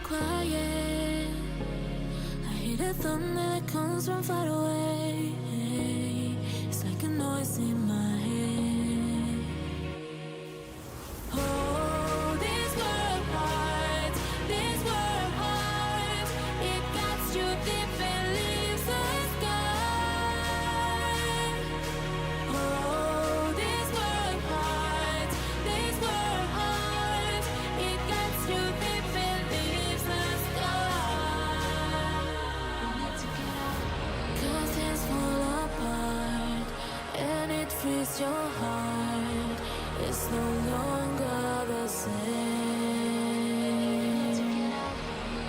Quiet. I hear the thunder that comes from far away. It's like a noise in my head. Oh, this world heart, this world heart, it cuts you deep and leaves the sky. Oh, this world heart, it cuts you deep and leaves the sky. Curtains fall apart and it frees your heart. It's no longer the same.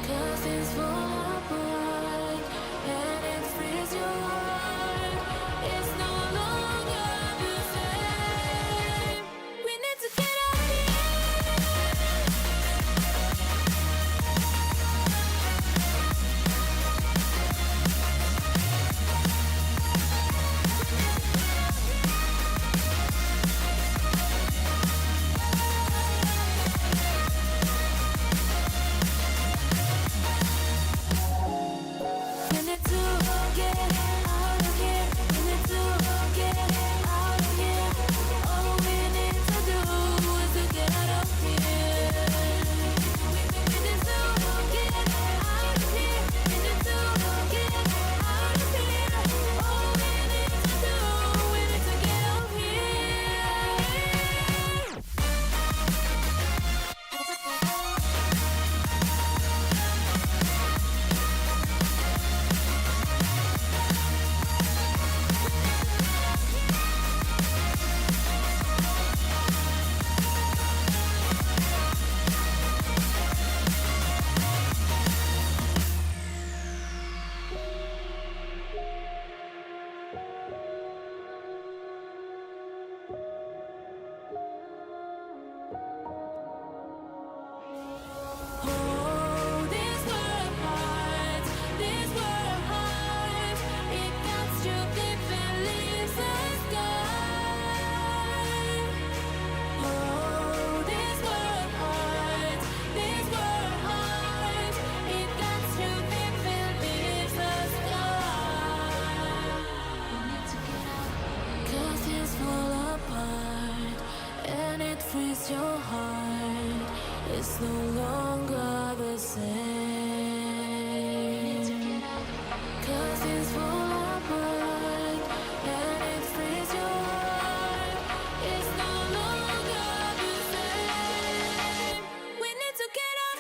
Curtains fall apart and it frees your heart. It's no longer the same. We need to get out of freeze your heart. It's no longer the same. 'Cause things fall apart and it frees your heart. It's no longer the same. We need to get up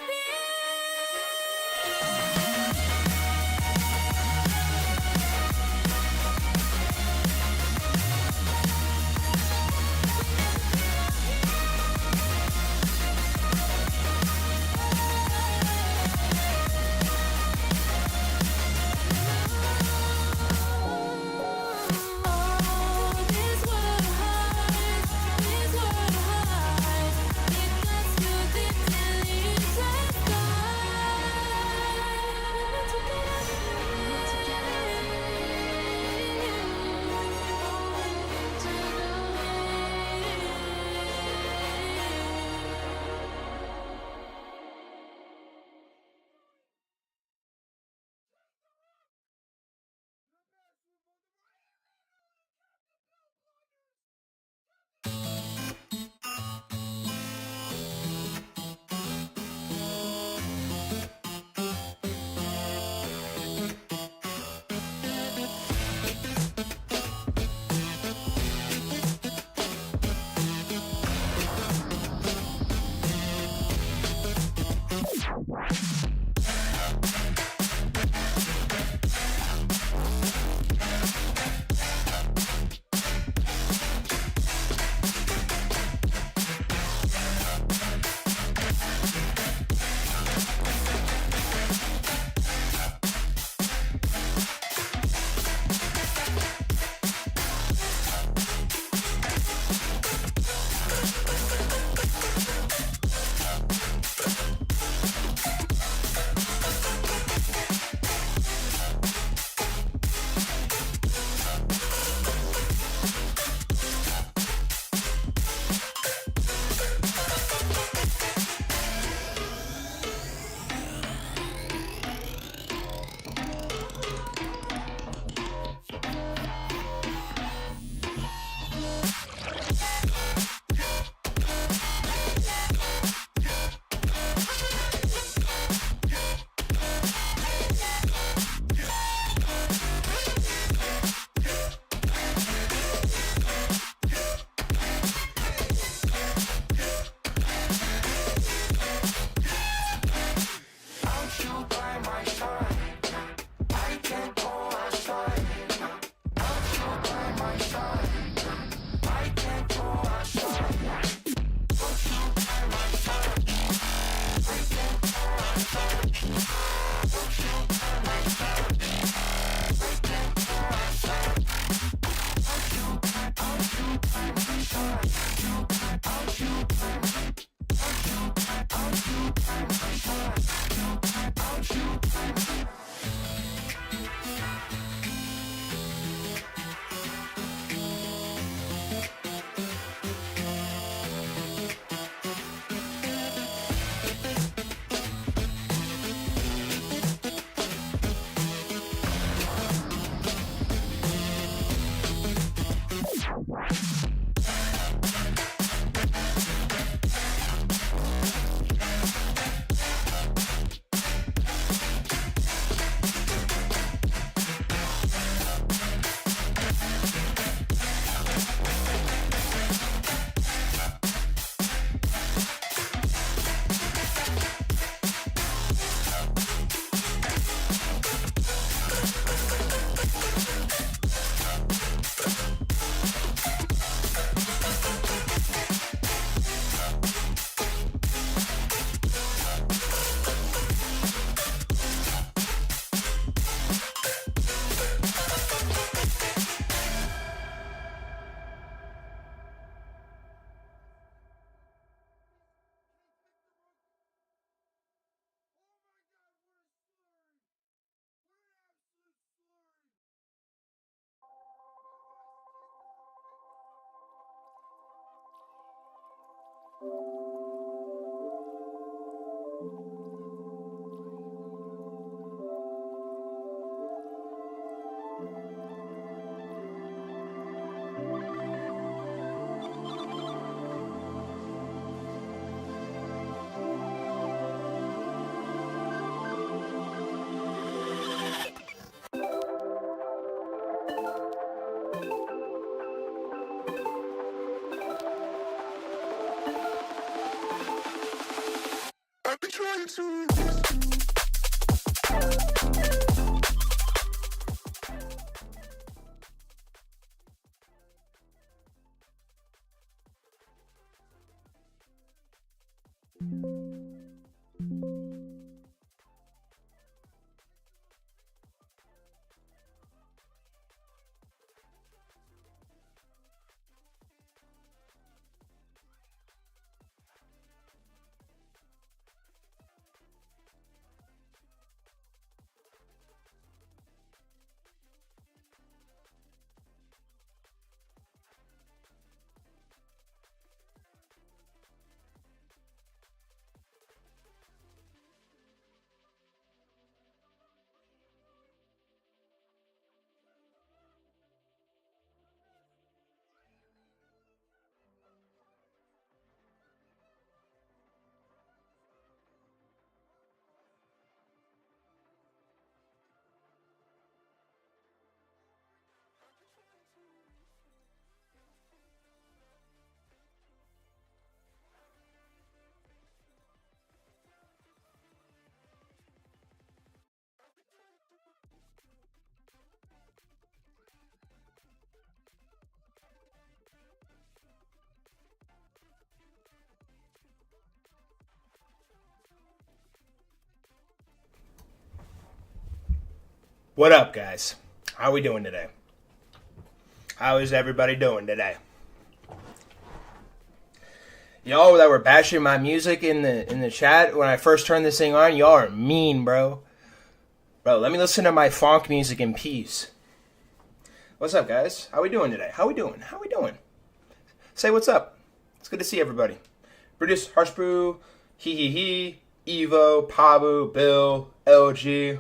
What up, guys? How we doing today? How is everybody doing today? Y'all that were bashing my music in the chat when I first turned this thing on, y'all are mean, bro. Bro, let me listen to my funk music in peace. What's up, guys? How we doing today? How we doing? Say what's up. It's good to see everybody. Brutus, Harshbrew, He, Evo, Pabu, Bill, LG.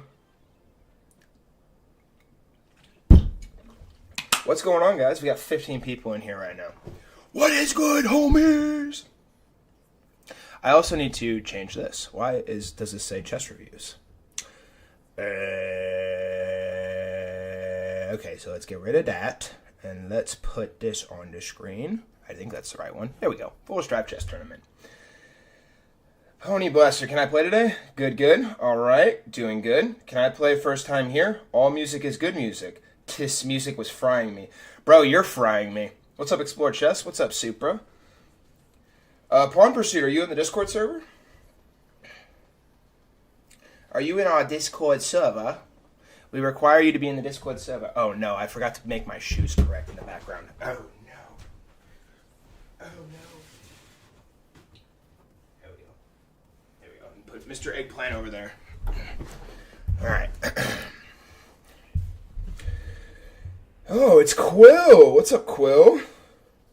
What's going on, guys? We got 15 people in here right now. What is good, homies? I also need to change this. Does this say chess reviews? Okay, so let's get rid of that. And let's put this on the screen. I think that's the right one. There we go. Full strap chess tournament. Pony Blaster, can I play today? Good. All right, doing good. Can I play first time here? All music is good music. This music was frying me. Bro, you're frying me. What's up, Explore Chess? What's up, Supra? Pawn Pursuit, are you in the Discord server? Are you in our Discord server? We require you to be in the Discord server. Oh, no, I forgot to make my shoes correct in the background. Oh, no. There we go. And put Mr. Eggplant over there. All right. Oh, it's Quill. What's up, Quill?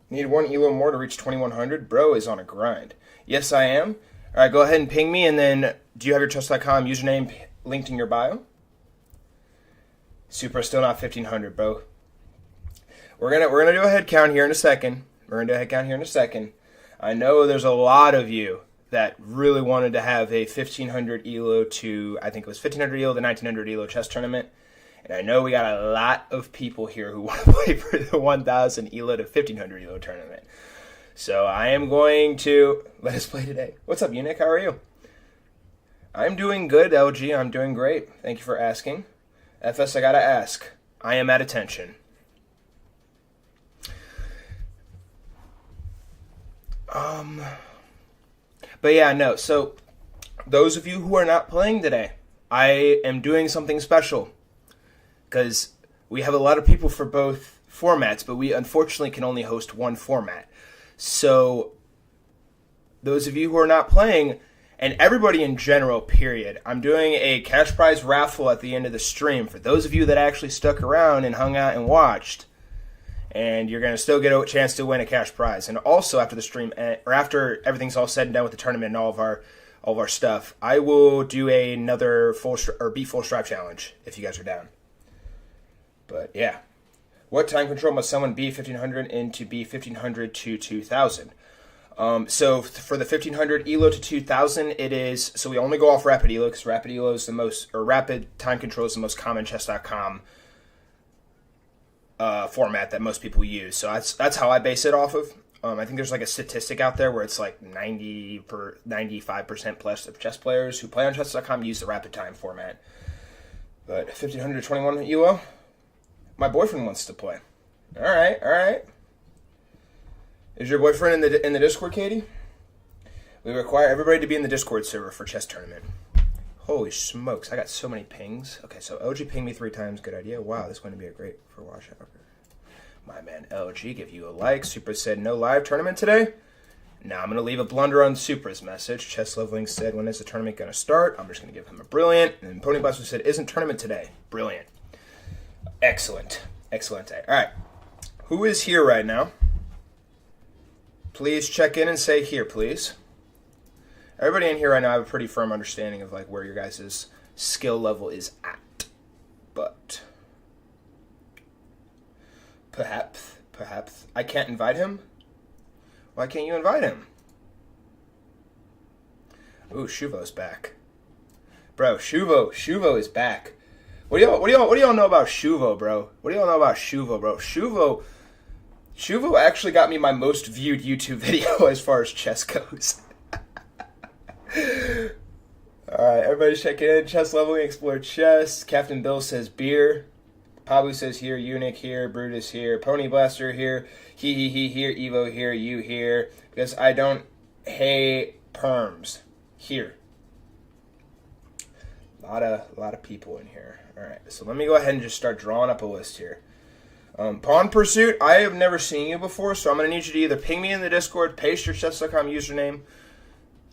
Need one elo more to reach 2100? Bro is on a grind. Yes, I am. All right, go ahead and ping me, and then do you have your chess.com username linked in your bio? Super, still not 1500, bro. We're gonna do a head count here in a second. I know there's a lot of you that really wanted to have a 1500 elo to, I think it was 1500 elo to 1900 elo chess tournament. And I know we got a lot of people here who want to play for the 1000 elo to 1500 elo tournament. So I am going to let us play today. What's up, Eunuch? How are you? I'm doing good, LG. I'm doing great. Thank you for asking. FS, I gotta ask. I am at attention. But yeah, no. So those of you who are not playing today, I am doing something special. Because we have a lot of people for both formats, but we unfortunately can only host one format. So those of you who are not playing, and everybody in general, period, I'm doing a cash prize raffle at the end of the stream. For those of you that actually stuck around and hung out and watched, and you're going to still get a chance to win a cash prize. And also after the stream, or after everything's all said and done with the tournament and all of our stuff, I will do another full stripe challenge if you guys are down. But yeah, what time control must someone be 1500 into be 1500 to 2000? So for the 1500 elo to 2000, it is, so we only go off rapid elo because rapid elo is the most, or rapid time control is the most common chess.com format that most people use. So that's how I base it off of. I think there's like a statistic out there where it's like 95% plus of chess players who play on chess.com use the rapid time format. But 1500 to 21 elo. My boyfriend wants to play. All right. Is your boyfriend in the Discord, Katie? We require everybody to be in the Discord server for chess tournament. Holy smokes, I got so many pings. Okay, so LG pinged me 3 times. Good idea. Wow, this is going to be a great for washout. My man LG, give you a like. Supra said no live tournament today. Now I'm going to leave a blunder on Supra's message. Chess Leveling said, when is the tournament going to start? I'm just going to give him a brilliant. And Pony Blaster said, isn't tournament today? Brilliant. Excellent. All right. Who is here right now? Please check in and say here, please. Everybody in here right now, I have a pretty firm understanding of like where your guys' skill level is at. But perhaps I can't invite him? Why can't you invite him? Ooh, Shuvo's back. Bro, Shuvo is back. What do y'all know about Shuvo, bro? Shuvo actually got me my most viewed YouTube video as far as chess goes. Alright, everybody's checking in. Chess Leveling, Explore Chess. Captain Bill says beer. Pabu says here. Eunuch here. Brutus here. Pony Blaster here. He here. Evo here. You here. Because I don't hate perms. Here. A lot of people in here. Alright, so let me go ahead and just start drawing up a list here. Pawn Pursuit, I have never seen you before, so I'm going to need you to either ping me in the Discord, paste your chess.com username,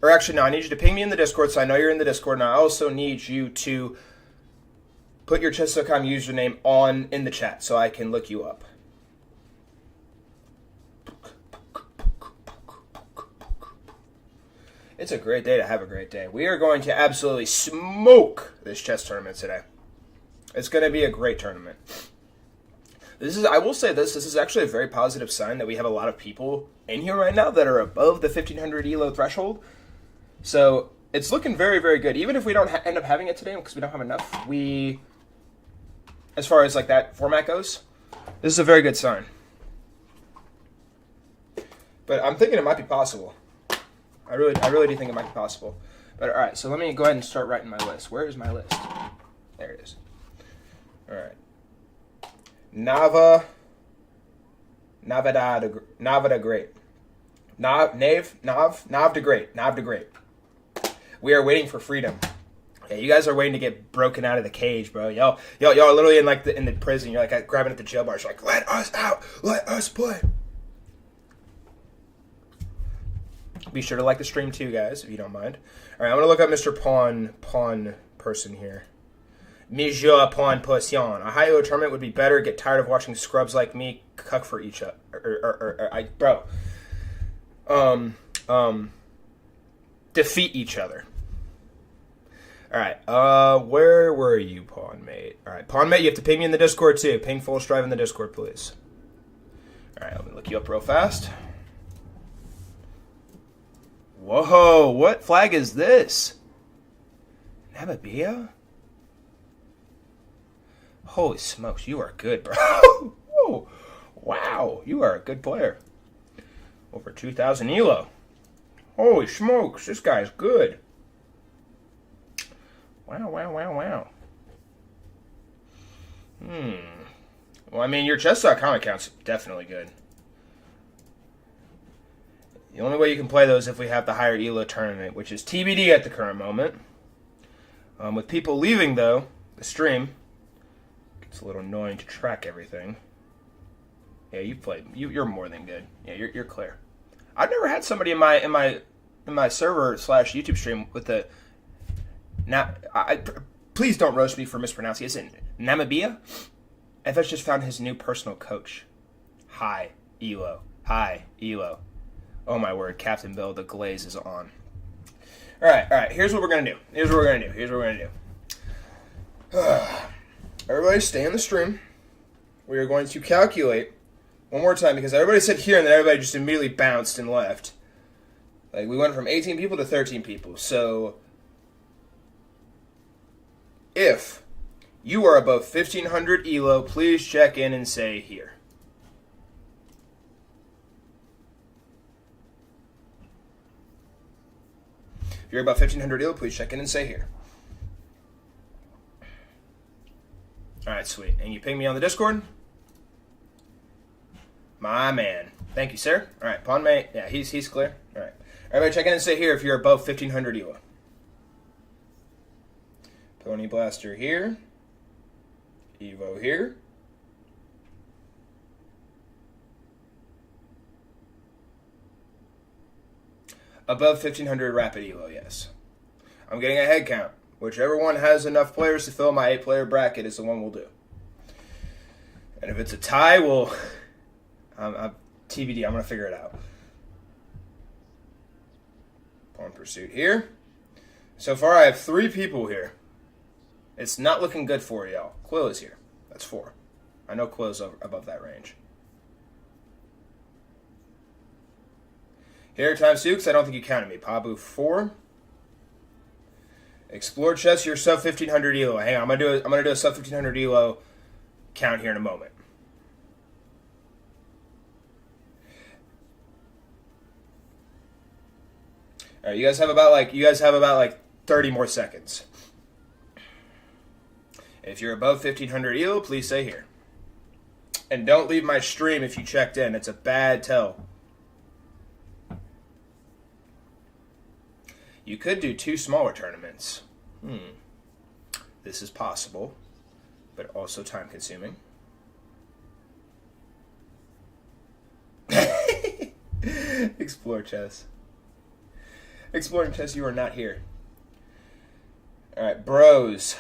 or actually, no, I need you to ping me in the Discord so I know you're in the Discord, and I also need you to put your chess.com username in the chat so I can look you up. It's a great day to have a great day. We are going to absolutely smoke this chess tournament today. It's going to be a great tournament. I will say this is actually a very positive sign that we have a lot of people in here right now that are above the 1500 ELO threshold. So it's looking very, very good. Even if we don't end up having it today because we don't have enough, as far as like that format goes, this is a very good sign. But I'm thinking it might be possible. I really do think it might be possible. But all right, so let me go ahead and start writing my list. Where is my list? There it is. All right. Navada Great. Nav de Great. We are waiting for freedom. Yeah, you guys are waiting to get broken out of the cage, bro. Y'all are literally in like in the prison. You're like grabbing at the jail bars. You're like, let us out, let us play. Be sure to like the stream too, guys, if you don't mind. All right, I'm gonna look up Mr. Pawn person here. Monsieur Pawn Poisson. A high elo tournament would be better. Get tired of watching scrubs like me cuck for each other. Defeat each other. All right. Where were you, Pawn Mate? All right, Pawn Mate, you have to ping me in the Discord too. Ping Full Strive in the Discord, please. All right, let me look you up real fast. Whoa! What flag is this? Namibia? Holy smokes, you are good, bro. Whoa. Wow, you are a good player. Over 2,000 ELO. Holy smokes, this guy's good. Wow. Well, I mean, your chess.com account's definitely good. The only way you can play those if we have the higher ELO tournament, which is TBD at the current moment. With people leaving, though, the stream, it's a little annoying to track everything. Yeah, you played. You're more than good. Yeah, you're clear. I've never had somebody in my server / YouTube stream with the. Please don't roast me for mispronouncing. Is it Namibia? FS just found his new personal coach. High ELO. Oh my word, Captain Bill, the glaze is on. All right. Here's what we're gonna do. Everybody stay in the stream. We are going to calculate one more time because everybody said here and then everybody just immediately bounced and left. Like we went from 18 people to 13 people. So if you are above 1500 ELO, please check in and say here. If you're above 1500 ELO, please check in and say here. All right, sweet. And you ping me on the Discord? My man. Thank you, sir. All right, Pawn Mate. Yeah, he's clear. All right. Everybody check in and say here if you're above 1500 ELO. Pony Blaster here. Evo here. Above 1500 Rapid ELO, yes. I'm getting a head count. Whichever one has enough players to fill my 8-player bracket is the one we'll do. And if it's a tie, we'll... TBD, I'm going to figure it out. Pawn Pursuit here. So far, I have 3 people here. It's not looking good for y'all. Quill is here. That's 4. I know Quill's above that range. Here times 2, because I don't think you counted me. Pabu 4. Explore chess, you're sub 1500 ELO. Hang on, I'm gonna do a sub 1500 ELO count here in a moment. All right, you guys have about like 30 more seconds. If you're above 1500 ELO, please say here. And don't leave my stream if you checked in. It's a bad tell. You could do 2 smaller tournaments. This is possible. but also time consuming. Explore chess. Exploring chess, you are not here. Alright, bros.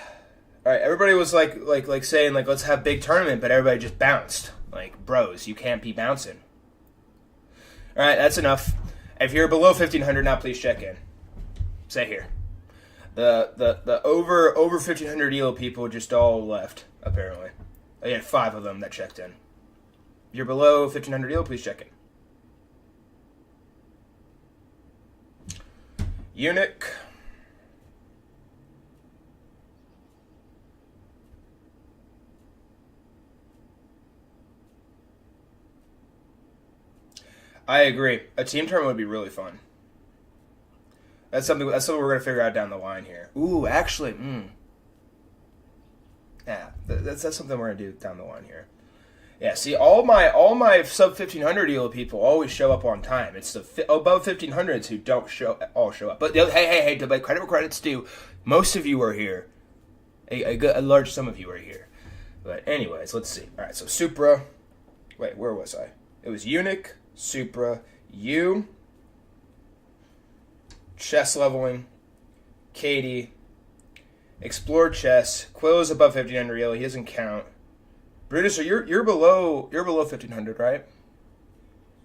Alright, everybody was like saying like let's have big tournament, but everybody just bounced. Like, bros, you can't be bouncing. Alright, that's enough. If you're below 1500 now, please check in. Stay here. The over 1500 ELO people just all left, apparently. I had 5 of them that checked in. If you're below 1500 ELO, please check in. Eunuch. I agree. A team tournament would be really fun. That's something we're gonna figure out down the line here. Ooh, actually, yeah, that's something we're gonna do down the line here. Yeah, see, all my sub 1500 ELO people always show up on time. It's the above 1500s who don't show up. But hey, to credit where credit's due, most of you are here. A large sum of you are here. But anyways, let's see. All right, so Supra. Wait, where was I? It was Eunuch, Supra, you, chess leveling, Katie, explore chess. Quill is above 1500 ELO. He doesn't count. Brutus, so you're below 1500, right?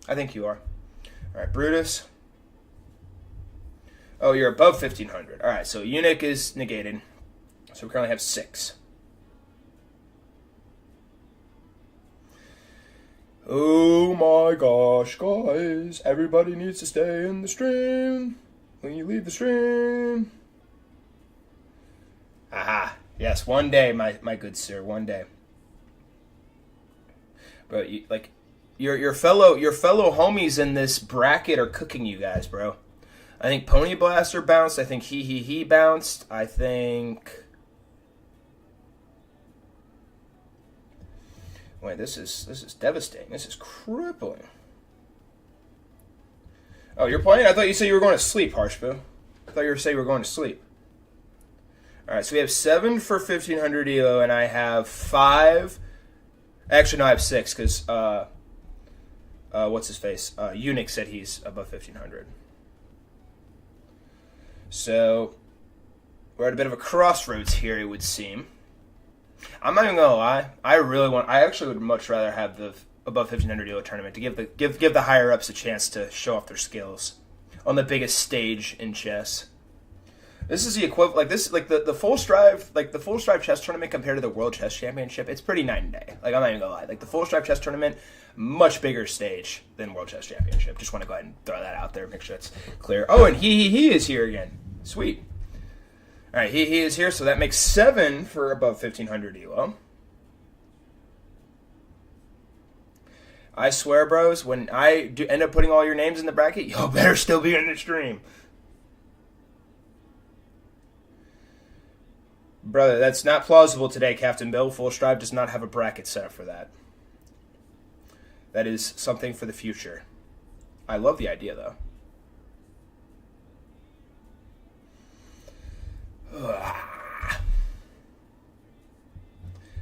I think you are. All right, Brutus. Oh, you're above 1500. All right, so Eunuch is negated. So we currently have 6. Oh my gosh, guys. Everybody needs to stay in the stream. When you leave the stream. Aha. Yes, one day, my good sir, one day. But your fellow homies in this bracket are cooking you guys, bro. I think Pony Blaster bounced. I think he bounced. I think. Wait, this is devastating. This is crippling. Oh, you're playing? I thought you said you were going to sleep, Harshboo. I thought you were saying you were going to sleep. All right, so we have 7 for 1500 ELO, and I have 5. Actually, no, I have 6 because what's his face? Eunuch said he's above 1500. So we're at a bit of a crossroads here, it would seem. I'm not even gonna lie. I actually would much rather have the above 1500 ELO tournament to give the higher ups a chance to show off their skills on the biggest stage in chess. This is the equivalent, the full strive, the full strive chess tournament compared to the World Chess Championship. It's pretty night and day. Like, I'm not even gonna lie. Like, the full strive chess tournament, much bigger stage than World Chess Championship. Just want to go ahead and throw that out there, make sure it's clear. Oh, and he is here again. Sweet. All right, he is here, so that makes 7 for above 1500 ELO. I swear, bros, when I do end up putting all your names in the bracket, y'all better still be in the stream. Brother, that's not plausible today, Captain Bill. Full Strive does not have a bracket set up for that. That is something for the future. I love the idea, though.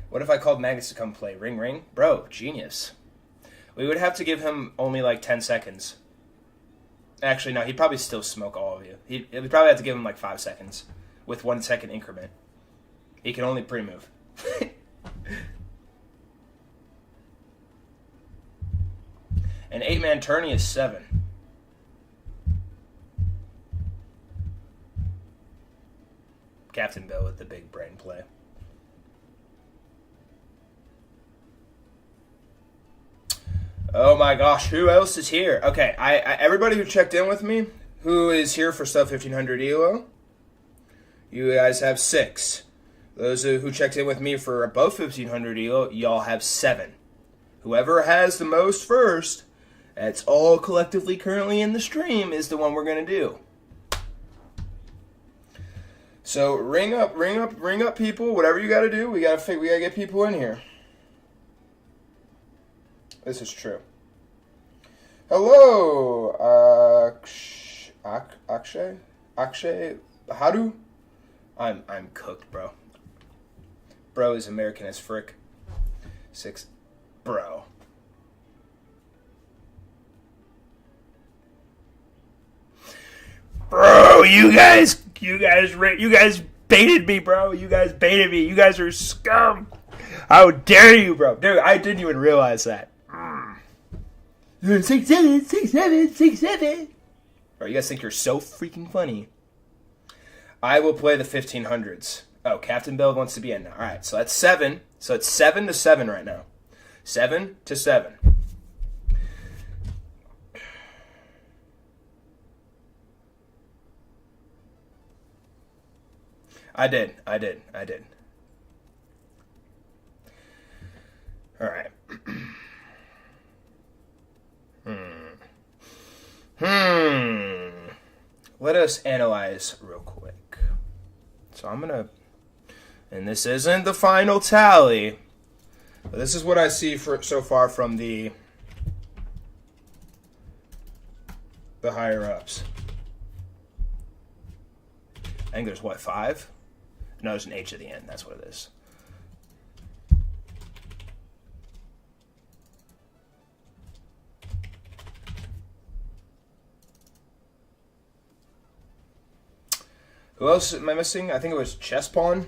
What if I called Magnus to come play? Ring, ring? Bro, genius. We would have to give him only like 10 seconds. Actually, no, he'd probably still smoke all of you. We'd probably have to give him like 5 seconds with 1 second increment. He can only pre-move. An 8-man tourney is 7. Captain Bill with the big brain play. Oh my gosh, who else is here? Okay, I everybody who checked in with me, who is here for sub 1500 ELO, you guys have 6. Those who checked in with me for above 1500 ELO, y'all have 7. Whoever has the most first, that's all collectively currently in the stream, is the one we're going to do. So ring up, people. Whatever you got to do, we got to get people in here. This is true. Hello, Akshay, Hadu. I'm cooked, bro. Bro is American as frick. 6. Bro. Bro, you guys baited me, bro. You guys baited me. You guys are scum. How dare you, bro? Dude, I didn't even realize that. 6'7", 6'7", 6'7". Bro, you guys think you're so freaking funny. I will play the 1500s. Oh, Captain Bill wants to be in now. All right, so that's 7. So it's 7-7 right now. 7-7. I did. All right. Let us analyze real quick. So I'm gonna, and this isn't the final tally, but this is what I see so far from the higher ups. I think there's what, 5? No, there's an H at the end. That's what it is. Who else am I missing? I think it was Chess Pawn.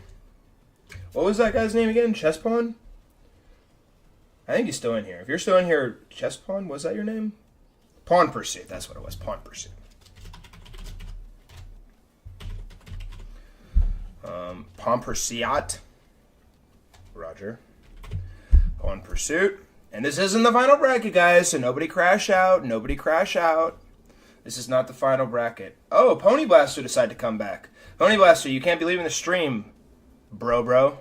What was that guy's name again? Chess Pawn? I think he's still in here. If you're still in here, Chess Pawn, was that your name? Pawn Pursuit. That's what it was. Pawn Pursuit. Pawn Pursuit. Roger. Pawn Pursuit. And this isn't the final bracket, guys, so nobody crash out. Nobody crash out. This is not the final bracket. Oh, Pony Blaster decided to come back. Pony Blaster, you can't be leaving the stream, bro.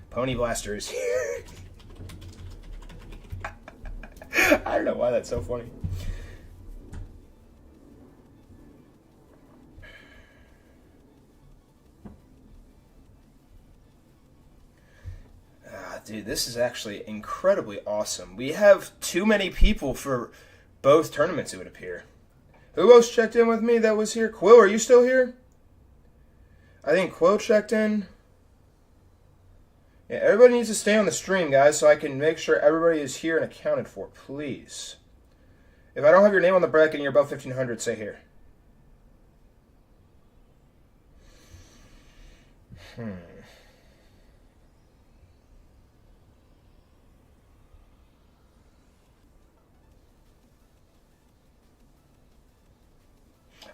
Pony Blaster is here. I don't know why that's so funny. Dude, this is actually incredibly awesome. We have too many people for both tournaments, it would appear. Who else checked in with me that was here? Quill, are you still here? I think Quill checked in. Yeah, everybody needs to stay on the stream, guys, so I can make sure everybody is here and accounted for, please. If I don't have your name on the bracket and you're above 1500, say here.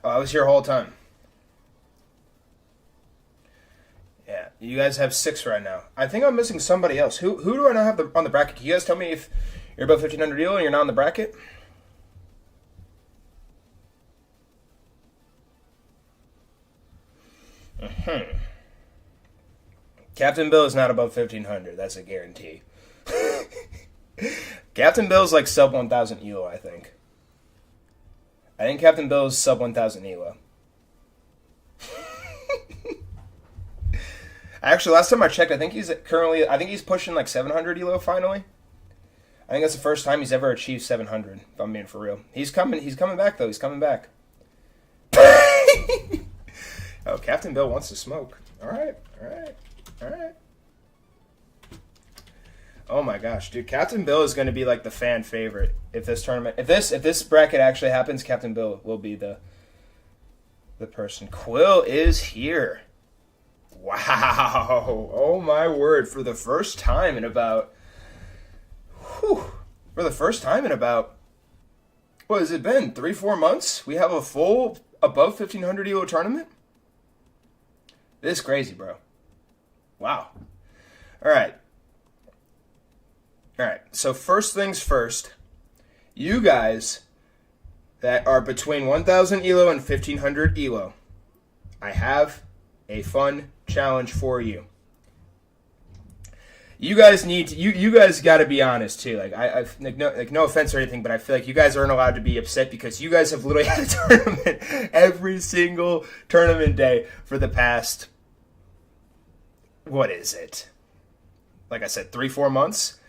Oh, I was here the whole time. Yeah, you guys have 6 right now. I think I'm missing somebody else. Who do I not have on the bracket? Can you guys tell me if you're above 1500 ELO and you're not on the bracket? Captain Bill is not above 1500. That's a guarantee. Captain Bill's like sub 1000 ELO, I think. I think Captain Bill is sub 1000 ELO. Actually, last time I checked, I think he's pushing like 700 ELO finally. I think that's the first time he's ever achieved 700, if I'm being for real. He's coming back though. He's coming back. Oh, Captain Bill wants to smoke. All right. Oh my gosh, dude! Captain Bill is going to be like the fan favorite if this tournament, if this bracket actually happens. Captain Bill will be the person. Quill is here. Wow! Oh my word! For the first time in about, what has it been? 3-4 months? We have a full above 1500 ELO tournament. This is crazy, bro. Wow. All right. So first things first, you guys that are between 1000 ELO and 1500 ELO, I have a fun challenge for you. You guys need to, you guys got to be honest too. Like no offense or anything, but I feel like you guys aren't allowed to be upset because you guys have literally had a tournament every single tournament day for the past, what is it? Like I said, 3-4 months.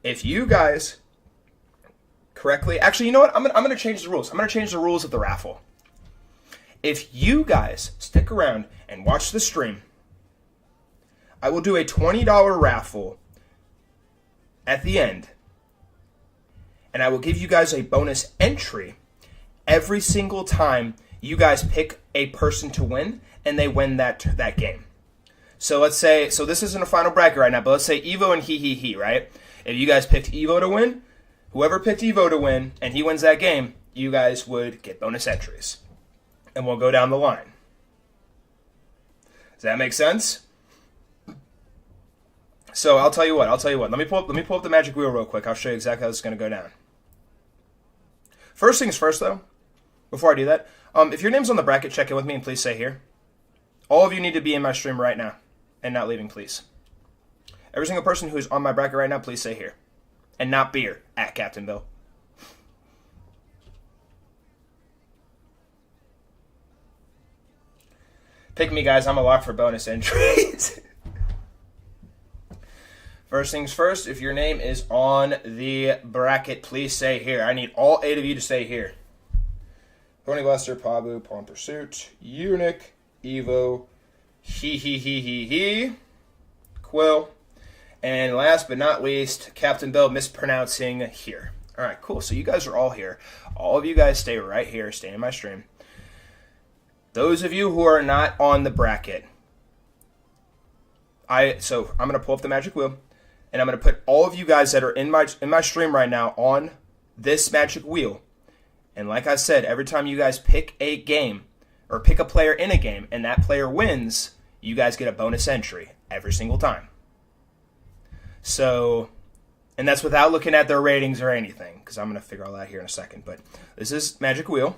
If you guys correctly, actually, you know what? I'm gonna change the rules. I'm gonna change the rules of the raffle. If you guys stick around and watch the stream, I will do a $20 raffle at the end, and I will give you guys a bonus entry every single time you guys pick a person to win and they win that game. So let's say, so this isn't a final bracket right now, but let's say Evo and he, right? If you guys picked Evo to win, whoever picked Evo to win and he wins that game, you guys would get bonus entries. And we'll go down the line. Does that make sense? So I'll tell you what. Let me pull up the magic wheel real quick. I'll show you exactly how this is going to go down. First things first, though. Before I do that, if your name's on the bracket, check in with me and please say here. All of you need to be in my stream right now and not leaving, please. Every single person who's on my bracket right now, please say here. And not beer, at Captain Bill. Pick me, guys. I'm a lock for bonus entries. First things first, if your name is on the bracket, please say here. I need all 8 of you to say here. Pony Buster, Pabu, Pawn Pursuit, Eunuch, Evo, he, Quill, and last but not least, Captain Bill mispronouncing here. All right, cool. So you guys are all here. All of you guys stay right here. Stay in my stream. Those of you who are not on the bracket, so I'm going to pull up the magic wheel, and I'm going to put all of you guys that are in my stream right now on this magic wheel. And like I said, every time you guys pick a game or pick a player in a game and that player wins, you guys get a bonus entry every single time. So, and that's without looking at their ratings or anything, because I'm going to figure all that here in a second. But this is magic wheel.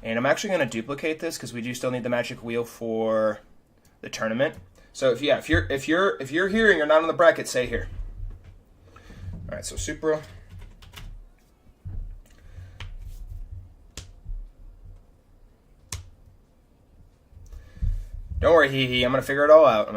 And I'm actually going to duplicate this because we do still need the magic wheel for the tournament. So if you're here and you're not on the bracket, say here. All right, so Supra. Don't worry, hee. I'm going to figure it all out.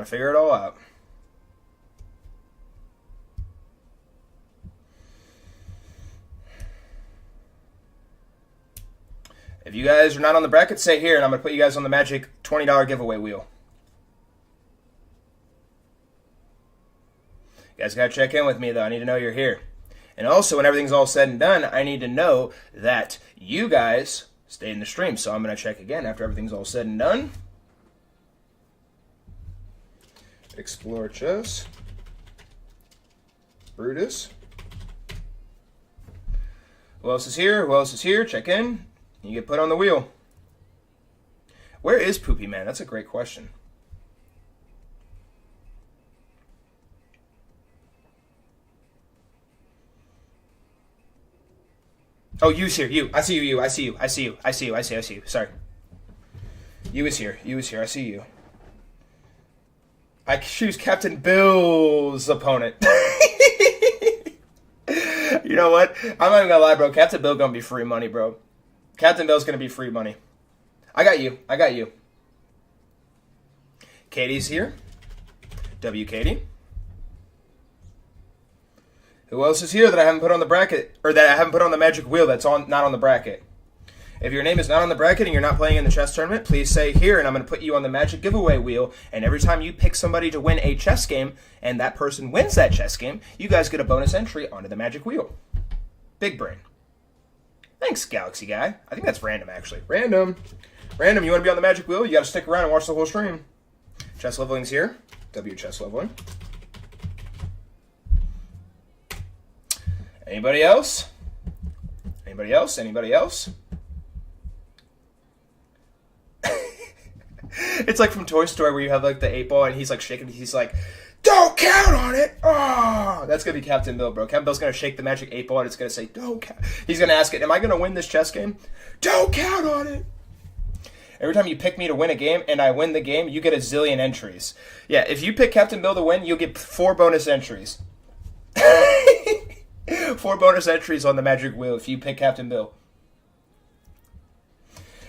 If you guys are not on the bracket, say here, and I'm going to put you guys on the magic $20 giveaway wheel. You guys got to check in with me, though. I need to know you're here. And also, when everything's all said and done, I need to know that you guys stay in the stream. So I'm going to check again after everything's all said and done. Explore Chess. Brutus. Who else is here? Check in. You get put on the wheel. Where is Poopy Man? That's a great question. Oh, You's here. You. I see you. I see you. Sorry. You is here. I see you. I choose Captain Bill's opponent. You know what? I'm not even gonna lie, bro. Captain Bill gonna be free money, bro. Captain Bill's gonna be free money. I got you. Katie's here. W. Katie. Who else is here that I haven't put on the bracket, or that I haven't put on the magic wheel that's not on the bracket? If your name is not on the bracket and you're not playing in the chess tournament, please say here, and I'm going to put you on the magic giveaway wheel. And every time you pick somebody to win a chess game, and that person wins that chess game, you guys get a bonus entry onto the magic wheel. Big brain. Thanks, Galaxy Guy. I think that's random, actually. Random, you want to be on the magic wheel? You got to stick around and watch the whole stream. Chess Leveling's here. W Chess Leveling. Anybody else? It's like from Toy Story where you have like the 8-ball and he's like shaking. He's like, "Don't count on it." Oh, that's gonna be Captain Bill, bro. Captain Bill's gonna shake the magic 8-ball and it's gonna say, "Don't count." He's gonna ask it, "Am I gonna win this chess game?" "Don't count on it." Every time you pick me to win a game and I win the game, you get a zillion entries. Yeah, if you pick Captain Bill to win, you'll get 4 bonus entries. 4 bonus entries on the magic wheel if you pick Captain Bill.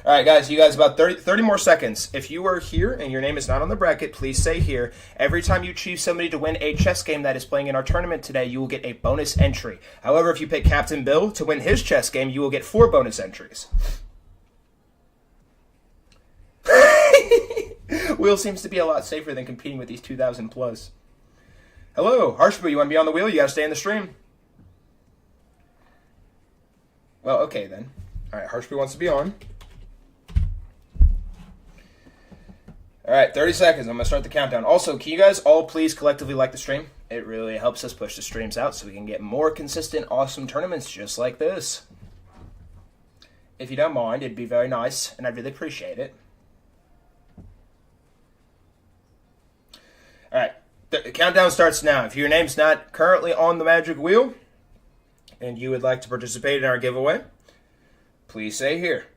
All right, guys, you guys, about 30 more seconds. If you are here and your name is not on the bracket, please say here. Every time you choose somebody to win a chess game that is playing in our tournament today, you will get a bonus entry. However, if you pick Captain Bill to win his chess game, you will get 4 bonus entries. Wheel seems to be a lot safer than competing with these 2,000 plus. Hello, Harshbu, you want to be on the wheel? You got to stay in the stream. Well, okay then. All right, Harshbu wants to be on. All right, 30 seconds. I'm going to start the countdown. Also, can you guys all please collectively like the stream? It really helps us push the streams out so we can get more consistent, awesome tournaments just like this. If you don't mind, it'd be very nice, and I'd really appreciate it. All right, the countdown starts now. If your name's not currently on the magic wheel and you would like to participate in our giveaway, please say here.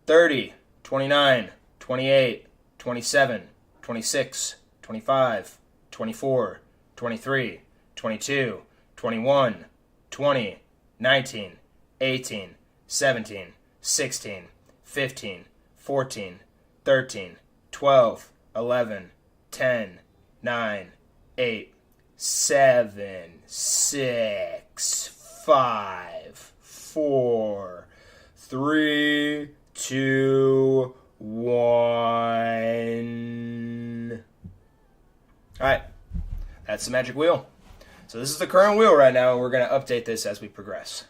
30, 29, 28, 27, 26, 25, 24, 23, 22, 21, 20, 19, 18, 17, 16, 15, 14, 13, 12, 11, 10, 9, 8, 7, 6, 5, 4, 3, 2, 1. Alright, that's the magic wheel. So this is the current wheel right now, and we're going to update this as we progress.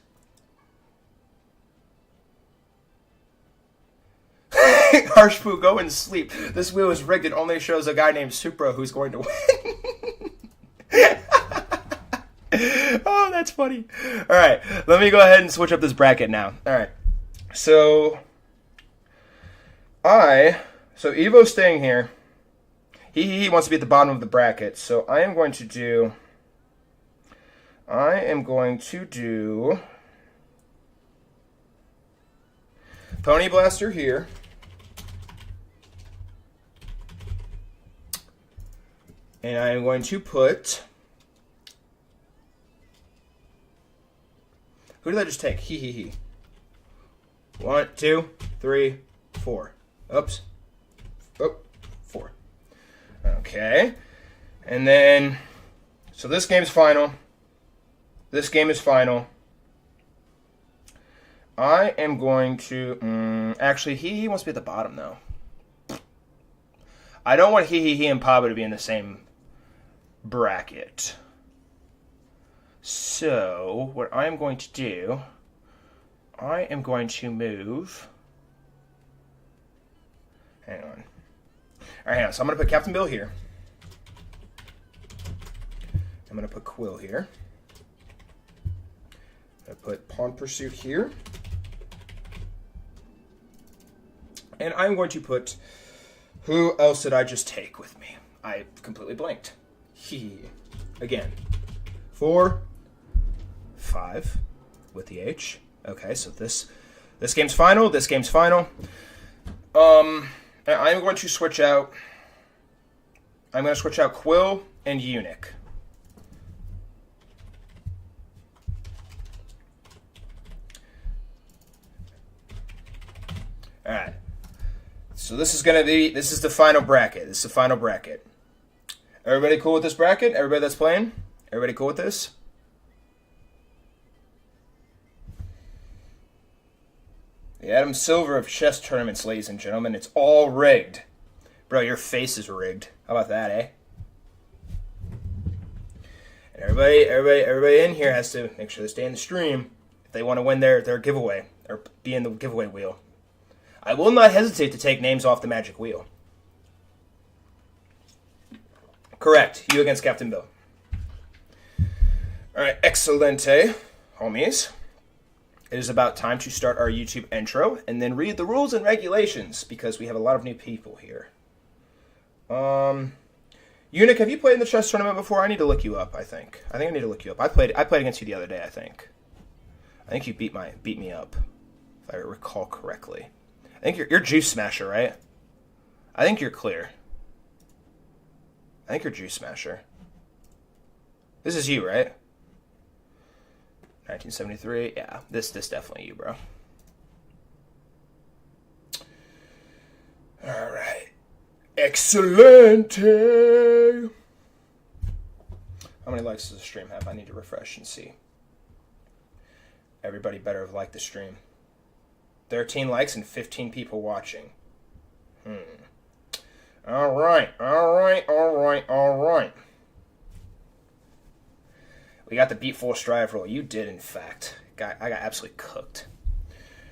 Harshpu, go and sleep. This wheel is rigged. It only shows a guy named Supra who's going to win. Oh, that's funny. All right, let me go ahead and switch up this bracket now. All right, so Evo's staying here. He wants to be at the bottom of the bracket, so I am going to do Pony Blaster here. And I'm going to put... Who did I just take? He. 1, 2, 3, 4. Oops. Oh, 4. Okay. And then... So this game's final. This game is final. I am going to... actually, he wants to be at the bottom, though. I don't want he, and Pablo to be in the same bracket. So, what I'm going to do... I am going to move... Hang on. Alright, hang on. So I'm going to put Captain Bill here. I'm going to put Quill here. I'm going to put Pawn Pursuit here. And I'm going to put... Who else did I just take with me? I completely blanked. Again. 4, 5 with the H. Okay, so this game's final. This game's final. I'm going to switch out... I'm going to switch out Quill and Eunuch. Alright. So this is the final bracket. This is the final bracket. Everybody cool with this bracket? Everybody that's playing? Everybody cool with this? The Adam Silver of chess tournaments, ladies and gentlemen. It's all rigged. Bro, your face is rigged. How about that, eh? And everybody in here has to make sure they stay in the stream if they want to win their giveaway or be in the giveaway wheel. I will not hesitate to take names off the magic wheel. Correct. You against Captain Bill. Alright, excelente, homies. It is about time to start our YouTube intro and then read the rules and regulations because we have a lot of new people here. Eunuch, have you played in the chess tournament before? I need to look you up, I think. I need to look you up. I played against you the other day, I think. I think you beat me up, if I recall correctly. I think you're Juice Smasher, right? I think you're clear. I think you're Juice Smasher. This is you, right? 1973. Yeah, this definitely you, bro. All right. Excelente. How many likes does the stream have? I need to refresh and see. Everybody better have liked the stream. 13 likes and 15 people watching. All right. We got the beat full strive roll. You did, in fact. I got absolutely cooked.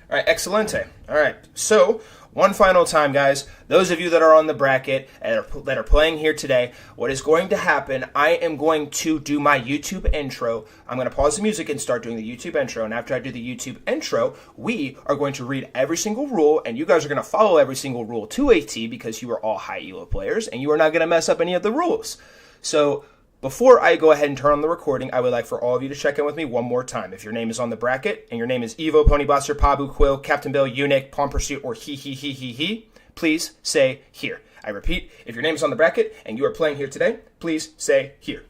All right, excelente. All right, so one final time, guys. Those of you that are on the bracket and that are playing here today, what is going to happen, I am going to do my YouTube intro. I'm going to pause the music and start doing the YouTube intro. And after I do the YouTube intro, we are going to read every single rule, and you guys are going to follow every single rule to a T because you are all high elo players, and you are not going to mess up any of the rules. So before I go ahead and turn on the recording, I would like for all of you to check in with me one more time. If your name is on the bracket, and your name is Evo, Pony Blaster, Pabu, Quill, Captain Bill, Eunuch, Palm Pursuit, or he, please say here. I repeat, if your name is on the bracket, and you are playing here today, please say here.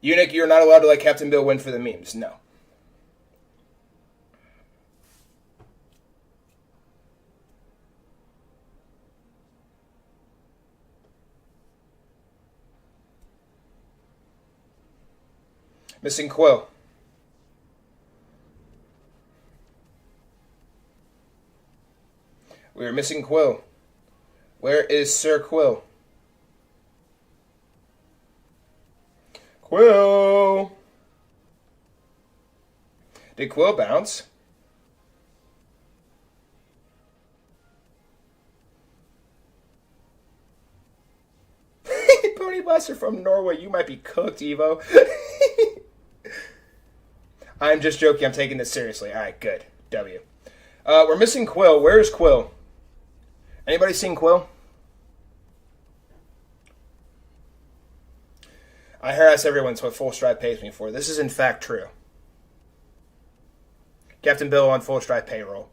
Eunuch, you're not allowed to let Captain Bill win for the memes. No. Missing Quill. We are missing Quill. Where is Sir Quill? Quill! Did Quill bounce? Pony Blaster from Norway, you might be cooked, Evo. I'm just joking, I'm taking this seriously. Alright, good. W. We're missing Quill. Where is Quill? Anybody seen Quill? I harass everyone, so what Full Stride pays me for. This is in fact true. Captain Bill on Full Stride payroll.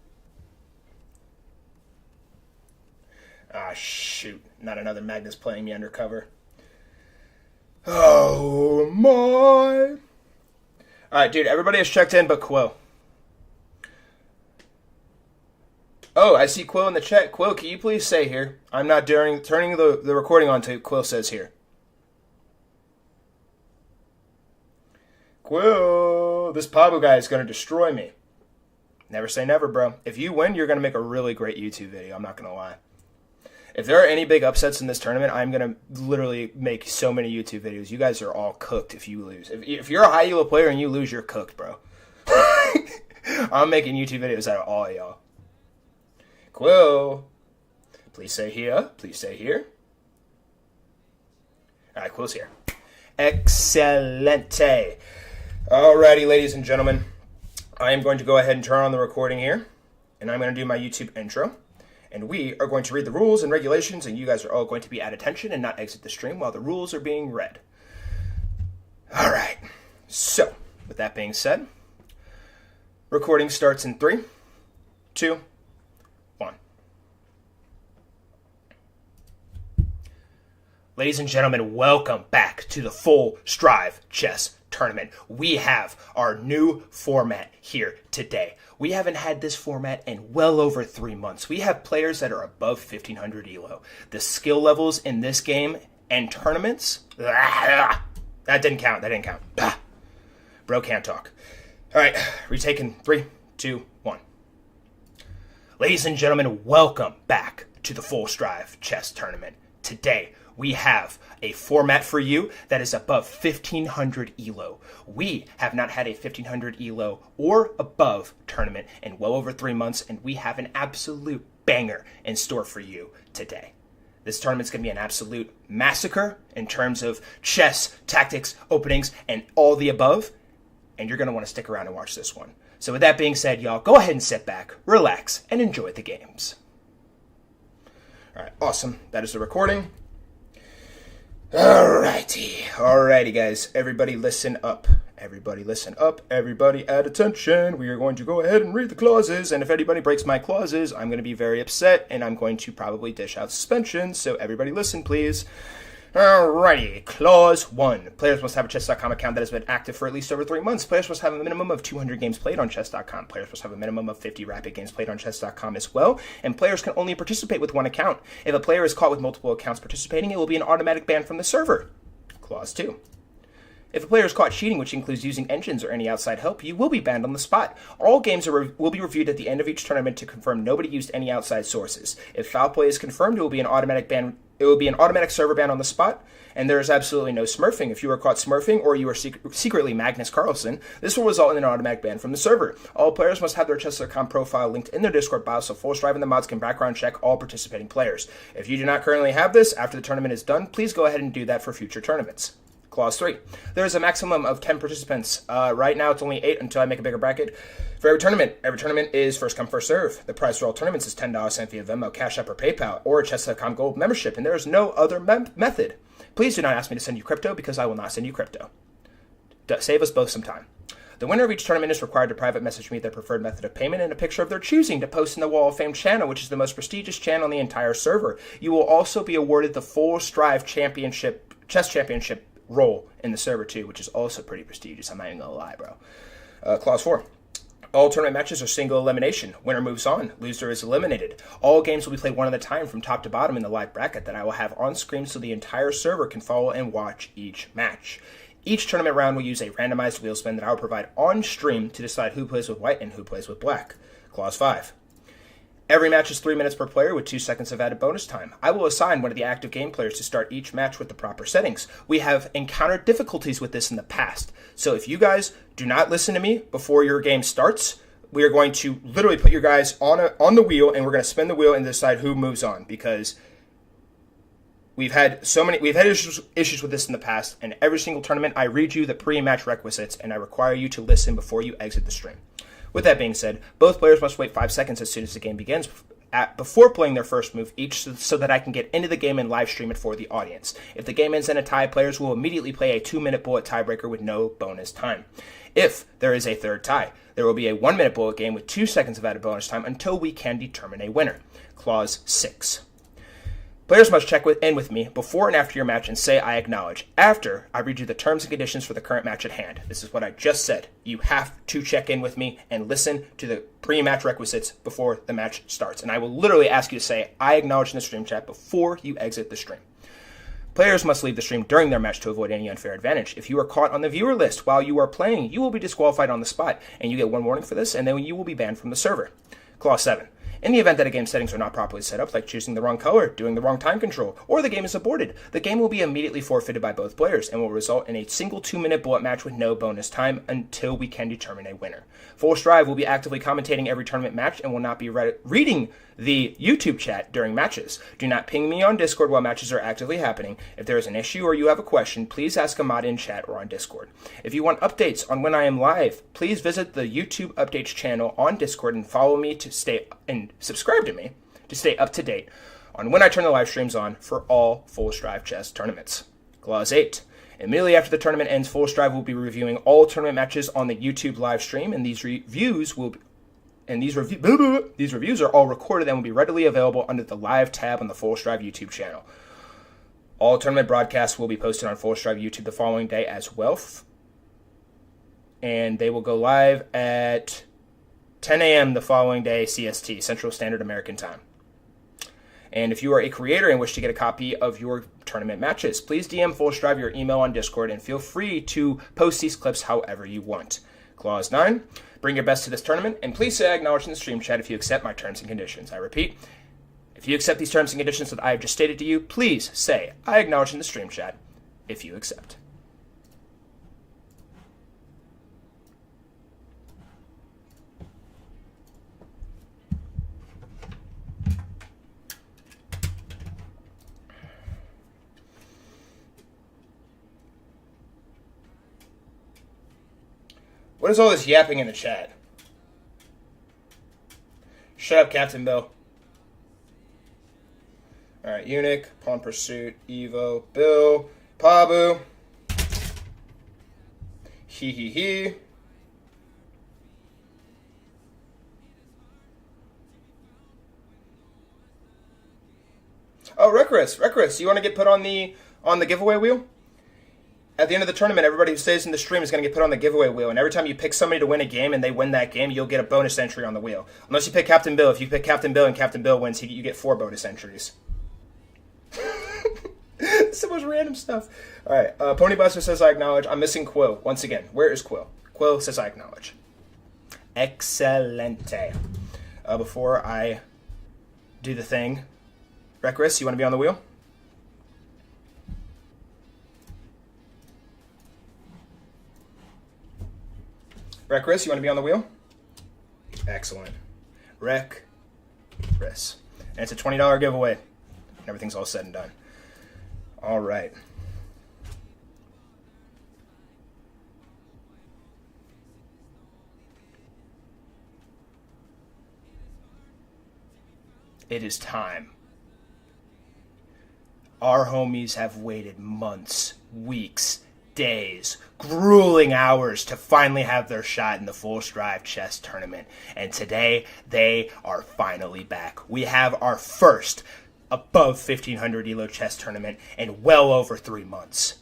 Ah, shoot. Not another Magnus playing me undercover. Oh, my. Alright, dude, everybody has checked in but Quill. Oh, I see Quill in the chat. Quill, can you please say here? I'm not turning the recording on to Quill says here. Quill, this Pabu guy is going to destroy me. Never say never, bro. If you win, you're going to make a really great YouTube video. I'm not going to lie. If there are any big upsets in this tournament, I'm going to literally make so many YouTube videos. You guys are all cooked if you lose. If you're a high elo player and you lose, you're cooked, bro. I'm making YouTube videos out of all y'all. Quill, please say here. Please say here. All right, Quill's here. Excelente. Alrighty, ladies and gentlemen, I am going to go ahead and turn on the recording here, and I'm going to do my YouTube intro, and we are going to read the rules and regulations, and you guys are all going to be at attention and not exit the stream while the rules are being read. Alright, so, with that being said, recording starts in 3, 2, 1. Ladies and gentlemen, welcome back to the Full Strive Chess Tournament. We have our new format here today. We haven't had this format in well over 3 months. We have players that are above 1500 elo. The skill levels in this game and tournaments, that didn't count. Bro can't talk. All right, retaking 3, 2, 1. Ladies and gentlemen, welcome back to the Full Strive Chess Tournament. Today, we have a format for you that is above 1500 elo. We have not had a 1500 elo or above tournament in well over 3 months, and we have an absolute banger in store for you today. This tournament's going to be an absolute massacre in terms of chess, tactics, openings, and all the above, and you're going to want to stick around and watch this one. So with that being said, y'all, go ahead and sit back, relax, and enjoy the games. All right, awesome. That is the recording. Alrighty, guys. Everybody listen up. Everybody at attention. We are going to go ahead and read the clauses, and if anybody breaks my clauses, I'm going to be very upset, and I'm going to probably dish out suspension, so everybody listen, please. Alrighty, clause 1. Players must have a chess.com account that has been active for at least over 3 months. Players must have a minimum of 200 games played on chess.com. Players must have a minimum of 50 rapid games played on chess.com as well. And players can only participate with one account. If a player is caught with multiple accounts participating, it will be an automatic ban from the server. Clause 2. If a player is caught cheating, which includes using engines or any outside help, you will be banned on the spot. All games will be reviewed at the end of each tournament to confirm nobody used any outside sources. If foul play is confirmed, it will be an automatic ban. It will be an automatic server ban on the spot, and there is absolutely no smurfing. If you are caught smurfing or you are secretly Magnus Carlsen, this will result in an automatic ban from the server. All players must have their Chess.com profile linked in their Discord bio so Full Strive and the mods can background check all participating players. If you do not currently have this, after the tournament is done, please go ahead and do that for future tournaments. Clause 3. There is a maximum of 10 participants. Right now it's only 8 until I make a bigger bracket. For every tournament is first come, first serve. The price for all tournaments is $10 sent via Venmo, Cash App, or PayPal, or a Chess.com Gold membership, and there is no other method. Please do not ask me to send you crypto because I will not send you crypto. Save us both some time. The winner of each tournament is required to private message me their preferred method of payment and a picture of their choosing to post in the Wall of Fame channel, which is the most prestigious channel on the entire server. You will also be awarded the Full Strive Chess Championship role in the server too, which is also pretty prestigious. I'm not even gonna lie, bro. Clause 4. All tournament matches are single elimination. Winner moves on. Loser is eliminated. All games will be played one at a time from top to bottom in the live bracket that I will have on screen so the entire server can follow and watch each match. Each tournament round will use a randomized wheel spin that I will provide on stream to decide who plays with white and who plays with black. Clause 5. Every match is 3 minutes per player with 2 seconds of added bonus time. I will assign one of the active game players to start each match with the proper settings. We have encountered difficulties with this in the past. So if you guys do not listen to me before your game starts, we are going to literally put your guys on the wheel and we're going to spin the wheel and decide who moves on, because we've had issues with this in the past, and every single tournament I read you the pre-match requisites and I require you to listen before you exit the stream. With that being said, both players must wait 5 seconds as soon as the game begins before playing their first move each so that I can get into the game and live stream it for the audience. If the game ends in a tie, players will immediately play a 2-minute bullet tiebreaker with no bonus time. If there is a third tie, there will be a 1-minute bullet game with 2 seconds of added bonus time until we can determine a winner. Clause 6. Players must check in with me before and after your match and say I acknowledge. After, I read you the terms and conditions for the current match at hand. This is what I just said. You have to check in with me and listen to the pre-match requisites before the match starts. And I will literally ask you to say I acknowledge in the stream chat before you exit the stream. Players must leave the stream during their match to avoid any unfair advantage. If you are caught on the viewer list while you are playing, you will be disqualified on the spot, and you get 1 warning for this, and then you will be banned from the server. Clause 7. In the event that a game's settings are not properly set up, like choosing the wrong color, doing the wrong time control, or the game is aborted, the game will be immediately forfeited by both players and will result in a single 2-minute bullet match with no bonus time until we can determine a winner. Full Strive will be actively commentating every tournament match and will not be reading the YouTube chat during matches. Do not ping me on Discord while matches are actively happening. If there is an issue or you have a question, please ask a mod in chat or on Discord. If you want updates on when I am live, please visit the YouTube updates channel on Discord and follow me to stay and subscribe to me to stay up to date on when I turn the live streams on for all Full Strive chess tournaments. Clause 8. Immediately after the tournament ends, Full Strive will be reviewing all tournament matches on the YouTube live stream, and these reviews are all recorded and will be readily available under the live tab on the Full Strive YouTube channel. All tournament broadcasts will be posted on Full Strive YouTube the following day as well, and they will go live at 10 a.m. the following day CST, Central Standard American Time. And if you are a creator and wish to get a copy of your tournament matches, please DM Full Strive your email on Discord and feel free to post these clips however you want. Clause 9. Bring your best to this tournament, and please say I acknowledge in the stream chat if you accept my terms and conditions. I repeat, if you accept these terms and conditions that I have just stated to you, please say I acknowledge in the stream chat if you accept. What is all this yapping in the chat? Shut up, Captain Bill. Alright, Eunuch, Pawn Pursuit, Evo, Bill, Pabu. He. Oh, Recorus, you want to get put on the giveaway wheel? At the end of the tournament, everybody who stays in the stream is going to get put on the giveaway wheel, and every time you pick somebody to win a game and they win that game, you'll get a bonus entry on the wheel. Unless you pick Captain Bill. If you pick Captain Bill and Captain Bill wins, you get 4 bonus entries. so much random stuff. All right, Pony Blaster says I acknowledge. I'm missing Quill once again. Where is Quill? Quill says I acknowledge. Excelente. Before I do the thing, Reckless, you want to be on the wheel? Reckless, you want to be on the wheel? Excellent. Reckless. And it's a $20 giveaway. Everything's all said and done. All right. It is time. Our homies have waited months, weeks, days, grueling hours to finally have their shot in the Full Strive Chess Tournament. And today, they are finally back. We have our first above 1500 ELO chess tournament in well over 3 months.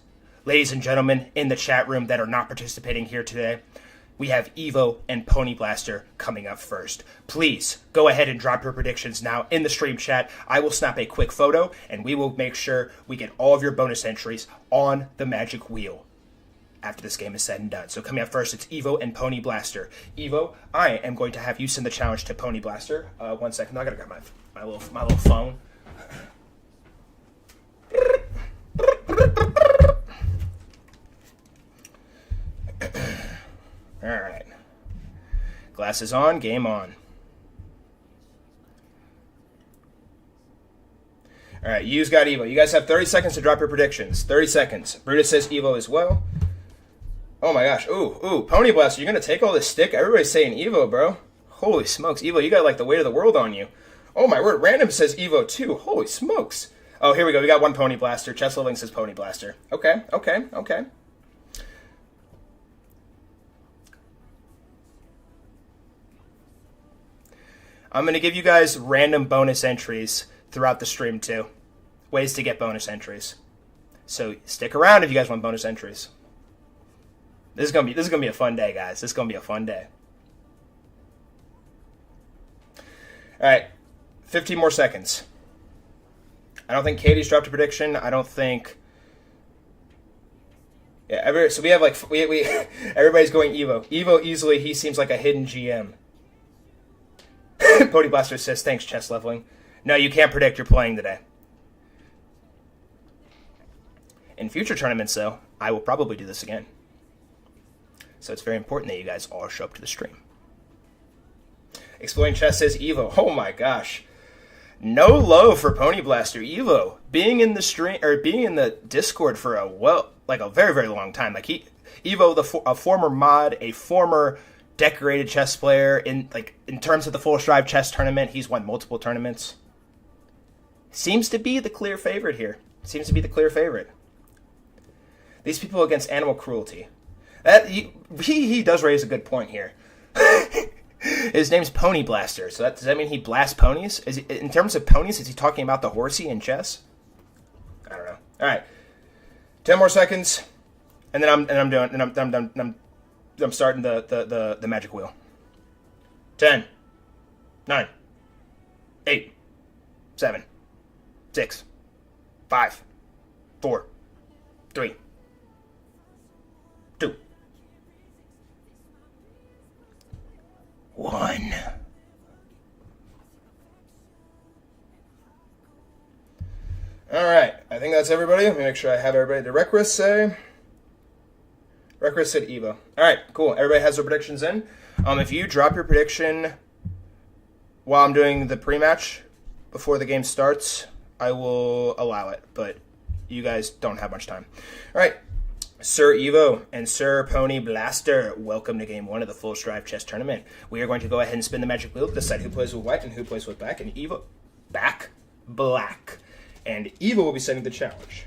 Ladies and gentlemen in the chat room that are not participating here today, we have Evo and Pony Blaster coming up first. Please go ahead and drop your predictions now in the stream chat. I will snap a quick photo and we will make sure we get all of your bonus entries on the magic wheel after this game is said and done. So coming up first, it's Evo and Pony Blaster. Evo, I am going to have you send the challenge to Pony Blaster. 1 second, I gotta grab my little phone. All right. Glasses on, game on. All right, you's got Evo. You guys have 30 seconds to drop your predictions. 30 seconds. Brutus says Evo as well. Oh my gosh. Ooh, Pony Blaster, you're going to take all this stick? Everybody's saying Evo, bro. Holy smokes. Evo, you got like the weight of the world on you. Oh my word. Random says Evo too. Holy smokes. Oh, here we go. We got one Pony Blaster. Chess Living says Pony Blaster. Okay. I'm going to give you guys random bonus entries throughout the stream too. Ways to get bonus entries. So stick around if you guys want bonus entries. This is gonna be a fun day, guys. This is gonna be a fun day. All right, 15 more seconds. I don't think Katie's dropped a prediction. I don't think. Yeah, so we have like we everybody's going Evo. Evo easily. He seems like a hidden GM. Pony Blaster says, thanks, chess leveling. No, you can't predict you're playing today. In future tournaments, though, I will probably do this again. So it's very important that you guys all show up to the stream. Exploring Chess says Evo. Oh my gosh. No low for Pony Blaster. Evo being in the stream or being in the Discord for a very, very long time. Like Evo, a former mod, a former decorated chess player in terms of the Full Strive Chess Tournament, he's won multiple tournaments. Seems to be the clear favorite here. These people against animal cruelty. That he does raise a good point here. His name's Pony Blaster, so does that mean he blasts ponies? In terms of ponies, is he talking about the horsey in chess? I don't know. All right, 10 more seconds, and then I'm starting the magic wheel. 10, 9, 8, 7, 6, 5, 4, 3, 2, 1. All right, I think that's everybody. Let me make sure I have everybody. Did Reckless say? Reckless said Evo. All right, cool. Everybody has their predictions in. If you drop your prediction while I'm doing the pre-match before the game starts, I will allow it, but you guys don't have much time. All right, Sir Evo and Sir Pony Blaster, welcome to Game 1 of the Full Strive Chess Tournament. We are going to go ahead and spin the magic wheel to decide who plays with white and who plays with black, and Evo, black. And Evo will be setting the challenge.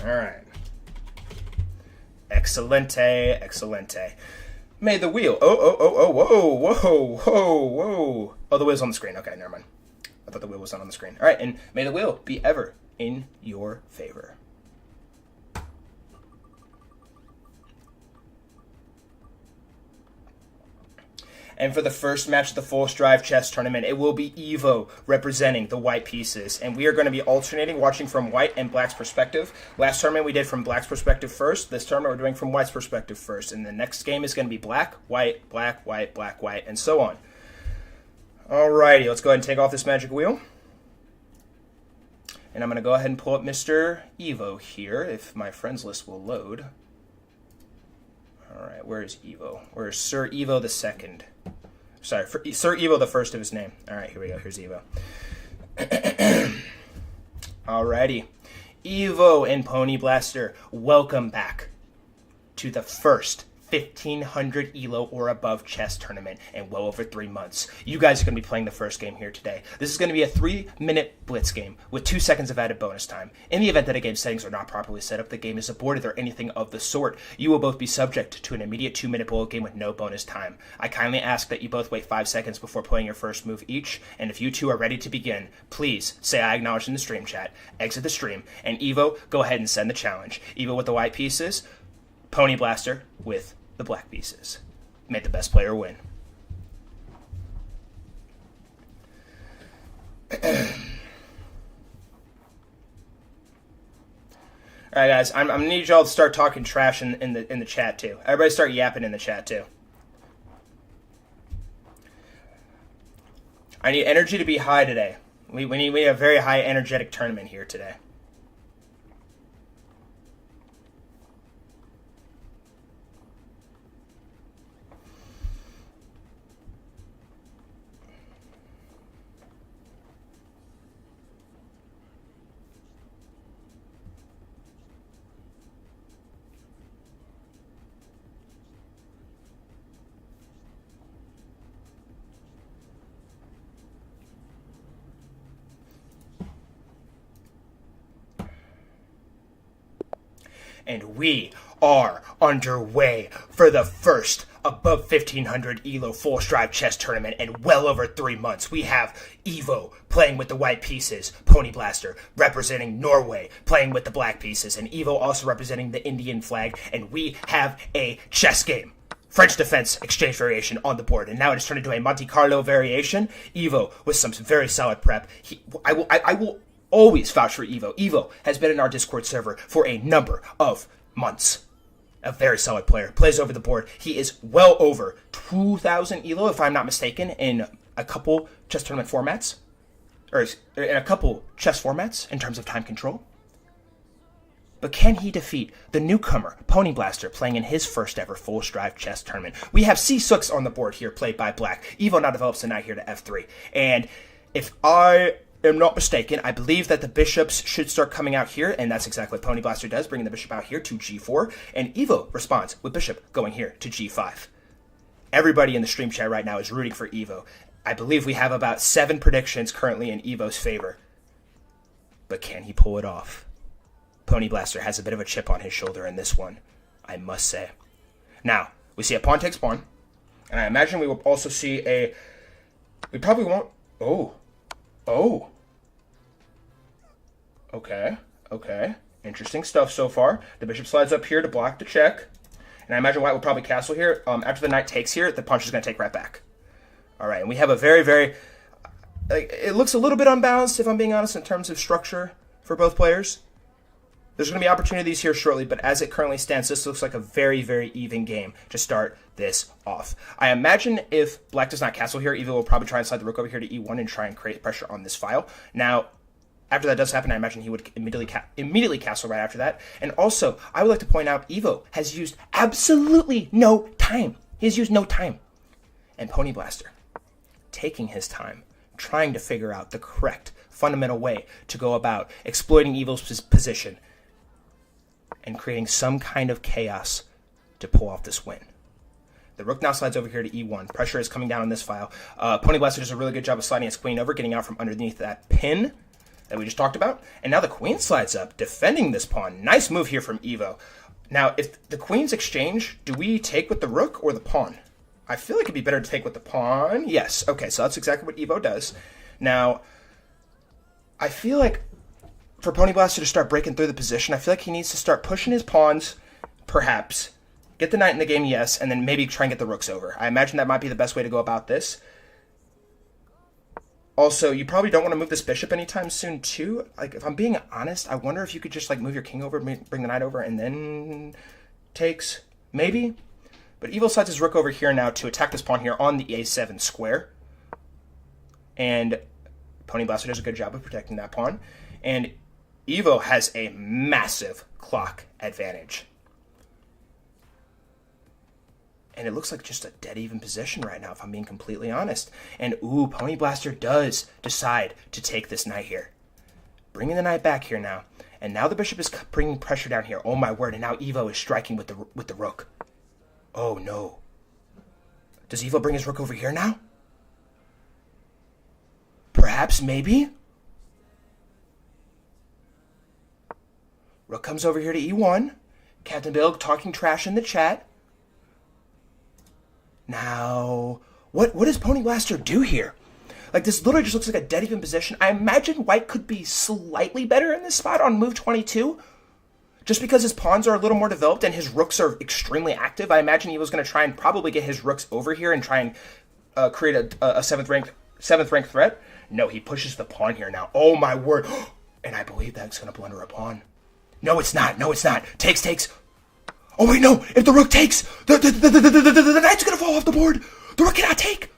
All right. Excelente. May the wheel. Whoa. Oh, the wheel's on the screen. Okay, never mind. I thought the wheel was not on the screen. All right, and may the wheel be ever in your favor. And for the first match of the Full Strive Chess Tournament, it will be Evo representing the white pieces. And we are going to be alternating, watching from white and black's perspective. Last tournament we did from black's perspective first. This tournament we're doing from white's perspective first. And the next game is going to be black, white, black, white, black, white, and so on. Alrighty, let's go ahead and take off this magic wheel. And I'm going to go ahead and pull up Mr. Evo here, if my friends list will load. Alright, where is Evo? Where is Sir Evo the Second? Sorry, Sir Evo the first of his name. Alright, here we go. Here's Evo. Alrighty. Evo and Pony Blaster, welcome back to the first 1,500 ELO or above chess tournament in well over 3 months. You guys are going to be playing the first game here today. This is going to be a 3-minute Blitz game with 2 seconds of added bonus time. In the event that a game's settings are not properly set up, the game is aborted, or anything of the sort, you will both be subject to an immediate 2-minute bullet game with no bonus time. I kindly ask that you both wait 5 seconds before playing your first move each, and if you two are ready to begin, please say I acknowledge in the stream chat, exit the stream, and Evo, go ahead and send the challenge. Evo with the white pieces, Pony Blaster with the black pieces. May the best player win. Alright guys, I'm gonna need y'all to start talking trash in the chat too. Everybody start yapping in the chat too. I need energy to be high today. We have a very high energetic tournament here today. And we are underway for the first above 1,500 ELO Full Strive Chess Tournament in well over 3 months. We have Evo playing with the white pieces, Pony Blaster representing Norway, playing with the black pieces, and Evo also representing the Indian flag, and we have a chess game. French defense exchange variation on the board, and now it has turned into a Monte Carlo variation. Evo with some very solid prep. I will always vouch for Evo. Evo has been in our Discord server for a number of months. A very solid player. Plays over the board. He is well over 2,000 ELO, if I'm not mistaken, in a couple chess tournament formats. Or in a couple chess formats in terms of time control. But can he defeat the newcomer, Pony Blaster, playing in his first ever Full Strive Chess Tournament? We have C6 on the board here, played by black. Evo now develops a knight here to F3. And if I am not mistaken, I believe that the bishops should start coming out here, and that's exactly what Pony Blaster does, bringing the bishop out here to G4, and Evo responds with bishop going here to G5. Everybody in the stream chat right now is rooting for Evo. I believe we have about 7 predictions currently in Evo's favor. But can he pull it off? Pony Blaster has a bit of a chip on his shoulder in this one, I must say. Now, we see a pawn takes pawn, and I imagine we will also see a... We probably won't... Oh. Okay. Interesting stuff so far. The bishop slides up here to block the check. And I imagine white will probably castle here. After the knight takes here, the punch is going to take right back. Alright, and we have a very, very... it looks a little bit unbalanced, if I'm being honest, in terms of structure for both players. There's going to be opportunities here shortly, but as it currently stands, this looks like a very, very even game to start this off. I imagine if black does not castle here, Evo will probably try and slide the rook over here to E1 and try and create pressure on this file. Now, after that does happen, I imagine he would immediately castle right after that. And also, I would like to point out, Evo has used absolutely no time. He has used no time. And Pony Blaster, taking his time, trying to figure out the correct fundamental way to go about exploiting Evo's position and creating some kind of chaos to pull off this win. The rook now slides over here to E1. Pressure is coming down on this file. Pony Blaster does a really good job of sliding his queen over, getting out from underneath that pin that we just talked about. And now the queen slides up, defending this pawn. Nice move here from Evo. Now, if the queens exchange, do we take with the rook or the pawn? I feel like it'd be better to take with the pawn. Yes. Okay, so that's exactly what Evo does. Now, I feel like for Pony Blaster to start breaking through the position, I feel like he needs to start pushing his pawns, perhaps, Get the knight in the game, yes, and then maybe try and get the rooks over. I imagine that might be the best way to go about this. Also, you probably don't want to move this bishop anytime soon, too. Like, if I'm being honest, I wonder if you could just, like, move your king over, bring the knight over, and then takes. Maybe. But Evil slides his rook over here now to attack this pawn here on the a7 square. And Pony Blaster does a good job of protecting that pawn. And Evo has a massive clock advantage. And it looks like just a dead even position right now, if I'm being completely honest. And, ooh, Pony Blaster does decide to take this knight here. Bringing the knight back here now. And now the bishop is bringing pressure down here. Oh, my word. And now Evo is striking with the rook. Oh, no. Does Evo bring his rook over here now? Perhaps, maybe? Rook comes over here to e1. Captain Bill talking trash in the chat. Now, what does Pony Blaster do here? Like, this literally just looks like a dead even position. I imagine White could be slightly better in this spot on move 22. Just because his pawns are a little more developed and his rooks are extremely active. I imagine he was going to try and probably get his rooks over here and try and create a 7th rank threat. No, he pushes the pawn here now. Oh, my word. And I believe that's going to blunder a pawn. No, it's not. No, it's not. Takes. Oh, wait, no. If the rook takes, the knight's going to fall off the board. The rook cannot take.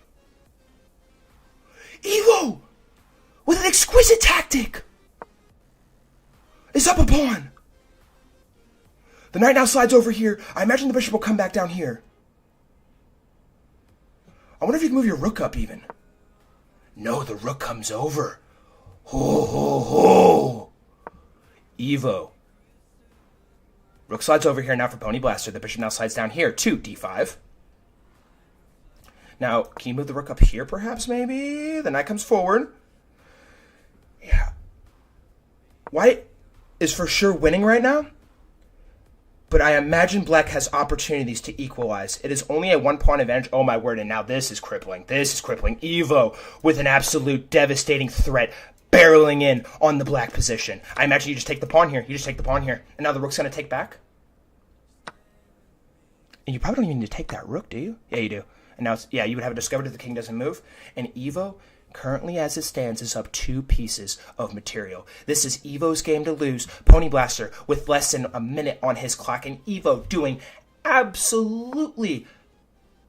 Evo, with an exquisite tactic, is up a pawn. The knight now slides over here. I imagine the bishop will come back down here. I wonder if you can move your rook up even. No, the rook comes over. Ho, ho, ho. Evo. Rook slides over here now for Pony Blaster. The bishop now slides down here to d5. Now, can you move the rook up here perhaps, maybe? The knight comes forward. Yeah. White is for sure winning right now. But I imagine Black has opportunities to equalize. It is only a 1-pawn advantage. Oh, my word. And now this is crippling. This is crippling. Evo with an absolute devastating threat barreling in on the black position. I imagine you just take the pawn here. You just take the pawn here. And now the rook's going to take back. And you probably don't even need to take that rook, do you? Yeah, you do. And now, it's, yeah, you would have it discovered if the king doesn't move. And Evo, currently as it stands, is up 2 pieces of material. This is Evo's game to lose. Pony Blaster with less than a minute on his clock. And Evo doing absolutely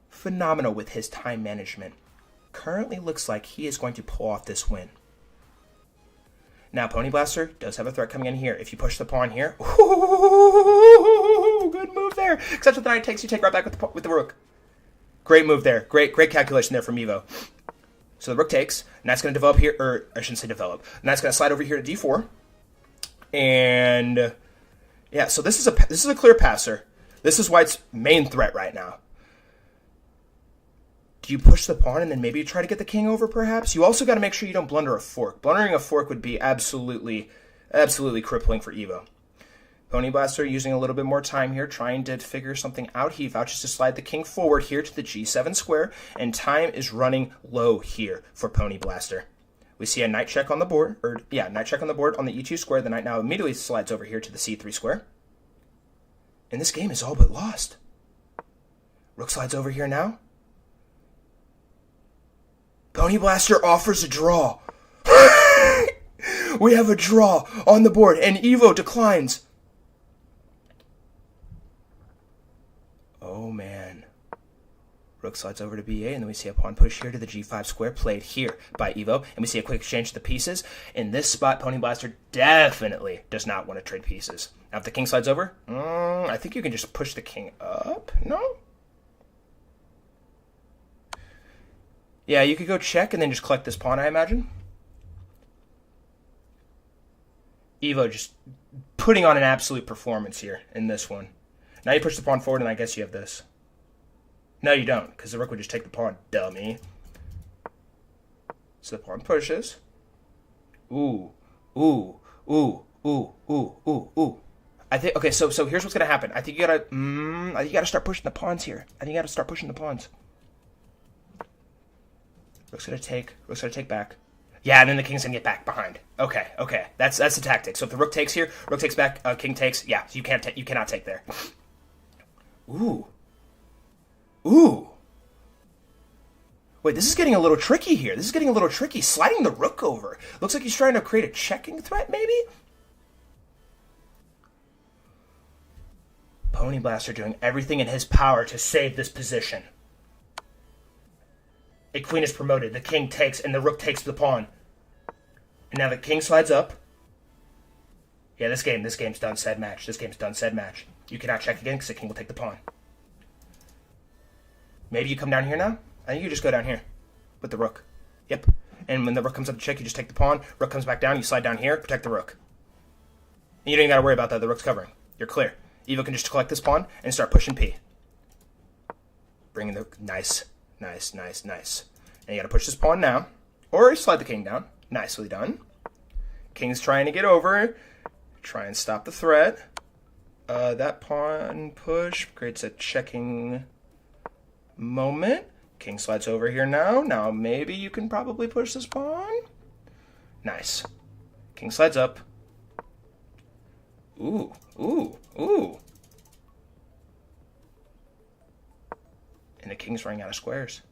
phenomenal with his time management. Currently looks like he is going to pull off this win. Now, Pony Blaster does have a threat coming in here. If you push the pawn here, ooh, good move there. Except with the knight takes, you take right back with the rook. Great move there. Great calculation there from Evo. So the rook takes, and that's going to develop here, or I shouldn't say develop. And that's going to slide over here to d4. And yeah, so this is a clear passer. This is White's main threat right now. Do you push the pawn and then maybe you try to get the king over, perhaps? You also got to make sure you don't blunder a fork. Blundering a fork would be absolutely crippling for Evo. Pony Blaster using a little bit more time here, trying to figure something out. He vouches to slide the king forward here to the g7 square, and time is running low here for Pony Blaster. We see a knight check on the board, knight check on the board on the e2 square. The knight now immediately slides over here to the c3 square. And this game is all but lost. Rook slides over here now. Pony Blaster offers a draw. We have a draw on the board, and Evo declines. Oh, man. Rook slides over to b8, and then we see a pawn push here to the g5 square, played here by Evo. And we see a quick exchange of the pieces. In this spot, Pony Blaster definitely does not want to trade pieces. Now, if the king slides over, I think you can just push the king up. No? Yeah, you could go check and then just collect this pawn, I imagine. Evo just putting on an absolute performance here in this one. Now you push the pawn forward, and I guess you have this. No, you don't, because the rook would just take the pawn, dummy. So the pawn pushes. Ooh. I think, okay, so here's what's going to happen. I think you gotta start pushing the pawns here. I think you gotta start pushing the pawns. Rook's gonna take back. Yeah, and then the king's gonna get back behind. Okay. That's the tactic. So if the rook takes here, rook takes back, king takes. Yeah, you cannot take there. Ooh. Ooh. Wait, this is getting a little tricky here. This is getting a little tricky. Sliding the rook over. Looks like he's trying to create a checking threat, maybe? Pony Blaster doing everything in his power to save this position. A queen is promoted. The king takes, and the rook takes the pawn. And now the king slides up. Yeah, this game's done, said match. This game's done, said match. You cannot check again because the king will take the pawn. Maybe you come down here now? I think you just go down here with the rook. Yep. And when the rook comes up to check, you just take the pawn. Rook comes back down, you slide down here, protect the rook. And you don't even got to worry about that. The rook's covering. You're clear. Evo can just collect this pawn and start pushing P. Bringing the... Nice. Nice, nice, nice. And you got to push this pawn now. Or slide the king down. Nicely done. King's trying to get over. Try and stop the threat. That pawn push creates a checking moment. King slides over here now. Now maybe you can probably push this pawn. Nice. King slides up. Ooh, ooh, ooh. And the king's running out of squares.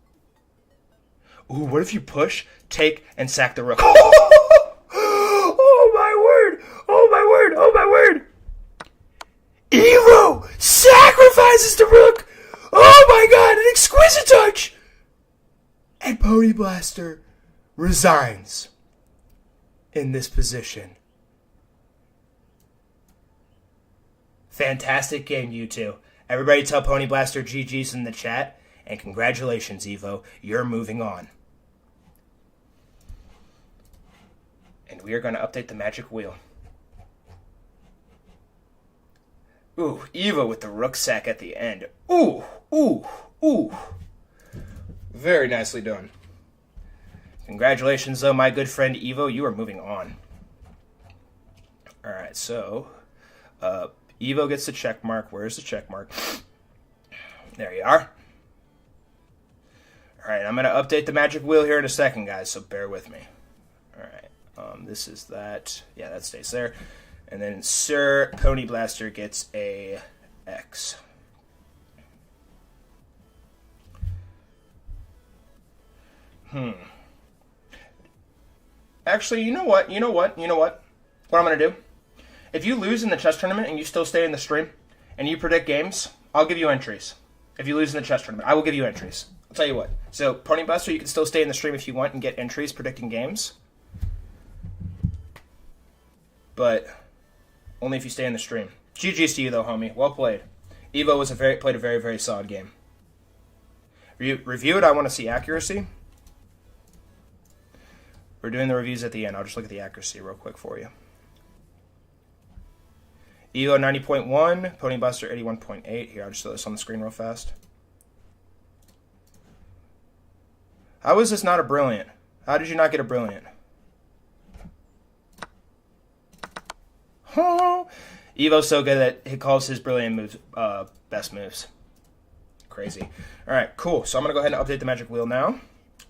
Ooh, what if you push, take, and sack the rook? Oh my word! Oh my word! Oh my word! Evo sacrifices the rook! Oh my god, an exquisite touch! And Pony Blaster resigns in this position. Fantastic game, you two. Everybody tell Pony Blaster GG's in the chat, and congratulations, Evo. You're moving on. And we are going to update the magic wheel. Ooh, Evo with the rook sack at the end. Ooh, ooh, ooh. Very nicely done. Congratulations, though, my good friend Evo. You are moving on. Alright, so... Evo gets the check mark. Where's the check mark? There you are. Alright, I'm going to update the magic wheel here in a second, guys, so bear with me. Alright, this is that. Yeah, that stays there. And then Sir Pony Blaster gets a X. Actually, you know what? What I'm going to do? If you lose in the chess tournament and you still stay in the stream and you predict games, I'll give you entries. If you lose in the chess tournament, I will give you entries. I'll tell you what. So, Pony Blaster, you can still stay in the stream if you want and get entries predicting games. But only if you stay in the stream. GG's to you, though, homie. Well played. Evo played a very, very solid game. Review it. I want to see accuracy. We're doing the reviews at the end. I'll just look at the accuracy real quick for you. Evo 90.1, Pony Blaster 81.8. Here, I'll just throw this on the screen real fast. How is this not a brilliant? How did you not get a brilliant? Oh, Evo's so good that he calls his brilliant moves best moves. Crazy. All right, cool. So I'm going to go ahead and update the magic wheel now.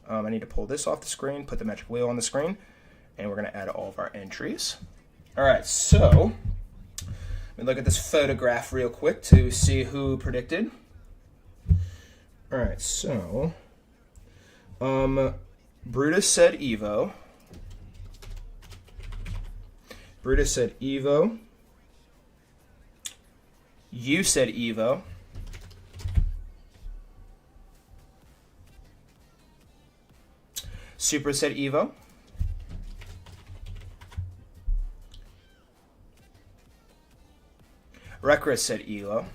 I need to pull this off the screen, put the magic wheel on the screen, and we're going to add all of our entries. All right, so... let me look at this photograph real quick to see who predicted. Alright, so... Brutus said Evo. Brutus said Evo. You said Evo. Super said Evo. Rekra said Evo.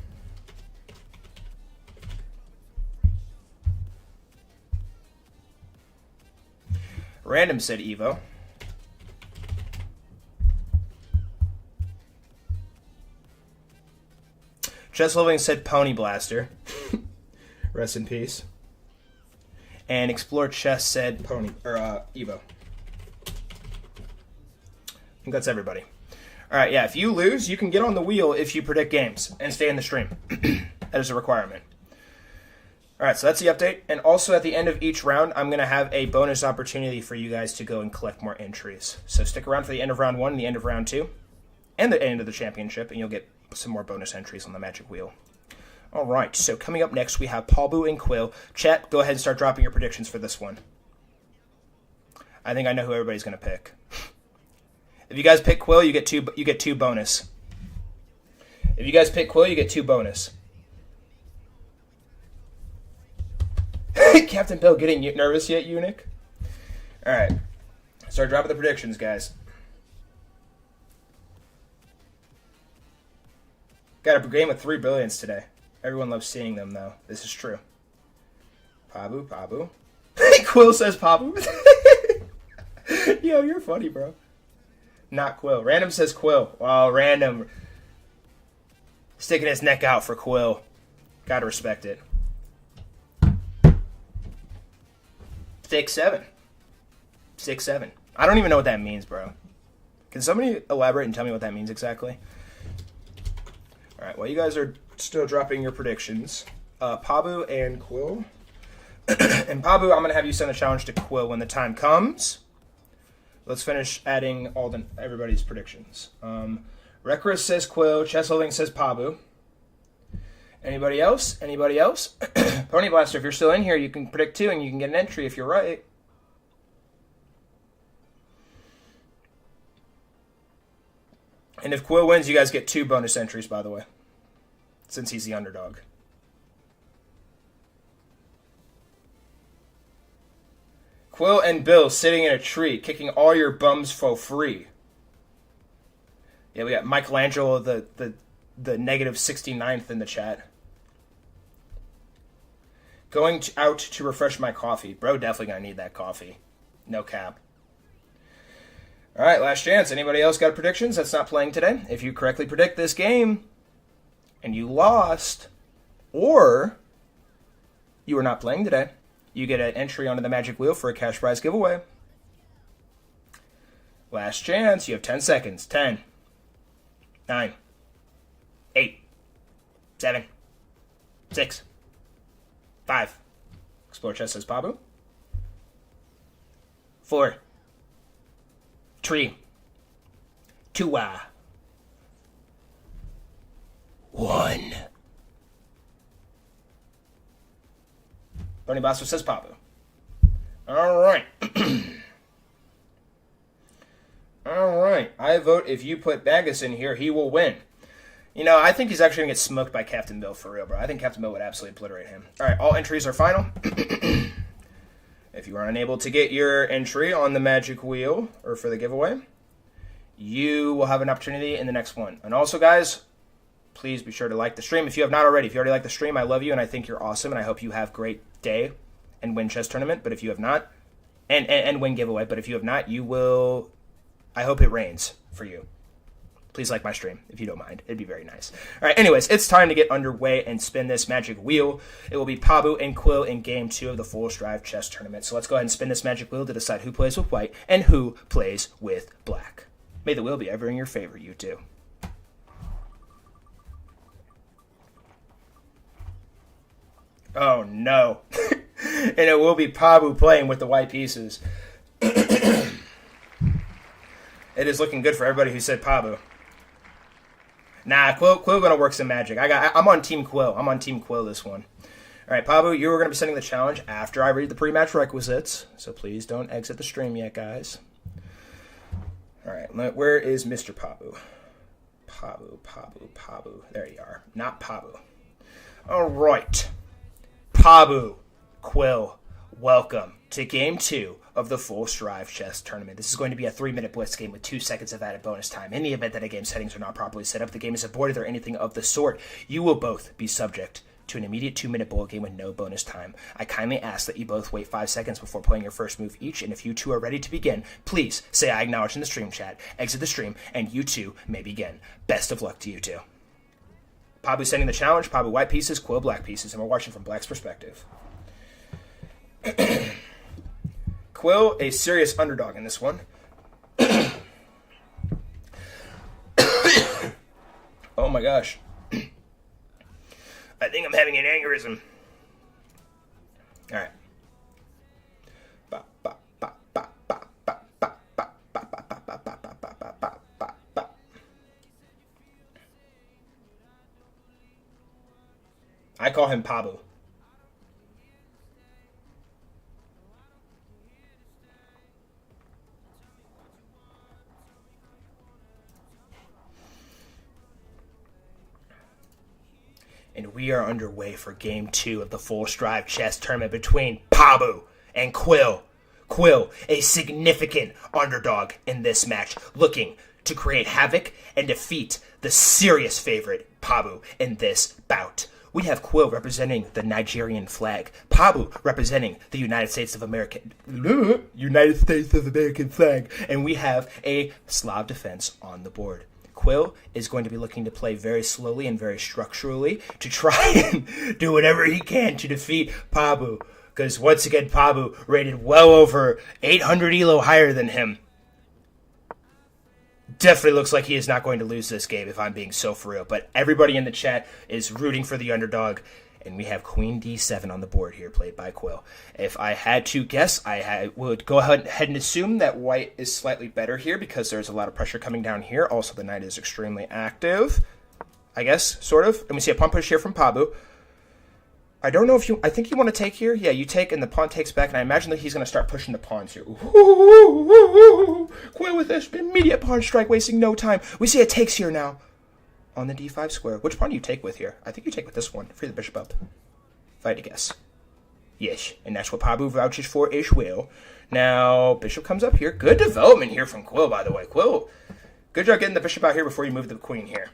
Random said Evo. Chess Living said Pony Blaster. Rest in peace. And Explore Chess said Evo. I think that's everybody. Alright, yeah, if you lose, you can get on the wheel if you predict games and stay in the stream. That is a requirement. Alright, so that's the update. And also at the end of each round, I'm going to have a bonus opportunity for you guys to go and collect more entries. So stick around for the end of round 1, the end of round 2, and the end of the championship, and you'll get some more bonus entries on the magic wheel. All right, so coming up next, we have Pabu and Quill. Chat, go ahead and start dropping your predictions for this one. I think I know who everybody's going to pick. If you guys pick Quill, you get two bonus. If you guys pick Quill, you get 2 bonus. Captain Bill, getting nervous yet, Eunuch? All right, start dropping the predictions, guys. Got a game with 3 brilliants today. Everyone loves seeing them, though. This is true. Pabu. Quill says Pabu. Yo, you're funny, bro. Not Quill. Random says Quill. Wow, Random. Sticking his neck out for Quill. Gotta respect it. 6-7. 6-7. I don't even know what that means, bro. Can somebody elaborate and tell me what that means exactly? All right, well, you guys are still dropping your predictions. Pabu and Quill. And Pabu, I'm going to have you send a challenge to Quill when the time comes. Let's finish adding everybody's predictions. Rekris says Quill. Chesseling says Pabu. Anybody else? Pony Blaster, if you're still in here, you can predict too, and you can get an entry if you're right. And if Quill wins, you guys get 2 bonus entries, by the way, since he's the underdog. Quill and Bill sitting in a tree, kicking all your bums for free. Yeah, we got Michelangelo, the negative 69th in the chat. Going out to refresh my coffee. Bro, definitely gonna need that coffee. No cap. All right, last chance. Anybody else got predictions that's not playing today? If you correctly predict this game and you lost, or you are not playing today, you get an entry onto the Magic Wheel for a cash prize giveaway. Last chance. You have 10 seconds. 10, 9, 8, 7, 6, 5. Explore chest says Pabu. 4, 3, 2, 1. Bernie Basso says Pabu. All right. All right. I vote if you put Bagus in here, he will win. You know, I think he's actually going to get smoked by Captain Bill for real, bro. I think Captain Bill would absolutely obliterate him. All right, all entries are final. If you are unable to get your entry on the Magic Wheel or for the giveaway, you will have an opportunity in the next one. And also, guys, please be sure to like the stream. If you have not already, if you already like the stream, I love you and I think you're awesome and I hope you have a great day and win chess tournament. But if you have not, and win giveaway, but if you have not, you will, I hope it rains for you. Please like my stream, if you don't mind. It'd be very nice. All right, anyways, it's time to get underway and spin this Magic Wheel. It will be Pabu and Quill in Game 2 of the Full Strive Chess Tournament. So let's go ahead and spin this Magic Wheel to decide who plays with white and who plays with black. May the wheel be ever in your favor, you two. Oh, no. And it will be Pabu playing with the white pieces. It is looking good for everybody who said Pabu. Nah, Quill gonna work some magic. I'm on Team Quill. I'm on Team Quill this one. All right, Pabu, you are gonna be sending the challenge after I read the pre-match requisites. So please don't exit the stream yet, guys. All right, where is Mr. Pabu? Pabu. There you are. Not Pabu. All right, Pabu, Quill, welcome to Game 2 of the Full Strive Chess Tournament. This is going to be a 3-minute blitz game with 2 seconds of added bonus time. In the event that a game settings are not properly set up, the game is aborted, or anything of the sort, you will both be subject to an immediate 2-minute bullet game with no bonus time. I kindly ask that you both wait 5 seconds before playing your first move each, and if you two are ready to begin, please say I acknowledge in the stream chat, exit the stream, and you two may begin. Best of luck to you two. Pabu sending the challenge, Pabu white pieces, Quill black pieces, and we're watching from black's perspective. Quill, a serious underdog in this one. Oh my gosh. I think I'm having an aneurysm. All right. call him Pabu. And we are underway for Game 2 of the Full Strive Chess Tournament between Pabu and Quill. Quill, a significant underdog in this match, looking to create havoc and defeat the serious favorite, Pabu, in this bout. We have Quill representing the Nigerian flag, Pabu representing the United States of American flag, and we have a Slav defense on the board. Quill is going to be looking to play very slowly and very structurally to try and do whatever he can to defeat Pabu. Because once again, Pabu rated well over 800 elo higher than him. Definitely looks like he is not going to lose this game, if I'm being so for real. But everybody in the chat is rooting for the underdog. And we have Queen D7 on the board here, played by Quill. If I had to guess, would go ahead and assume that white is slightly better here because there's a lot of pressure coming down here. Also, the knight is extremely active, I guess, sort of. And we see a pawn push here from Pabu. I don't know if I think you want to take here. Yeah, you take, and the pawn takes back, and I imagine that he's going to start pushing the pawns here. Quill with this immediate pawn strike, wasting no time. We see it takes here now. On the d5 square. Which pawn do you take with here? I think you take with this one. Free the bishop up. If I had to guess. Yes. And that's what Pabu vouches for as well. Now, bishop comes up here. Good development here from Quill, by the way. Quill, good job getting the bishop out here before you move the queen here.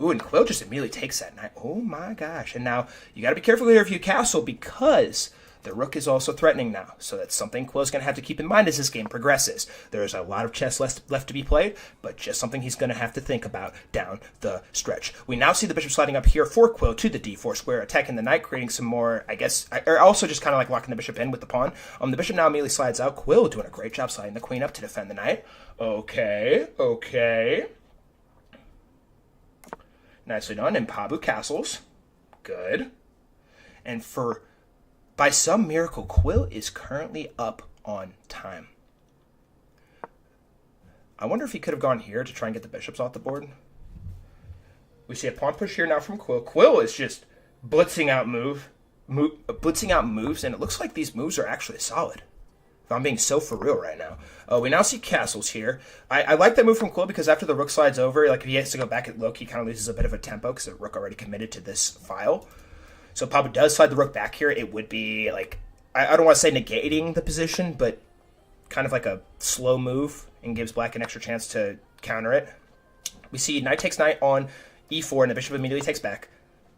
Ooh, and Quill just immediately takes that knight. Oh my gosh. And now, you got to be careful here if you castle because the rook is also threatening now. So that's something Quill's going to have to keep in mind as this game progresses. There's a lot of chess left to be played, but just something he's going to have to think about down the stretch. We now see the bishop sliding up here for Quill to the d4 square, attacking the knight, creating some more, I guess, or also just kind of like locking the bishop in with the pawn. The bishop now immediately slides out. Quill doing a great job sliding the queen up to defend the knight. Okay. Nicely done. And Pabu castles. Good. And by some miracle, Quill is currently up on time. I wonder if he could have gone here to try and get the bishops off the board. We see a pawn push here now from Quill. Quill is just blitzing out moves, and it looks like these moves are actually solid. If I'm being so for real right now. We now see castles here. I like that move from Quill because after the rook slides over, like if he has to go back at look, he kind of loses a bit of a tempo because the rook already committed to this file. So Pabu does slide the rook back here. It would be like, I don't want to say negating the position, but kind of like a slow move and gives black an extra chance to counter it. We see knight takes knight on e4, and the bishop immediately takes back.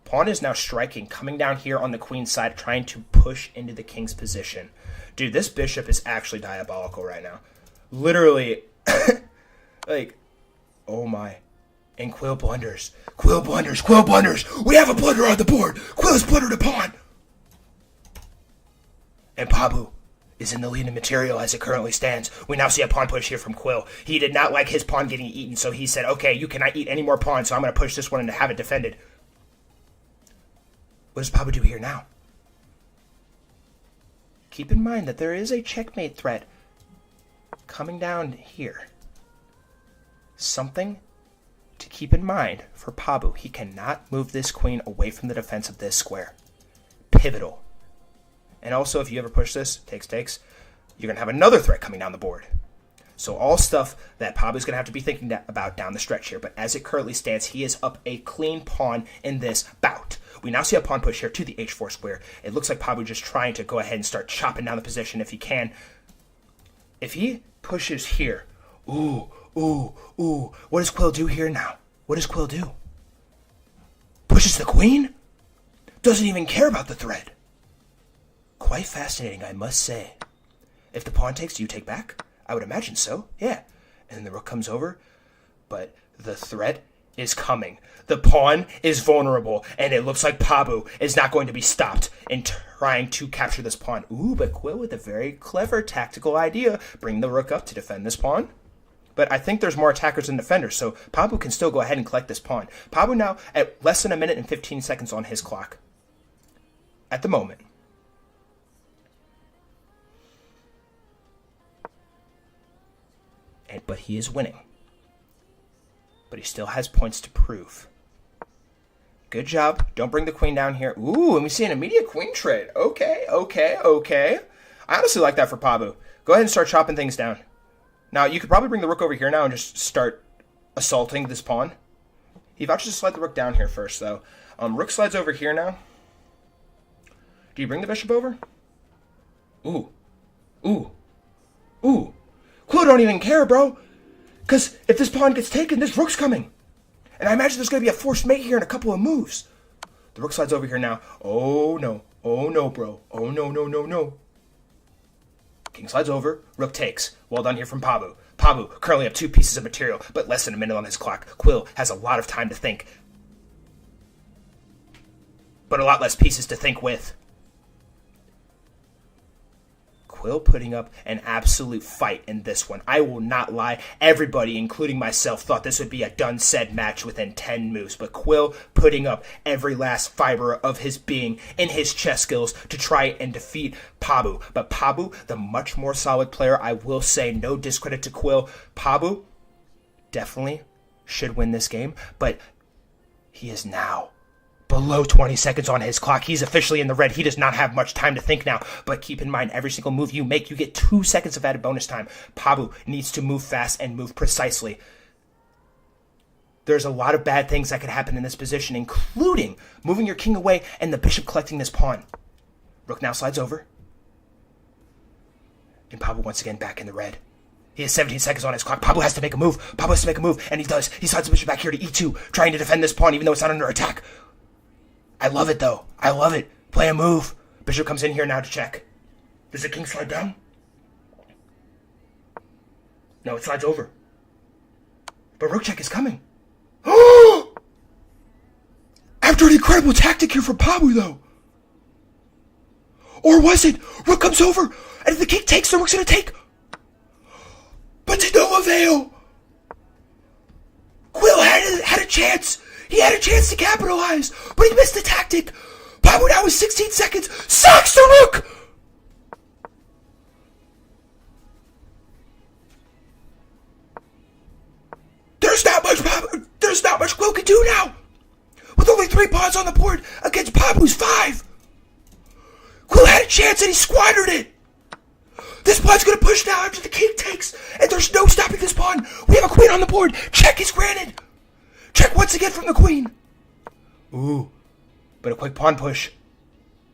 Pawn is now striking, coming down here on the queen's side, trying to push into the king's position. Dude, this bishop is actually diabolical right now. Literally, like, oh my. And Quill blunders. Quill blunders. We have a blunder on the board. Quill has blundered a pawn. And Pabu is in the lead in material as it currently stands. We now see a pawn push here from Quill. He did not like his pawn getting eaten, so he said, okay, you cannot eat any more pawns, so I'm going to push this one and have it defended. What does Pabu do here now? Keep in mind that there is a checkmate threat coming down here. Something to keep in mind for Pabu. He cannot move this queen away from the defense of this square. Pivotal. And also, if you ever push this, takes, you're going to have another threat coming down the board. So all stuff that Pabu's going to have to be thinking about down the stretch here. But as it currently stands, he is up a clean pawn in this bout. We now see a pawn push here to the h4 square. It looks like Pabu just trying to go ahead and start chopping down the position if he can. If he pushes here, ooh. What does Quill do here now? What does Quill do? Pushes the queen? Doesn't even care about the threat. Quite fascinating, I must say. If the pawn takes, do you take back? I would imagine so, yeah. And then the rook comes over, but the threat is coming. The pawn is vulnerable, and it looks like Pabu is not going to be stopped in trying to capture this pawn. Ooh, but Quill with a very clever tactical idea. Bring the rook up to defend this pawn. But I think there's more attackers than defenders, so Pabu can still go ahead and collect this pawn. Pabu now at less than a minute and 15 seconds on his clock. At the moment. But he is winning. But he still has points to prove. Good job. Don't bring the queen down here. Ooh, and we see an immediate queen trade. Okay. I honestly like that for Pabu. Go ahead and start chopping things down. Now, you could probably bring the rook over here now and just start assaulting this pawn. He vouches to slide the rook down here first, though. Rook slides over here now. Do you bring the bishop over? Ooh. Quill don't even care, bro. Because if this pawn gets taken, this rook's coming. And I imagine there's going to be a forced mate here in a couple of moves. The rook slides over here now. Oh, no, bro. Oh, no. King slides over. Rook takes. Well done here from Pabu. Pabu currently have 2 pieces of material, but less than a minute on his clock. Quill has a lot of time to think, but a lot less pieces to think with. Quill putting up an absolute fight in this one. I will not lie. Everybody, including myself, thought this would be a done-said match within 10 moves. But Quill putting up every last fiber of his being in his chess skills to try and defeat Pabu. But Pabu, the much more solid player, I will say, no discredit to Quill. Pabu definitely should win this game, but he is now below 20 seconds on his clock. He's officially in the red. He does not have much time to think now. But keep in mind, every single move you make, you get 2 seconds of added bonus time. Pabu needs to move fast and move precisely. There's a lot of bad things that could happen in this position, including moving your king away and the bishop collecting this pawn. Rook now slides over. And Pabu once again back in the red. He has 17 seconds on his clock. Pabu has to make a move. And he does. He slides the bishop back here to e2, trying to defend this pawn even though it's not under attack. I love it, though. I love it. Play a move. Bishop comes in here now to check. Does the king slide down? No, it slides over. But rook check is coming. After an incredible tactic here from Pabu, though. Or was it? Rook comes over, and if the king takes, the rook's going to take. But to no avail. Quill had a chance. He had a chance to capitalize, but he missed the tactic. Pabu now with 16 seconds sacks the rook. There's not much Quill can do now. With only 3 pawns on the board against Pabu's 5. Quill had a chance and he squandered it. This pawn's going to push now after the king takes, and there's no stopping this pawn. We have a queen on the board. Check is granted. Check once again from the queen. Ooh, but a quick pawn push.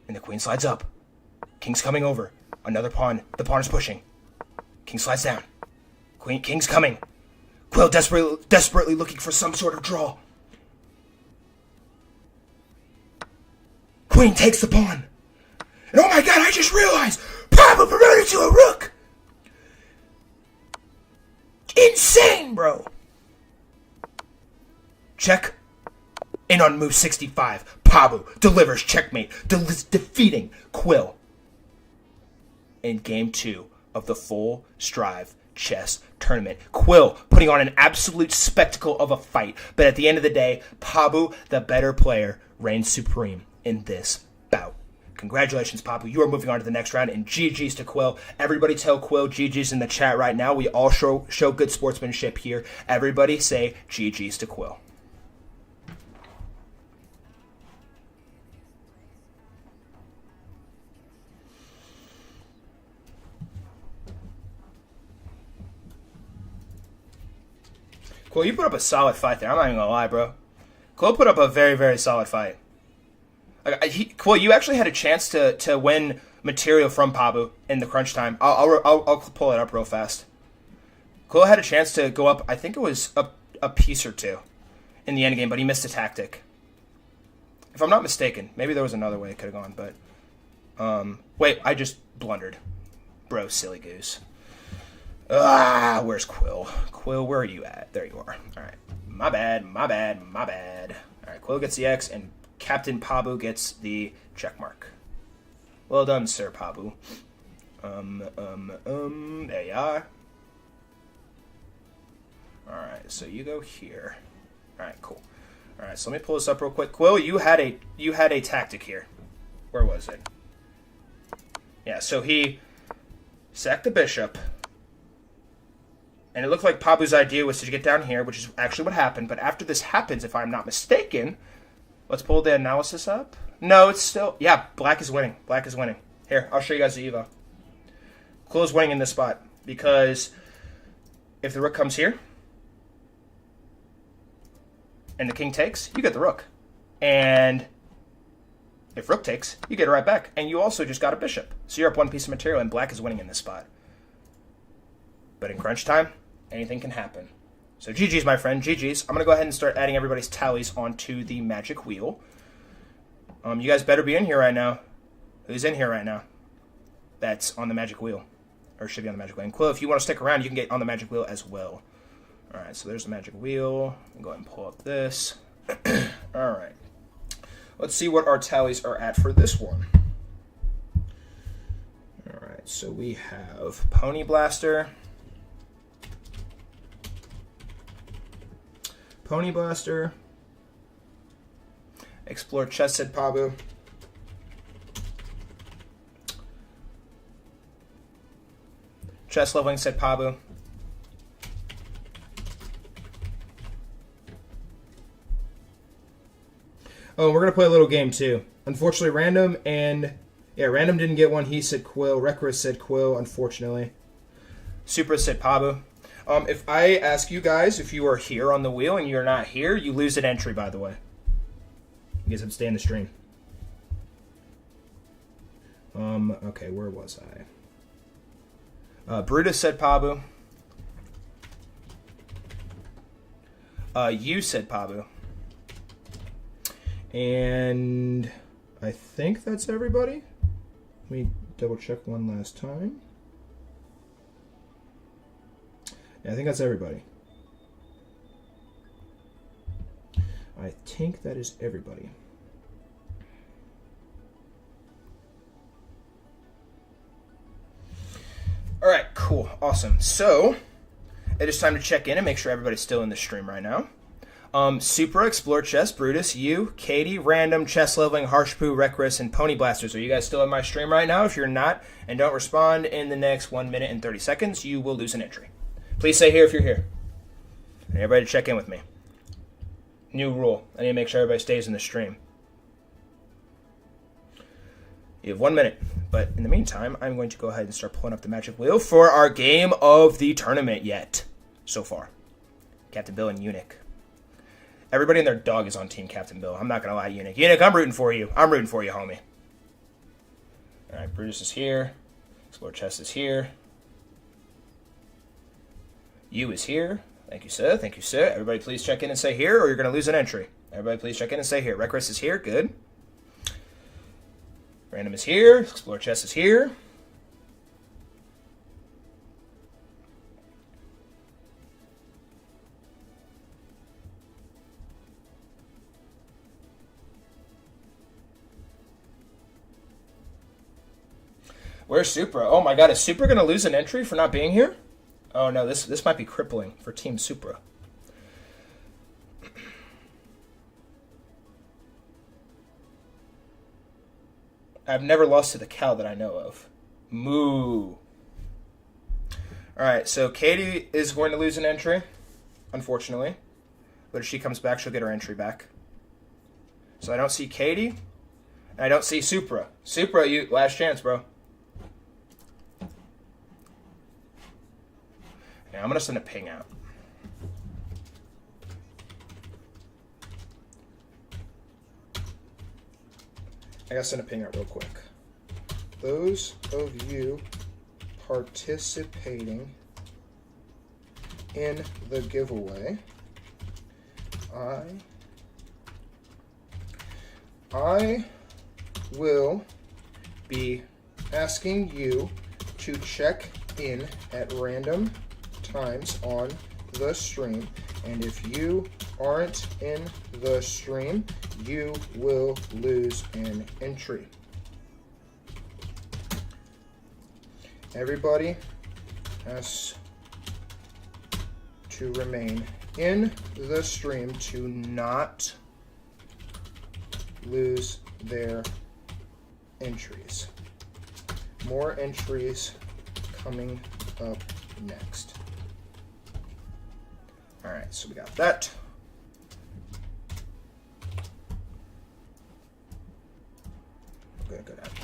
And the queen slides up. King's coming over. Another pawn. The pawn is pushing. King slides down. King's coming. Quill desperately looking for some sort of draw. Queen takes the pawn. And oh my god, I just realized Pabu promoted to a rook. Insane, bro. Check. And on move 65, Pabu delivers checkmate, defeating Quill in game 2 of the full Strive chess tournament. Quill putting on an absolute spectacle of a fight, but at the end of the day, Pabu, the better player, reigns supreme in this bout. Congratulations, Pabu. You are moving on to the next round, and GG's to Quill. Everybody tell Quill GG's in the chat right now. We all show good sportsmanship here. Everybody say GG's to Quill. Quill, you put up a solid fight there. I'm not even gonna lie, bro. Quill put up a very, very solid fight. Quill, you actually had a chance to win material from Pabu in the crunch time. I'll pull it up real fast. Quill had a chance to go up. I think it was a piece or 2 in the endgame, but he missed a tactic. If I'm not mistaken, maybe there was another way it could have gone. But wait, I just blundered, bro. Silly goose. Where's Quill? Quill, where are you at? There you are. All right. My bad. All right, Quill gets the X, and Captain Pabu gets the check mark. Well done, Sir Pabu. There you are. All right, so you go here. All right, cool. All right, so let me pull this up real quick. Quill, you had a tactic here. Where was it? Yeah, so he sacked the bishop. And it looked like Pabu's idea was to get down here, which is actually what happened. But after this happens, if I'm not mistaken, Let's pull the analysis up. No, it's still... Yeah, black is winning. Black is winning. Here, I'll show you guys the Evo. Quill is winning in this spot because if the rook comes here and the king takes, you get the rook. And if rook takes, you get it right back. And you also just got a bishop. So you're up one piece of material, and black is winning in this spot. But in crunch time, anything can happen. So GG's, my friend. GG's. I'm going to go ahead and start adding everybody's tallies onto the magic wheel. You guys better be in here right now. Who's in here right now? That's on the magic wheel. Or should be on the magic wheel. And Quill, if you want to stick around, you can get on the magic wheel as well. Alright, so there's the magic wheel. I'll go ahead and pull up this. Alright. Let's see what our tallies are at for this one. Alright, so we have Pony Blaster. Pony Blaster. Explore Chess, said Pabu. Chess leveling, said Pabu. Oh, we're going to play a little game too. Unfortunately, Random didn't get one. He said Quill. Recorus said Quill, unfortunately. Supra said Pabu. If I ask you guys if you are here on the wheel and you're not here, you lose an entry, by the way. You guys have to stay in the stream. Okay, where was I? Brutus said Pabu. You said Pabu. And I think that's everybody. Let me double check one last time. Yeah, I think that's everybody. I think that is everybody. All right, cool, awesome. So it is time to check in and make sure everybody's still in the stream right now. Supra, Explore Chess, Brutus, you, Katie, Random, Chess Leveling, Harshpoo, Recorus, and Pony Blasters. Are you guys still in my stream right now? If you're not and don't respond in the next 1 minute and 30 seconds, you will lose an entry. Please say here if you're here. And everybody check in with me. New rule. I need to make sure everybody stays in the stream. You have 1 minute. But in the meantime, I'm going to go ahead and start pulling up the magic wheel for our game of the tournament yet. So far. Captain Bill and Eunuch. Everybody and their dog is on Team Captain Bill. I'm not going to lie, Eunuch. Eunuch, I'm rooting for you. I'm rooting for you, homie. Alright, Brutus is here. Explore Chess is here. You is here. Thank you, sir. Thank you, sir. Everybody please check in and say here, or you're going to lose an entry. Everybody please check in and say here. Recorus is here. Good. Random is here. Explore Chess is here. Where's Supra? Oh my god, is Supra going to lose an entry for not being here? Oh no, this might be crippling for Team Supra. I've never lost to the cow that I know of. Moo. Alright, so Katie is going to lose an entry, unfortunately. But if she comes back, she'll get her entry back. So I don't see Katie, and I don't see Supra. Supra, you last chance, bro. Yeah, I'm going to send a ping out. I got to send a ping out real quick. Those of you participating in the giveaway, I will be asking you to check in at random times on the stream, and if you aren't in the stream, you will lose an entry. Everybody has to remain in the stream to not lose their entries. More entries coming up next. All right, so we got that.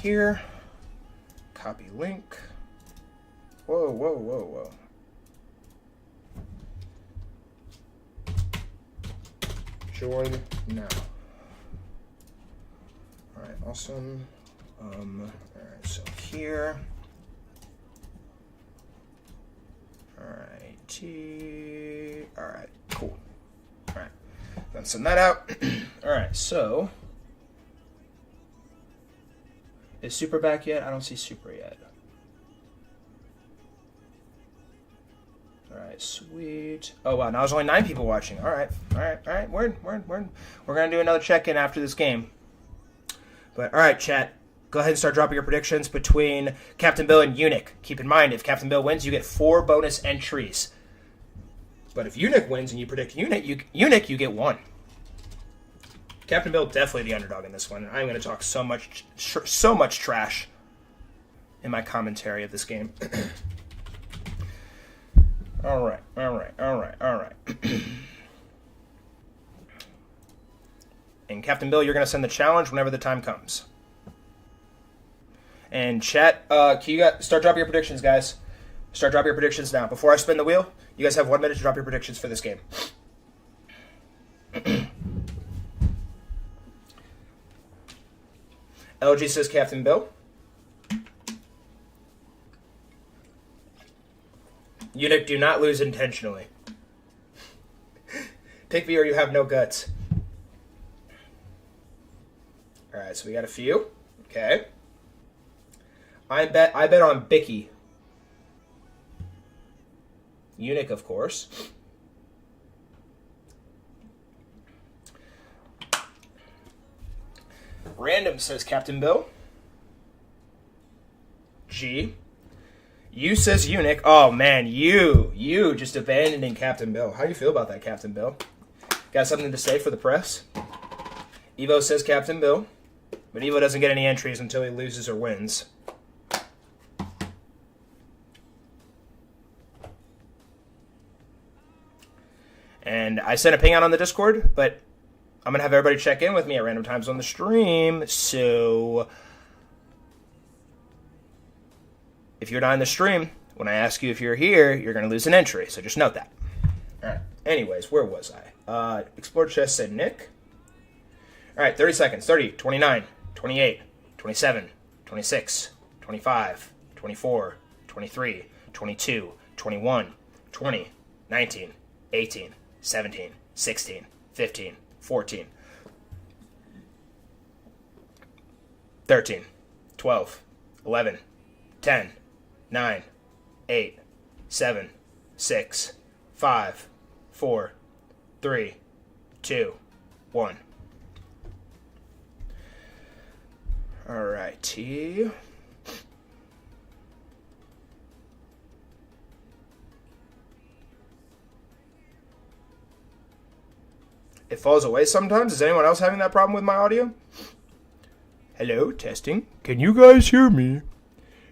here. Copy link. Whoa, whoa, whoa, whoa. Join now. All right, awesome. All right, so here. All right, cool. All right, then send that out. All right, so is Super back yet? I don't see Super yet. All right, sweet. Oh wow, now there's only 9 people watching. All right. We're gonna do another check-in after this game. But all right, chat. Go ahead and start dropping your predictions between Captain Bill and Eunuch. Keep in mind, if Captain Bill wins, you get 4 bonus entries. But if Eunuch wins and you predict Eunuch, you get 1. Captain Bill definitely the underdog in this one. I'm going to talk so much trash in my commentary of this game. All right. And Captain Bill, you're going to send the challenge whenever the time comes. And chat, can you start dropping your predictions, guys? Start dropping your predictions now. Before I spin the wheel, you guys have 1 minute to drop your predictions for this game. LG says Captain Bill. Eunuch, do not lose intentionally. Pick V or you have no guts. Alright, so we got a few. Okay. I bet on Bicky. Eunuch, of course. Random says Captain Bill. G. You says Eunuch. Oh man, you just abandoning Captain Bill. How do you feel about that, Captain Bill? Got something to say for the press? Evo says Captain Bill, but Evo doesn't get any entries until he loses or wins. And I sent a ping out on the Discord, but I'm going to have everybody check in with me at random times on the stream. So if you're not in the stream, when I ask you if you're here, you're going to lose an entry. So just note that. All right. Anyways, where was I? Explore Chess said Nick. All right, 30 seconds. 30, 29, 28, 27, 26, 25, 24, 23, 22, 21, 20, 19, 18, 17, 16, 15, 14, 13, 12, 11, 10, 9, 8, 7, 6, 5, 4, 3, 2, 1. Alrighty. It falls away sometimes. Is anyone else having that problem with my audio? Hello, testing. Can you guys hear me?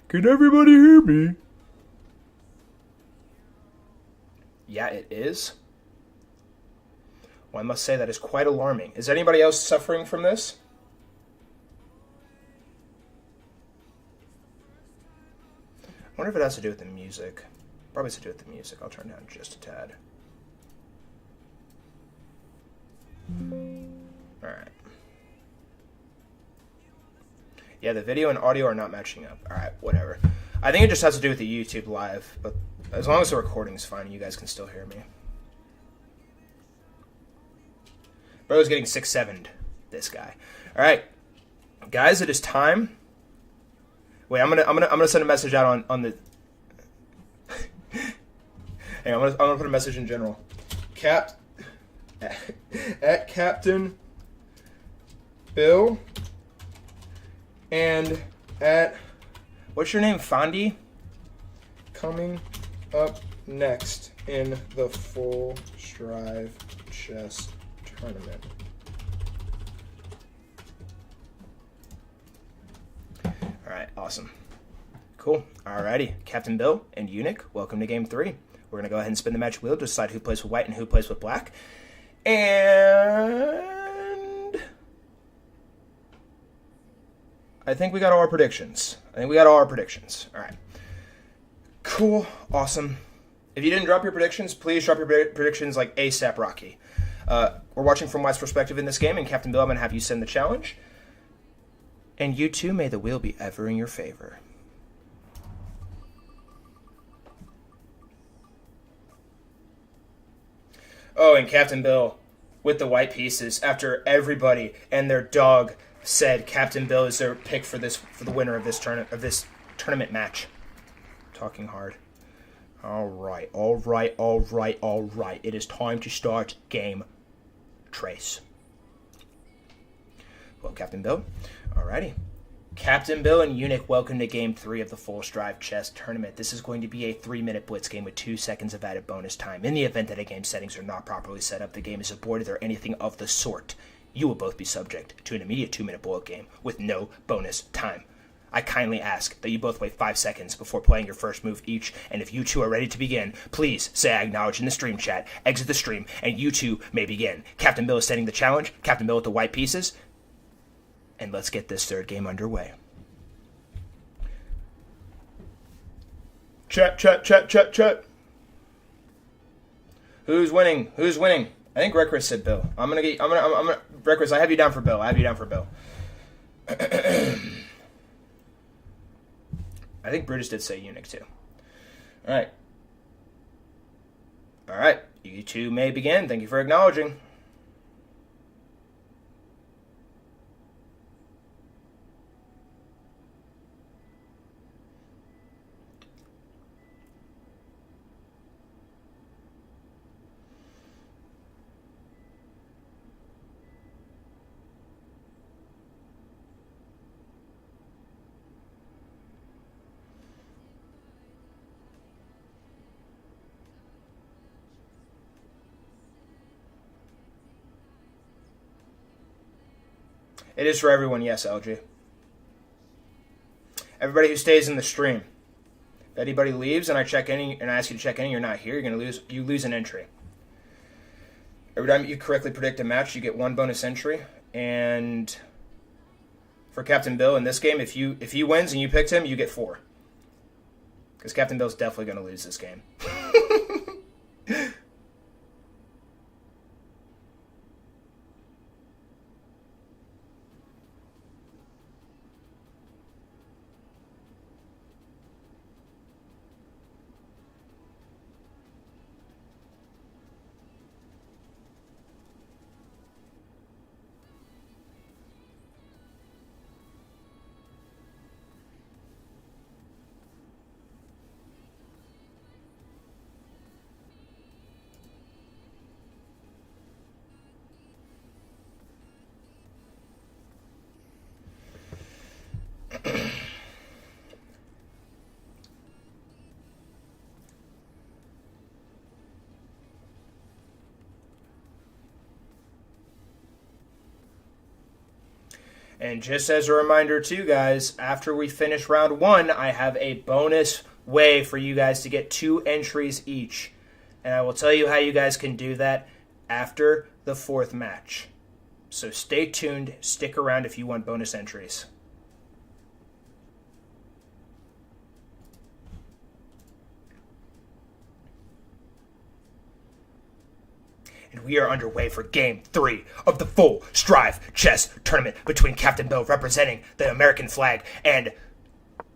Can everybody hear me? Yeah, it is. Well, I must say that is quite alarming. Is anybody else suffering from this? I wonder if it has to do with the music. Probably has to do with the music. I'll turn down just a tad. Alright. Yeah, the video and audio are not matching up. Alright, whatever. I think it just has to do with the YouTube live, but as long as the recording's fine, you guys can still hear me. Bro's getting 6-7'd, this guy. Alright. Guys, it is time. Wait, I'm gonna send a message out on the Hang on, I'm gonna put a message in general. At Captain Bill and at what's your name, Fondy? Coming up next in the Full Strive Chess Tournament. Alright, awesome. Cool. Alrighty. Captain Bill and Eunuch, welcome to Game 3. We're going to go ahead and spin the match wheel to decide who plays with white and who plays with black. And I think we got all our predictions. All right. Cool. Awesome. If you didn't drop your predictions, please drop your predictions like ASAP Rocky. We're watching from Wyatt's perspective in this game, and Captain Bill, I'm going to have you send the challenge. And you too, may the wheel be ever in your favor. Oh, and Captain Bill with the white pieces after everybody and their dog said Captain Bill is their pick for the winner of this tournament match. Talking hard. All right. It is time to start game trace. Well, Captain Bill. Alrighty. Captain Bill and Eunuch, welcome to Game 3 of the Full Strive Chess Tournament. This is going to be a 3-minute blitz game with 2 seconds of added bonus time. In the event that a game settings are not properly set up, the game is aborted, or anything of the sort, you will both be subject to an immediate 2-minute bullet game with no bonus time. I kindly ask that you both wait 5 seconds before playing your first move each, and if you two are ready to begin, please say I acknowledge in the stream chat, exit the stream, and you two may begin. Captain Bill is setting the challenge, Captain Bill with the white pieces, and let's get this third game underway. Chat. Who's winning? I think Reckless said Bill. Reckless, I have you down for Bill. I think Brutus did say Eunuch too. Alright. You two may begin. Thank you for acknowledging. It is for everyone, yes, LG. Everybody who stays in the stream. If anybody leaves and I ask you to check in, you're not here, you lose an entry. Every time you correctly predict a match, you get 1 bonus entry. And for Captain Bill in this game, if he wins and you picked him, you get 4. Because Captain Bill's definitely going to lose this game. And just as a reminder too, guys, after we finish round 1, I have a bonus way for you guys to get 2 entries each. And I will tell you how you guys can do that after the 4th match. So stay tuned, stick around if you want bonus entries. And we are underway for Game 3 of the Full Strive Chess Tournament between Captain Bill, representing the American flag, and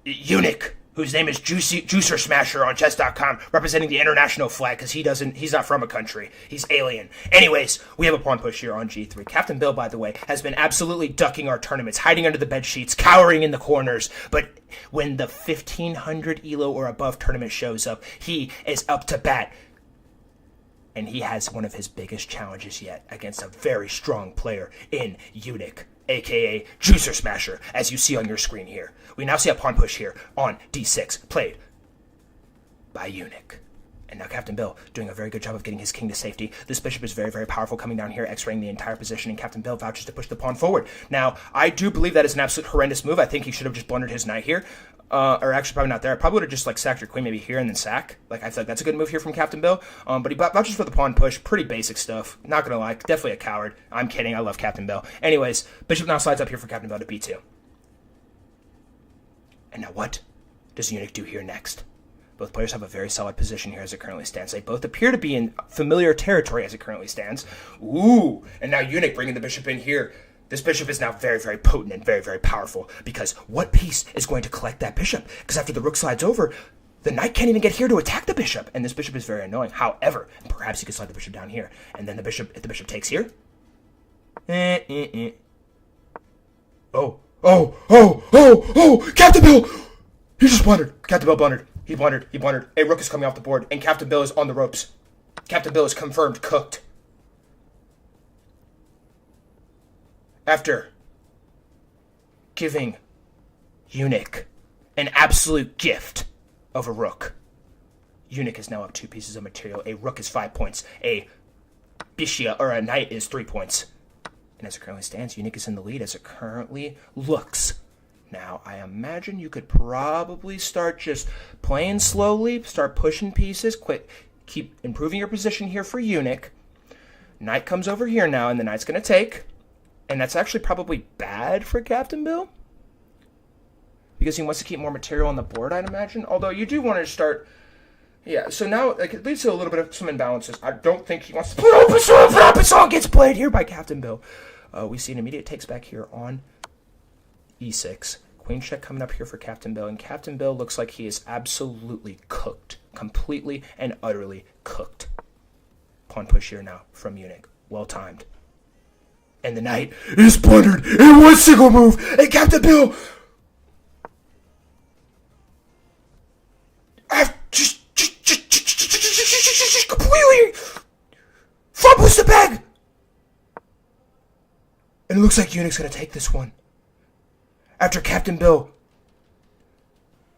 Eunuch, whose name is Juicer Smasher on chess.com, representing the international flag because he's not from a country. He's alien. Anyways, we have a pawn push here on G3. Captain Bill, by the way, has been absolutely ducking our tournaments, hiding under the bed sheets, cowering in the corners. But when the 1500 ELO or above tournament shows up, he is up to bat. And he has one of his biggest challenges yet against a very strong player in Eunuch, a.k.a. Juicer Smasher, as you see on your screen here. We now see a pawn push here on d6, played by Eunuch. And now Captain Bill doing a very good job of getting his king to safety. This bishop is very, very powerful, coming down here, x-raying the entire position, and Captain Bill vouches to push the pawn forward. Now, I do believe that is an absolute horrendous move. I think he should have just blundered his knight here. Or actually probably not there. I probably would have just sacked your queen maybe here and then sack. I feel like that's a good move here from Captain Bill. But he vouches for the pawn push. Pretty basic stuff. Not gonna lie. Definitely a coward. I'm kidding. I love Captain Bill. Anyways, bishop now slides up here for Captain Bill to b2. And now what does Eunuch do here next? Both players have a very solid position here as it currently stands. They both appear to be in familiar territory as it currently stands. Ooh, and now Eunuch bringing the bishop in here. This bishop is now very, very potent and very, very powerful, because what piece is going to collect that bishop? Because after the rook slides over, the knight can't even get here to attack the bishop, and this bishop is very annoying. However, perhaps he could slide the bishop down here, and then the bishop, if the bishop takes here. Oh, Captain Bill! He just blundered. Captain Bill blundered. He blundered. A rook is coming off the board, and Captain Bill is on the ropes. Captain Bill is confirmed cooked. After giving Eunuch an absolute gift of a rook, Eunuch is now up 2 pieces of material. A rook is 5 points. A bishia, or a knight, is 3 points. And as it currently stands, Eunuch is in the lead as it currently looks. Now, I imagine you could probably start just playing slowly, start pushing pieces, keep improving your position here for Eunuch. Knight comes over here now, and the knight's going to take. And that's actually probably bad for Captain Bill, because he wants to keep more material on the board, I'd imagine. Although you do want to start... Yeah, so now it leads to a little bit of some imbalances. I don't think he wants to... But song gets played here by Captain Bill. We see an immediate takes back here on e6. Queen check coming up here for Captain Bill. And Captain Bill looks like he is absolutely cooked. Completely and utterly cooked. Pawn push here now from Eunuch. Well timed. And the knight is blundered in one single move. And Captain Bill... just completely fumbles the bag. And it looks like Eunuch's going to take this one. After Captain Bill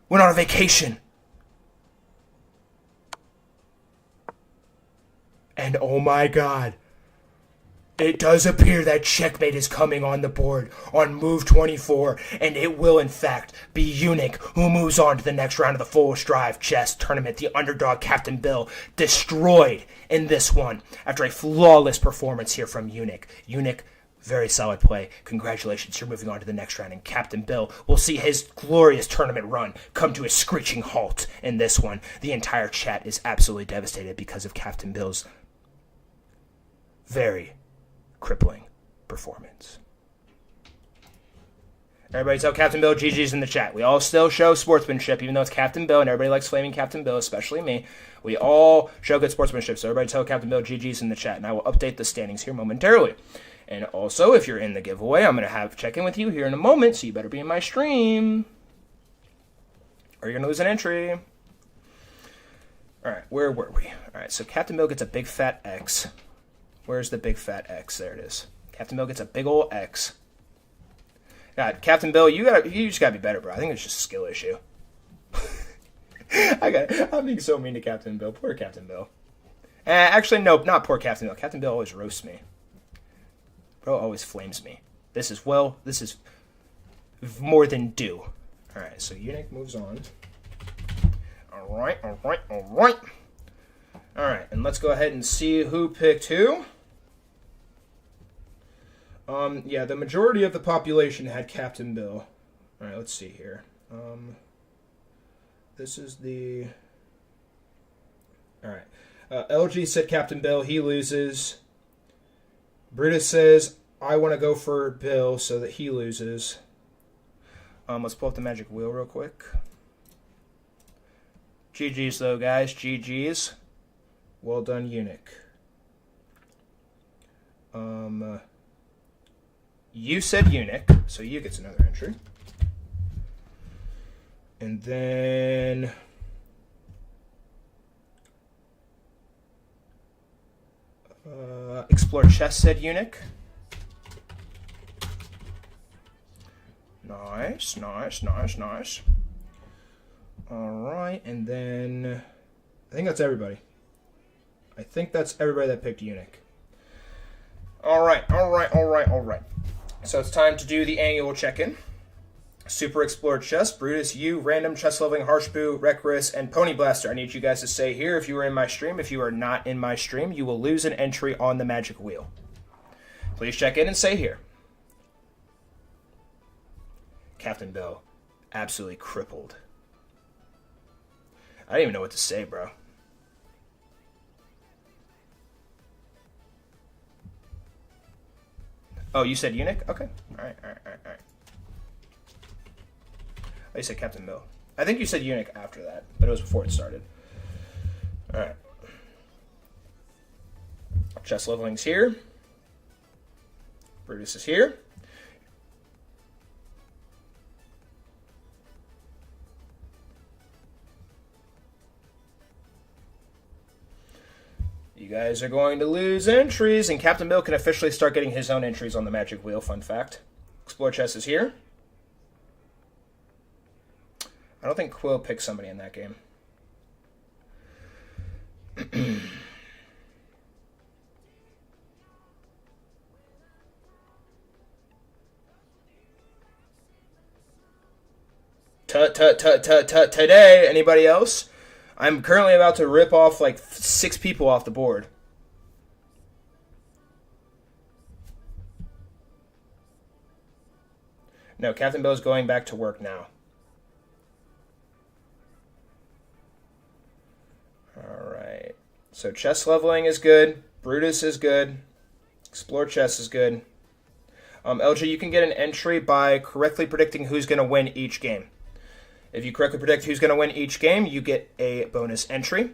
went on a vacation. And oh my God. It does appear that checkmate is coming on the board on move 24, and it will, in fact, be Eunuch who moves on to the next round of the Foolish Drive chess tournament. The underdog Captain Bill destroyed in this one after a flawless performance here from Eunuch. Eunuch, very solid play. Congratulations, you're moving on to the next round, and Captain Bill will see his glorious tournament run come to a screeching halt in this one. The entire chat is absolutely devastated because of Captain Bill's very crippling performance. Everybody tell Captain Bill GG's in the chat. We all still show sportsmanship, even though it's Captain Bill, and everybody likes flaming Captain Bill, especially me. We all show good sportsmanship, so everybody tell Captain Bill GG's in the chat, and I will update the standings here momentarily. And also, if you're in the giveaway, I'm going to have check in with you here in a moment, so you better be in my stream, or you're going to lose an entry. All right, where were we? All right, so Captain Bill gets a big fat X. Where's the big fat X? There it is. Captain Bill gets a big old X. God, Captain Bill, you just gotta be better, bro. I think it's just a skill issue. I'm being so mean to Captain Bill. Poor Captain Bill. Actually, no, not poor Captain Bill. Captain Bill always roasts me. Bro always flames me. This is more than due. All right, so Eunuch moves on. All right. All right, and let's go ahead and see who picked who. Yeah, the majority of the population had Captain Bill. All right, let's see here. This is the... All right. LG said Captain Bill. He loses. Brutus says, I want to go for Bill so that he loses. Let's pull up the magic wheel real quick. GG's, though, guys. GG's. Well done, Eunuch. You said Eunuch, so you gets another entry. And then Explore Chess said Eunuch. Nice. Alright, and then I think that's everybody. That picked Eunuch. Alright. So it's time to do the annual check-in. Super Explored Chess, Brutus, you, Random, Chess Loving, Harshboo, Reckless, and Pony Blaster. I need you guys to say here if you are in my stream. If you are not in my stream, you will lose an entry on the magic wheel. Please check in and say here. Captain Bill absolutely crippled. I don't even know what to say, bro. Oh, you said eunuch? Okay. All right. Oh, you said Captain Mill. I think you said eunuch after that, but it was before it started. All right. Chess leveling's here. Brutus is here. You guys are going to lose entries, and Captain Bill can officially start getting his own entries on the Magic Wheel, fun fact. Explore Chess is here. I don't think Quill picked somebody in that game. Today, anybody else? I'm currently about to rip off like 6 people off the board. No, Captain Bill's going back to work now. Alright. So chess leveling is good. Brutus is good. Explore chess is good. LG, you can get an entry by correctly predicting who's going to win each game. If you correctly predict who's going to win each game, you get a bonus entry.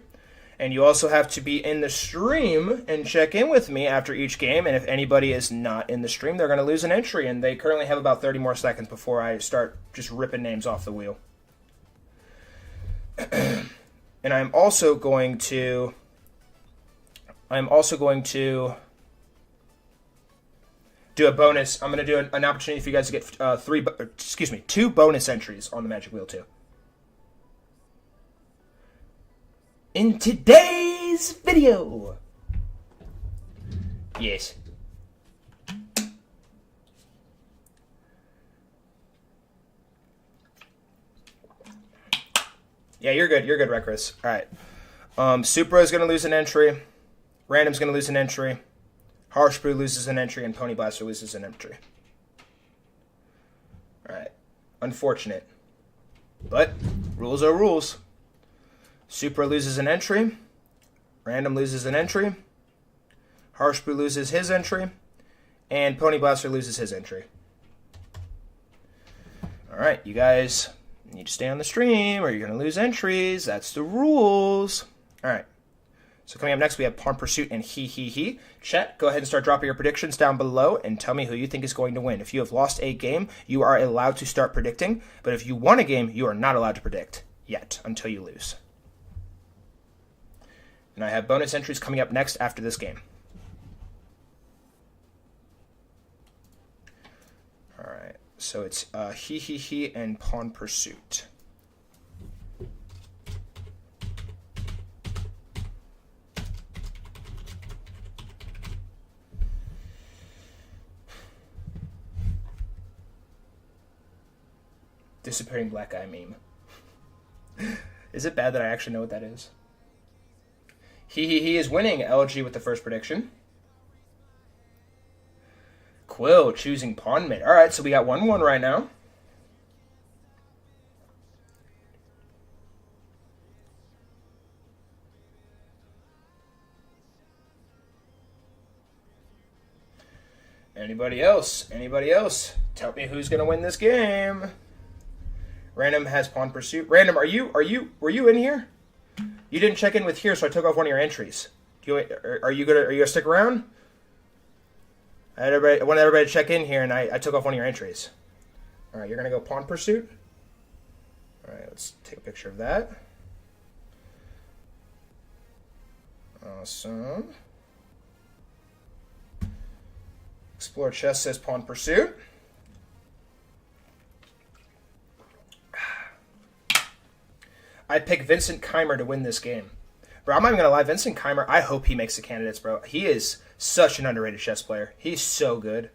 And you also have to be in the stream and check in with me after each game. And if anybody is not in the stream, they're going to lose an entry. And they currently have about 30 more seconds before I start just ripping names off the wheel. And I'm also going to do a bonus. I'm going to do an opportunity for you guys to get 2 bonus entries on the Magic Wheel too. In today's video. Yes. Yeah, you're good. You're good, Reckless. All right. Supra is going to lose an entry. Random's going to lose an entry. Harsh Brew loses an entry, and Pony Blaster loses an entry. Alright. Unfortunate. But, rules are rules. Supra loses an entry. Random loses an entry. Harsh Brew loses his entry. And Pony Blaster loses his entry. Alright, you guys need to stay on the stream, or you're going to lose entries. That's the rules. Alright. So coming up next, we have Pawn Pursuit and He. Chat, go ahead and start dropping your predictions down below and tell me who you think is going to win. If you have lost a game, you are allowed to start predicting. But if you won a game, you are not allowed to predict yet until you lose. And I have bonus entries coming up next after this game. All right, so it's He and Pawn Pursuit. Disappearing black guy meme. Is it bad that I actually know what that is? He is winning LG with the first prediction. Quill choosing pawn mid. Alright, so we got 1-1 right now. Anybody else? Anybody else? Tell me who's gonna win this game. Random has Pawn Pursuit. Random, were you in here? You didn't check in with here, so I took off one of your entries. Are you gonna stick around? I wanted everybody to check in here, and I took off one of your entries. All right, you're gonna go Pawn Pursuit. All right, let's take a picture of that. Awesome. Explore Chess says Pawn Pursuit. I pick Vincent Keimer to win this game. Bro, I'm not even going to lie. Vincent Keimer, I hope he makes the candidates, bro. He is such an underrated chess player. He's so good.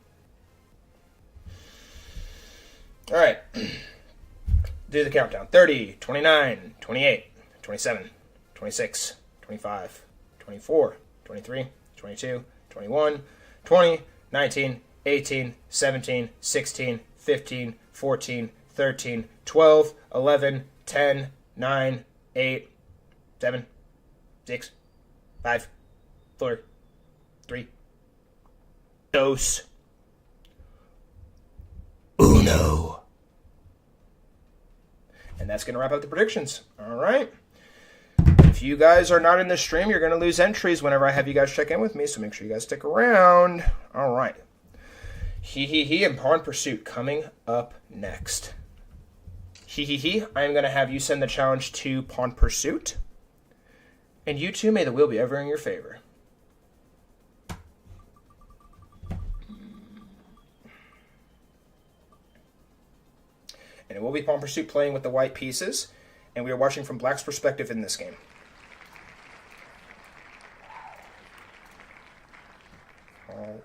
All right. Do the countdown. 30, 29, 28, 27, 26, 25, 24, 23, 22, 21, 20, 19, 18, 17, 16, 15, 14, 13, 12, 11, 10, 9, 8, 7, 6, 5, 4, 3, dos, uno. And that's going to wrap up the predictions. All right. If you guys are not in the stream, you're going to lose entries whenever I have you guys check in with me, so make sure you guys stick around. All right. He and Pawn Pursuit coming up next. I am going to have you send the challenge to Pawn Pursuit. And you two, may the wheel be ever in your favor. And it will be Pawn Pursuit playing with the white pieces. And we are watching from Black's perspective in this game.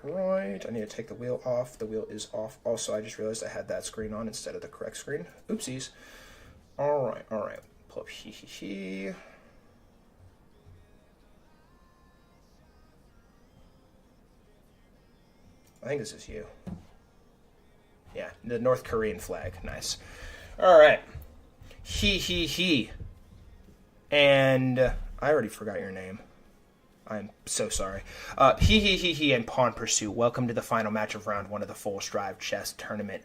Alright, I need to take the wheel off. The wheel is off. Also, I just realized I had that screen on instead of the correct screen. Oopsies. Alright. Pull up he. I think this is you. Yeah, the North Korean flag. Nice. Alright. He. And I already forgot your name. I'm so sorry. He and Pawn Pursuit. Welcome to the final match of round 1 of the Full Strive Chess Tournament.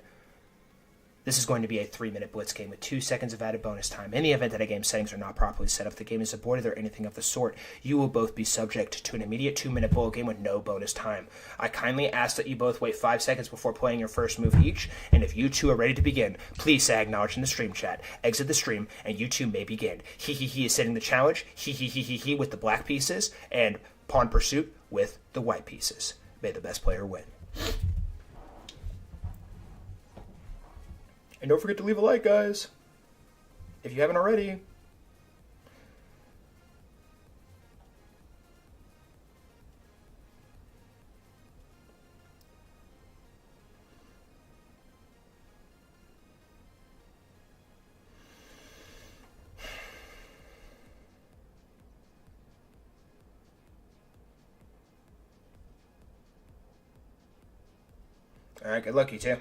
This is going to be a 3-minute blitz game with 2 seconds of added bonus time. In the event that a game's settings are not properly set up, the game is aborted, or anything of the sort, you will both be subject to an immediate 2-minute bullet game with no bonus time. I kindly ask that you both wait 5 seconds before playing your first move each, and if you two are ready to begin, please say acknowledge in the stream chat. Exit the stream, and you two may begin. He is setting the challenge. He with the black pieces, and Pawn Pursuit with the white pieces. May the best player win. And don't forget to leave a like, guys, if you haven't already. All right, good luck, you two.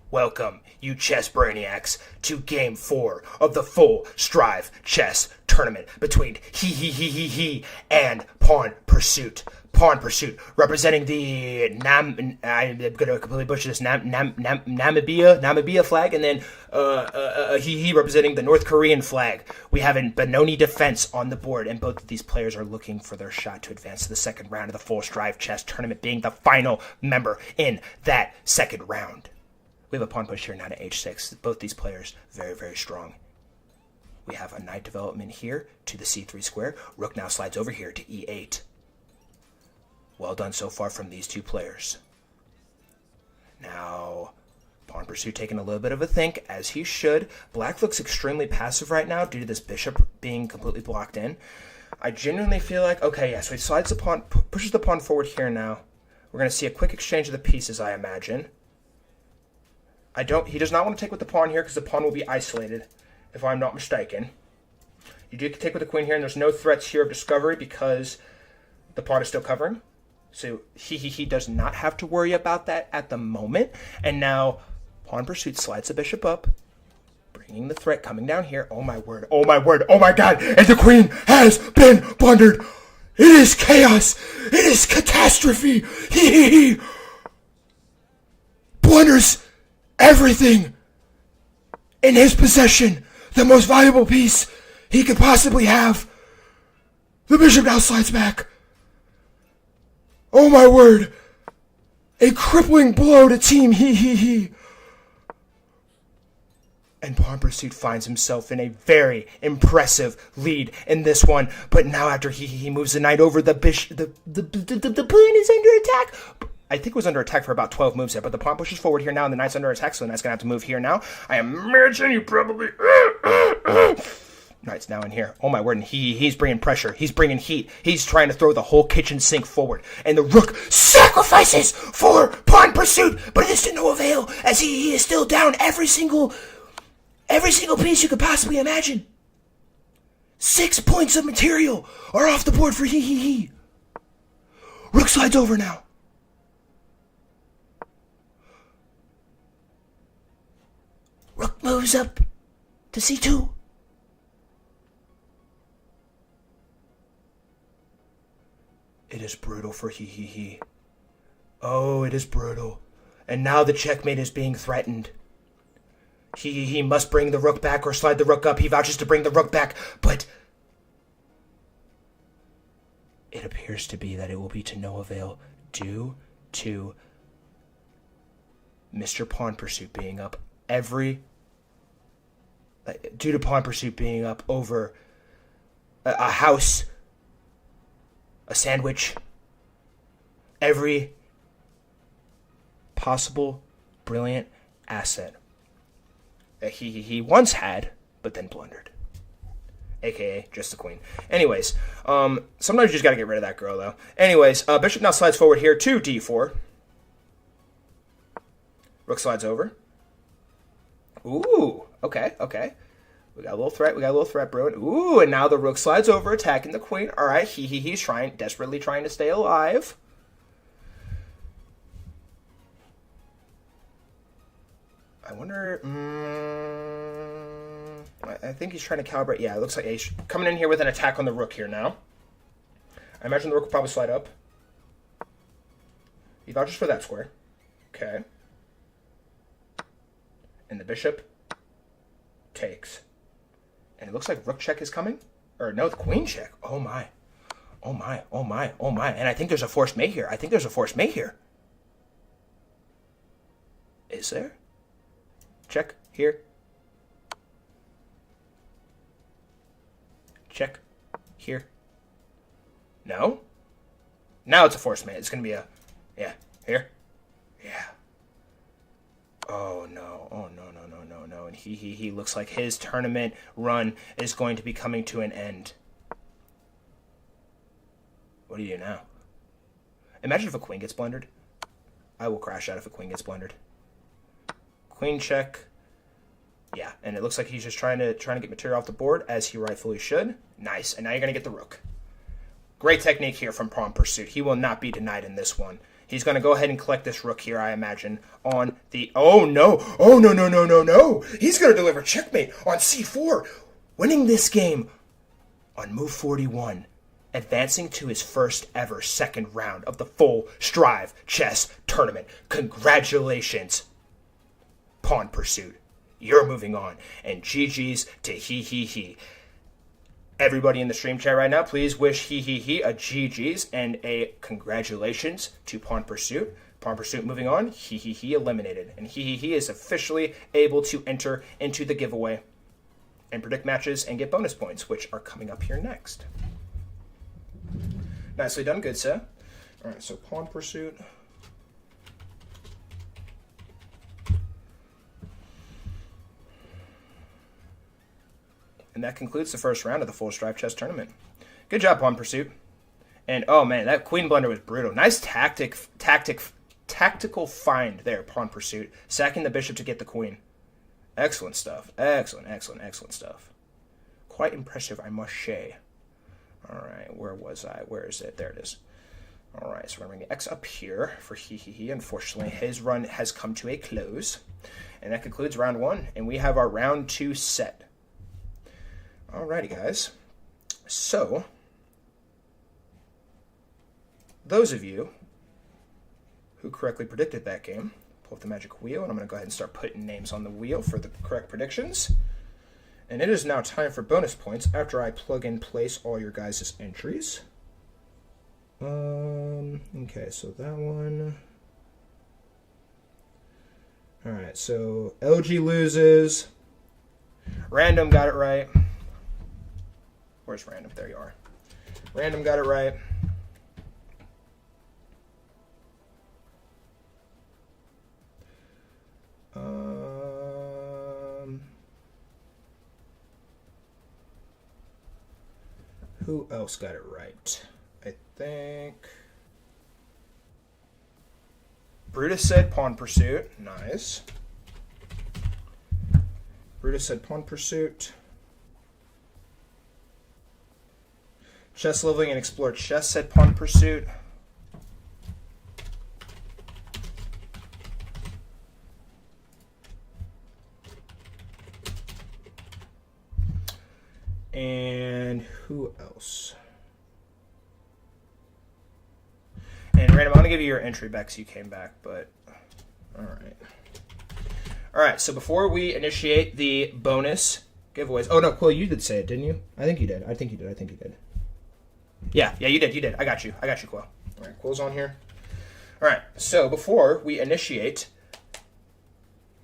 Welcome, you chess brainiacs, to Game 4 of the Full Strive Chess Tournament between he and Pawn Pursuit. Pawn Pursuit, representing the I'm gonna completely butcher this, Namibia flag, and then he representing the North Korean flag. We have a Benoni defense on the board, and both of these players are looking for their shot to advance to the second round of the Full Strive Chess Tournament, being the final member in that second round. We have a pawn push here now to h6. Both these players, very, very strong. We have a knight development here to the c3 square. Rook now slides over here to e8. Well done so far from these two players. Now, Pawn Pursuit taking a little bit of a think, as he should. Black looks extremely passive right now due to this bishop being completely blocked in. I genuinely feel like, okay, yeah, so he slides the pawn, pushes the pawn forward here now. We're going to see a quick exchange of the pieces, I imagine. He does not want to take with the pawn here because the pawn will be isolated, if I'm not mistaken. You do take with the queen here, and there's no threats here of discovery because the pawn is still covering. So he does not have to worry about that at the moment. And now Pawn Pursuit slides the bishop up, bringing the threat coming down here. Oh my word, oh my word, oh my god, and the queen has been plundered. It is chaos. It is catastrophe. He blunders everything in his possession, the most valuable piece he could possibly have. The bishop now slides back. Oh my word. A crippling blow to team he. And Pawn Pursuit finds himself in a very impressive lead in this one. But now after he moves the knight over, the bishop, the pawn is under attack. I think it was under attack for about 12 moves there, but the pawn pushes forward here now, and the knight's under attack, so the knight's going to have to move here now. I imagine you probably... No, it's now in here. Oh my word, and he's bringing pressure. He's bringing heat. He's trying to throw the whole kitchen sink forward. And the rook sacrifices for pawn pursuit, but it is to no avail, as he is still down every single piece you could possibly imagine. 6 points of material are off the board for he. Rook slides over now. Rook moves up to c2. It is brutal for he. Oh, it is brutal. And now the checkmate is being threatened. He must bring the rook back or slide the rook up. He vouches to bring the rook back, but it appears to be that it will be to no avail due to Mr. Pawn Pursuit being up due to Pawn Pursuit being up over a house, a sandwich, every possible brilliant asset that he once had, but then blundered. AKA just the queen. Anyways, sometimes you just gotta get rid of that girl, though. Anyways, bishop now slides forward here to d4. Rook slides over. Ooh, okay. We got a little threat brewing. Ooh, and now the rook slides over, attacking the queen. All right, he's desperately trying to stay alive. I wonder. I think he's trying to calibrate. Yeah, it looks like he's coming in here with an attack on the rook here now. I imagine the rook will probably slide up. He vouches for that square. Okay. And the bishop takes. And it looks like rook check is coming. Or no, the queen check. Oh my. And I think there's a forced mate here. Is there? Check here. Check here. No? Now it's a forced mate. It's going to be yeah, here. Yeah. Oh no. And he looks like his tournament run is going to be coming to an end. What do you do now? Imagine if a queen gets blundered. I will crash out if a queen gets blundered. Queen check. Yeah, and it looks like he's just trying to get material off the board, as he rightfully should. Nice, and now you're going to get the rook. Great technique here from Pawn Pursuit. He will not be denied in this one. He's going to go ahead and collect this rook here, I imagine, on the... Oh, no. He's going to deliver checkmate on c4, winning this game on move 41, advancing to his first ever second round of the full Strive Chess Tournament. Congratulations, Pawn Pursuit. You're moving on. And GG's to he. Everybody in the stream chat right now, please wish he a GG's and a congratulations to Pawn Pursuit. Pawn Pursuit moving on. He eliminated. And he is officially able to enter into the giveaway and predict matches and get bonus points, which are coming up here next. Nicely done, good sir. All right, so Pawn Pursuit. And that concludes the first round of the full Strive Chess Tournament. Good job, Pawn Pursuit. And, oh man, that queen blunder was brutal. Nice tactical find there, Pawn Pursuit. Sacking the bishop to get the queen. Excellent stuff. Excellent stuff. Quite impressive, I must say. All right, where was I? Where is it? There it is. All right, so we're going to bring the X up here for he. Unfortunately, his run has come to a close. And that concludes round one. And we have our round two set. Alrighty, guys. So, those of you who correctly predicted that game, pull up the magic wheel, and I'm going to go ahead and start putting names on the wheel for the correct predictions. And it is now time for bonus points after I plug and place all your guys' entries. Okay, so that one. Alright, so LG loses. Random got it right. Where's Random? There you are. Random got it right. who else got it right? I think Brutus said Pawn Pursuit. Nice. Brutus said Pawn Pursuit. Chess Leveling and Explore Chess said Pawn Pursuit. And who else? And Random, I'm going to give you your entry back because you came back, but all right. All right, so before we initiate the bonus giveaways. Oh, no, Quill, you did say it, didn't you? I think you did. Yeah, you did. I got you, Quill. All right, Quill's on here. All right, so before we initiate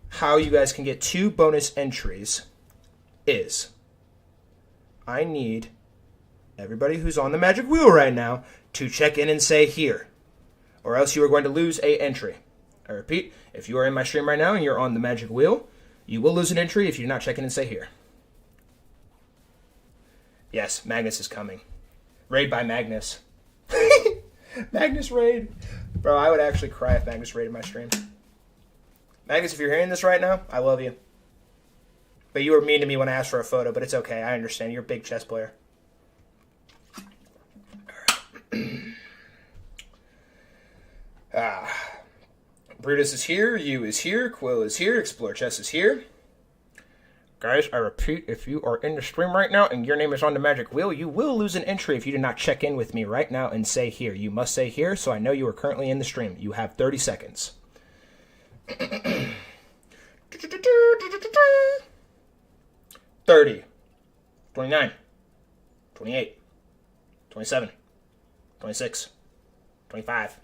how you guys can get 2 bonus entries is I need everybody who's on the magic wheel right now to check in and say here, or else you are going to lose a entry. I repeat, if you are in my stream right now and you're on the magic wheel, you will lose an entry if you do not check in and say here. Yes, Magnus is coming. Raid by Magnus. Magnus raid. Bro, I would actually cry if Magnus raided my stream. Magnus, if you're hearing this right now, I love you. But you were mean to me when I asked for a photo, but it's okay. I understand. You're a big chess player. Brutus is here. You is here. Quill is here. Explore Chess is here. Guys, I repeat, if you are in the stream right now and your name is on the magic wheel, you will lose an entry if you do not check in with me right now and say here. You must say here, so I know you are currently in the stream. You have 30 seconds. 30, 29, 28, 27, 26, 25,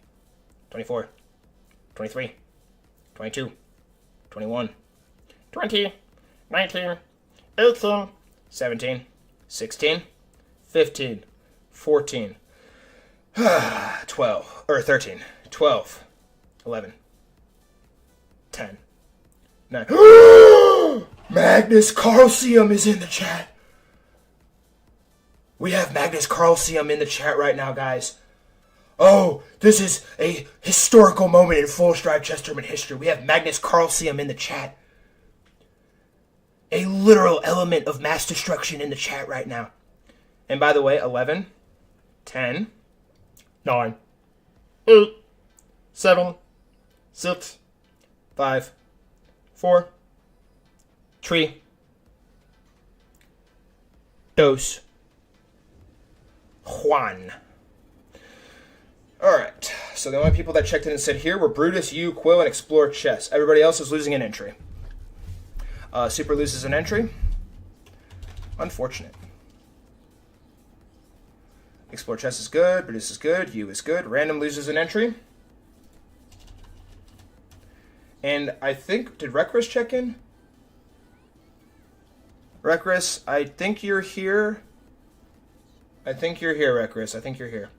24, 23, 22, 21, 20, 19, 18, 17, 16, 15, 14, 12, or 13, 12, 11, 10, 9. Magnus Carlsium is in the chat. We have Magnus Carlsium in the chat right now, guys. Oh, this is a historical moment in full stride chess tournament history. We have Magnus Carlsium in the chat. A literal element of mass destruction in the chat right now. And by the way, 11, 10, 9, 8, 7, 6, 5, 4, 3, 2, 1. Alright, so the only people that checked in and said here were Brutus, you, Quill, and Explore Chess. Everybody else is losing an entry. Super loses an entry. Unfortunate. Explore Chess is good, Brutus is good, you is good. Random loses an entry. And I think, did Recris check in? Recris, I think you're here. I think you're here, Recris. I think you're here.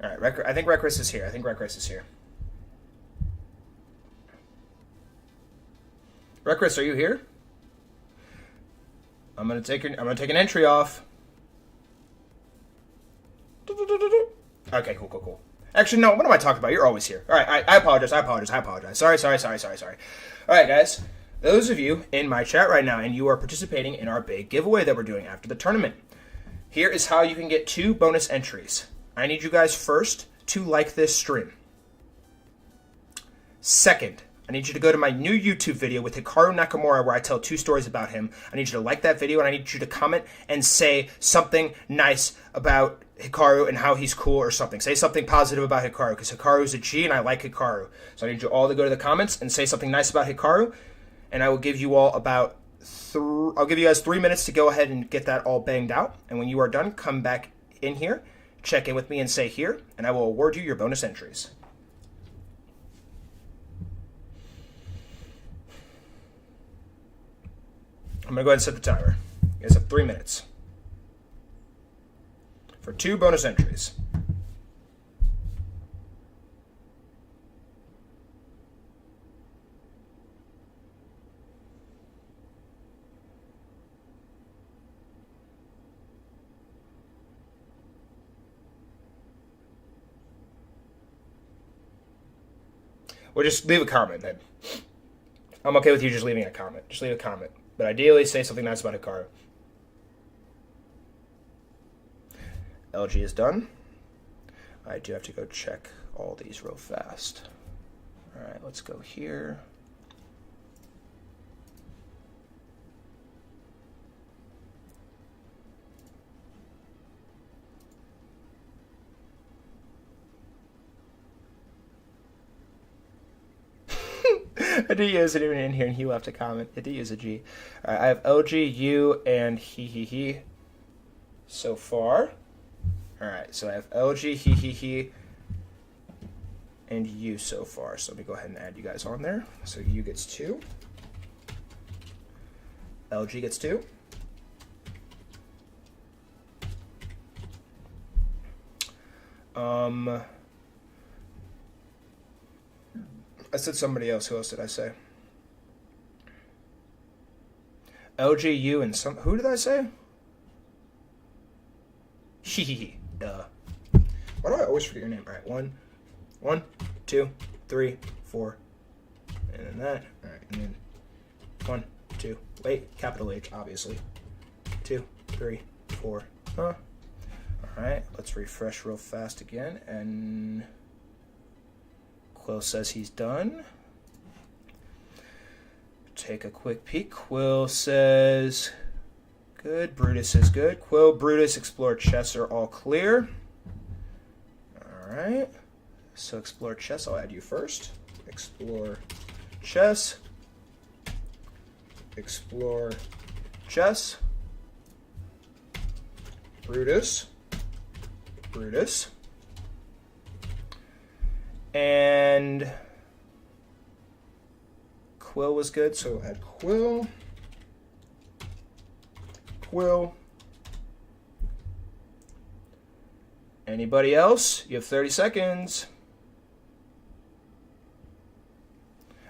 All right, I think Recris is here. Recris, are you here? I'm gonna take an entry off. Okay, cool. Actually, no. What am I talking about? You're always here. All right, I apologize. Sorry. All right, guys. Those of you in my chat right now, and you are participating in our big giveaway that we're doing after the tournament. Here is how you can get 2 bonus entries. I need you guys first to like this stream. Second, I need you to go to my new YouTube video with Hikaru Nakamura where I tell 2 stories about him. I need you to like that video, and I need you to comment and say something nice about Hikaru and how he's cool or something. Say something positive about Hikaru, because Hikaru is a G and I like Hikaru. So I need you all to go to the comments and say something nice about Hikaru, and I will give you all about I'll give you guys 3 minutes to go ahead and get that all banged out. And when you are done, come back in here, check in with me and say here, and I will award you your bonus entries. I'm going to go ahead and set the timer. You guys have 3 minutes for 2 bonus entries. Well, just leave a comment then. I'm okay with you just leaving a comment. Just leave a comment. But ideally, say something nice about Hikaru. LG is done. I do have to go check all these real fast. All right, let's go here. Adiya isn't even in here, and he left a comment. Adiya is a G. All right, I have LG, you, and he so far. All right, so I have LG, he, and you so far. So let me go ahead and add you guys on there. So you gets 2. LG gets 2. I said somebody else. Who else did I say? LG, you, and some. Who did I say? Hehehe. Duh. Why do I always forget your name? All right, 1, 2, 3, 4, and then that. All right, and then 1, 2. Wait, capital H, obviously. 2, 3, 4. Huh. All right, let's refresh real fast again, and Quill says he's done. Take a quick peek. Quill says good. Brutus says good. Quill, Brutus, Explore, Chess are all clear. All right. So Explore, Chess, I'll add you first. Explore, Chess. Explore, Chess. Brutus. Brutus. And Quill was good, so add Quill. Quill. Anybody else? You have 30 seconds.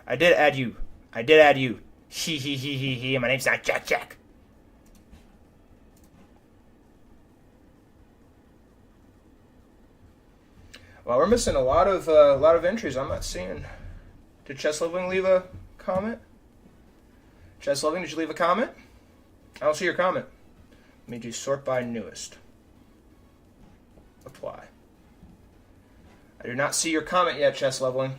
I did add you. I did add you. He. My name's not Jack. Well, we're missing a lot of entries. I'm not seeing. Did Chess Living leave a comment? Chess Living, did you leave a comment? I don't see your comment. Let me do sort by newest. Apply. I do not see your comment yet, Chess Leveling.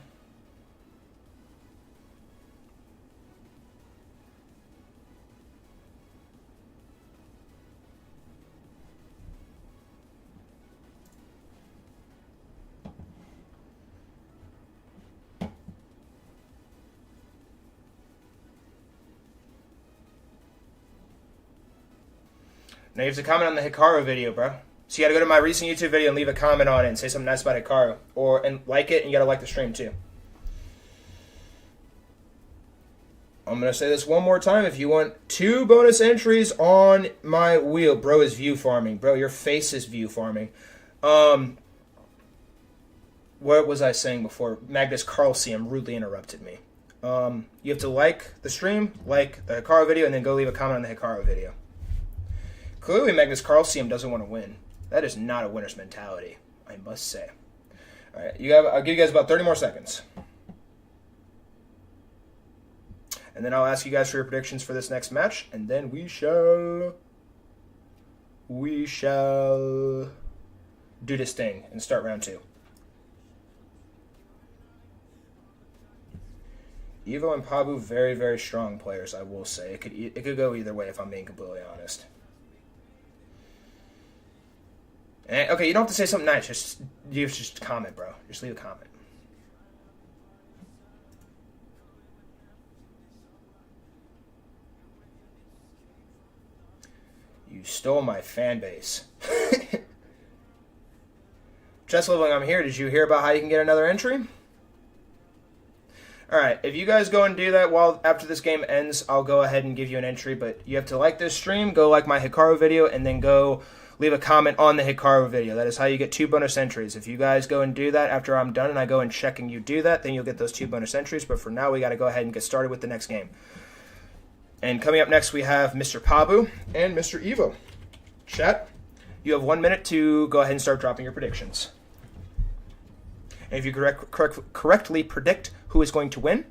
Now you have to comment on the Hikaru video, bro. So you gotta go to my recent YouTube video and leave a comment on it and say something nice about Hikaru. And like it, and you gotta like the stream too. I'm gonna say this one more time. If you want 2 bonus entries on my wheel, bro is view farming. Bro, your face is view farming. What was I saying before? Magnus Carlsium rudely interrupted me. You have to like the stream, like the Hikaru video, and then go leave a comment on the Hikaru video. Clearly, Magnus Carlsium doesn't want to win. That is not a winner's mentality, I must say. All right, I'll give you guys about 30 more seconds. And then I'll ask you guys for your predictions for this next match, and then we shall do this thing and start round 2. Evo and Pabu, very, very strong players, I will say. It could go either way if I'm being completely honest. And, okay, you don't have to say something nice. You just comment, bro. Just leave a comment. You stole my fan base. Chess Leveling, I'm here. Did you hear about how you can get another entry? Alright, if you guys go and do that after this game ends, I'll go ahead and give you an entry. But you have to like this stream, go like my Hikaru video, and then go leave a comment on the Hikaru video. That is how you get 2 bonus entries. If you guys go and do that after I'm done and I go and check and you do that, then you'll get those 2 bonus entries. But for now, we got to go ahead and get started with the next game. And coming up next, we have Mr. Pabu and Mr. Evo. Chat, you have 1 minute to go ahead and start dropping your predictions. And if you correctly predict who is going to win,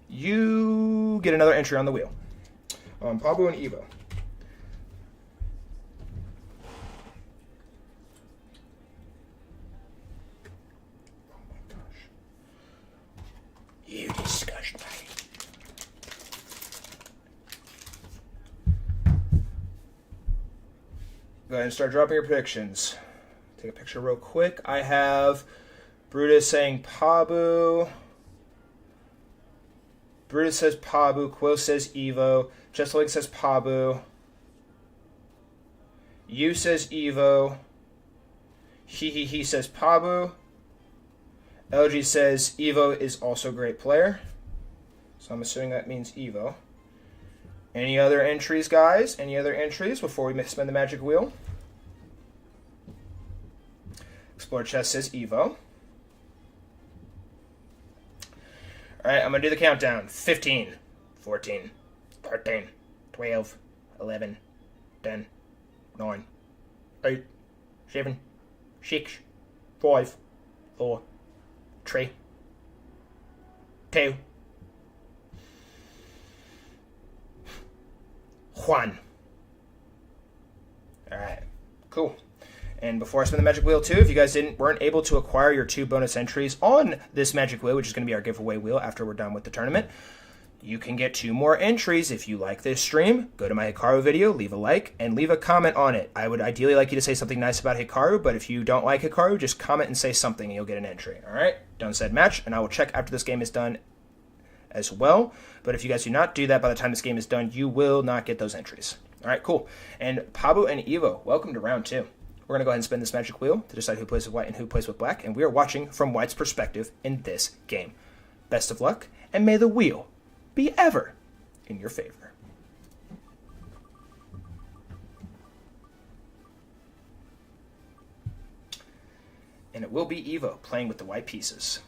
you get another entry on the wheel. Pablo and Evo. Oh my gosh. You disgust me. Go ahead and start dropping your predictions. Take a picture real quick. I have Brutus saying Pabu. Brutus says Pabu. Quill says Evo. Cheslink says Pabu. You says Evo. He says Pabu. LG says Evo is also a great player. So I'm assuming that means Evo. Any other entries, guys? Any other entries before we spin the magic wheel? Explore Chess says Evo. Alright, I'm going to do the countdown. 15, 14, 13, 12, 11, 10, 9, 8, 7, 6, 5, 4, 3, 2, 1. Alright, cool. And before I spin the magic wheel too, if you guys weren't able to acquire your 2 bonus entries on this magic wheel, which is going to be our giveaway wheel after we're done with the tournament, you can get 2 more entries. If you like this stream, go to my Hikaru video, leave a like, and leave a comment on it. I would ideally like you to say something nice about Hikaru, but if you don't like Hikaru, just comment and say something and you'll get an entry. Alright? Done said match, and I will check after this game is done as well. But if you guys do not do that by the time this game is done, you will not get those entries. Alright, cool. And Pabu and Evo, welcome to round 2. We're going to go ahead and spin this magic wheel to decide who plays with white and who plays with black, and we are watching from white's perspective in this game. Best of luck, and may the wheel be ever in your favor. And it will be Evo playing with the white pieces.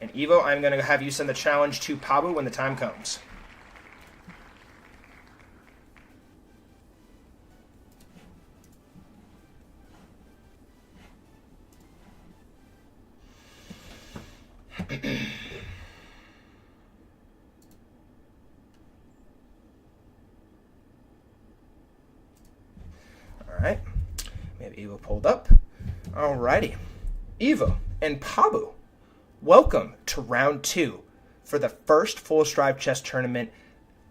And Evo, I'm going to have you send the challenge to Pabu when the time comes. Alright, we have Evo pulled up. Alrighty, Evo and Pabu, welcome to round 2 for the first full Strive chess tournament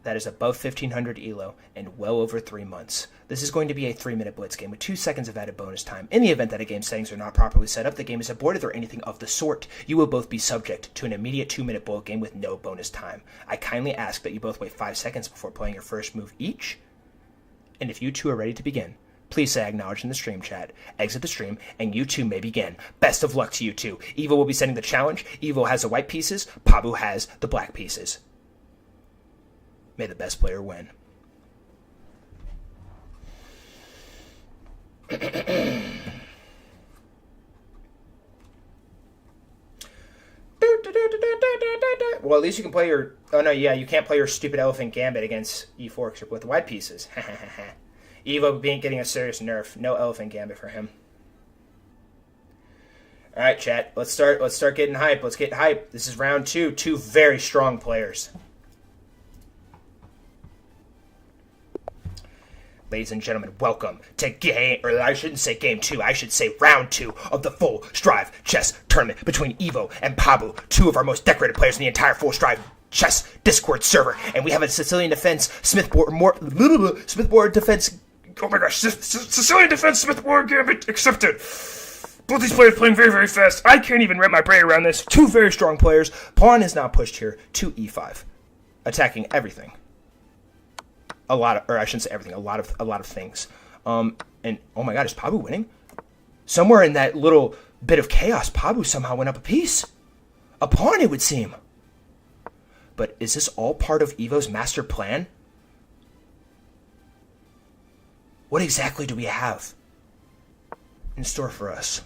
that is above 1500 ELO in well over 3 months. This is going to be a 3-minute Blitz game with 2 seconds of added bonus time. In the event that a game settings are not properly set up, the game is aborted, or anything of the sort, you will both be subject to an immediate 2-minute bullet game with no bonus time. I kindly ask that you both wait 5 seconds before playing your first move each. And if you two are ready to begin, please say acknowledge in the stream chat, exit the stream, and you two may begin. Best of luck to you two. Evo will be setting the challenge. Evo has the white pieces. Pabu has the black pieces. May the best player win. Well, at least you can play your... Oh, no, yeah, you can't play your stupid elephant gambit against e4 except with the white pieces. Evo getting a serious nerf. No elephant gambit for him. All right, chat. Let's start getting hype. Let's get hype. This is round 2. 2 very strong players. Ladies and gentlemen, welcome to game, or I shouldn't say game 2, I should say round 2 of the Full Strive Chess Tournament between Evo and Pabu, 2 of our most decorated players in the entire Full Strive Chess Discord server. And we have a Sicilian defense, Smithboard defense, oh my gosh, Sicilian defense, Smithboard gambit accepted. Both these players playing very, very fast. I can't even wrap my brain around this. 2 very strong players. Pawn is now pushed here to e5, attacking everything. A lot of, or I shouldn't say everything, a lot of things. And oh my god, is Pabu winning? Somewhere in that little bit of chaos, Pabu somehow went up a piece. A pawn, it would seem. But is this all part of Evo's master plan? What exactly do we have in store for us?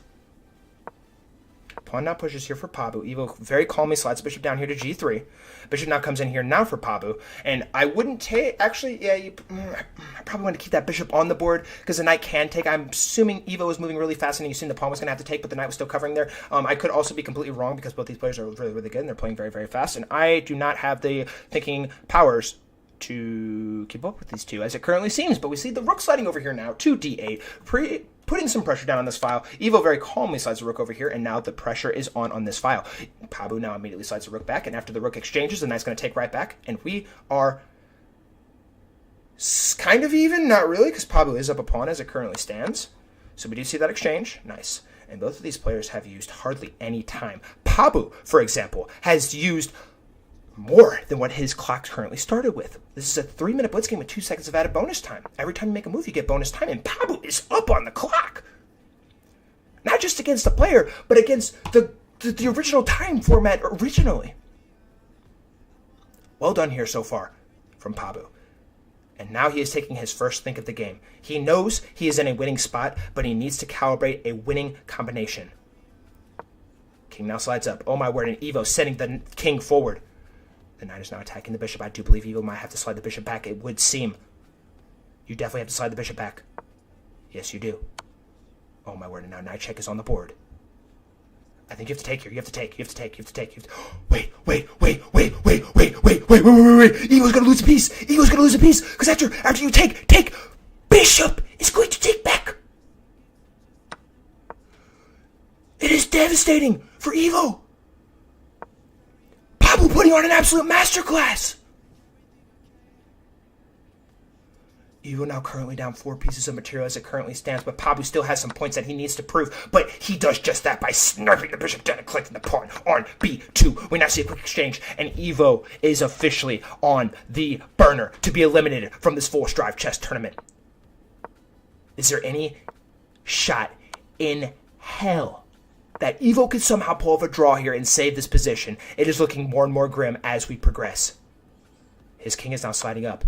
Pawn now pushes here for Pabu. Evo very calmly slides bishop down here to g3. Bishop now comes in here now for Pabu. And I wouldn't take... Actually, yeah, I probably want to keep that bishop on the board because the knight can take. I'm assuming Evo was moving really fast and you assumed the pawn was going to have to take, but the knight was still covering there. I could also be completely wrong because both these players are really, really good and they're playing very, very fast. And I do not have the thinking powers to keep up with these two as it currently seems. But we see the rook sliding over here now to d8, putting some pressure down on this file. Evo very calmly slides the rook over here, and now the pressure is on this file. Pabu now immediately slides the rook back, and after the rook exchanges, the knight's going to take right back, and we are kind of even, not really, because Pabu is up a pawn as it currently stands. So we do see that exchange. Nice. And both of these players have used hardly any time. Pabu, for example, has used more than what his clock currently started with. This is a 3-minute blitz game with 2 seconds of added bonus time. Every time you make a move, you get bonus time, and Pabu is up on the clock. Not just against the player, but against the original time format originally. Well done here so far from Pabu. And now he is taking his first think of the game. He knows he is in a winning spot, but he needs to calibrate a winning combination. King now slides up. Oh my word, and Evo sending the king forward. The knight is now attacking the bishop. I do believe Evo might have to slide the bishop back. It would seem. You definitely have to slide the bishop back. Yes, you do. Oh my word, and now knight check is on the board. I think you have to take here. You have to take. You have to take. You have to take. Wait. Ego's gonna lose a piece. Ego's gonna lose a piece. Because after you take, bishop is going to take back. It is devastating for Evo. Pabu putting on an absolute masterclass. Evo now currently down 4 pieces of material as it currently stands, but Pabu still has some points that he needs to prove, but he does just that by sniping the bishop down and collecting the pawn on b2. We now see a quick exchange, and Evo is officially on the burner to be eliminated from this full strive chess tournament. Is there any shot in hell that Evo could somehow pull off a draw here and save this position? It is looking more and more grim as we progress. His king is now sliding up,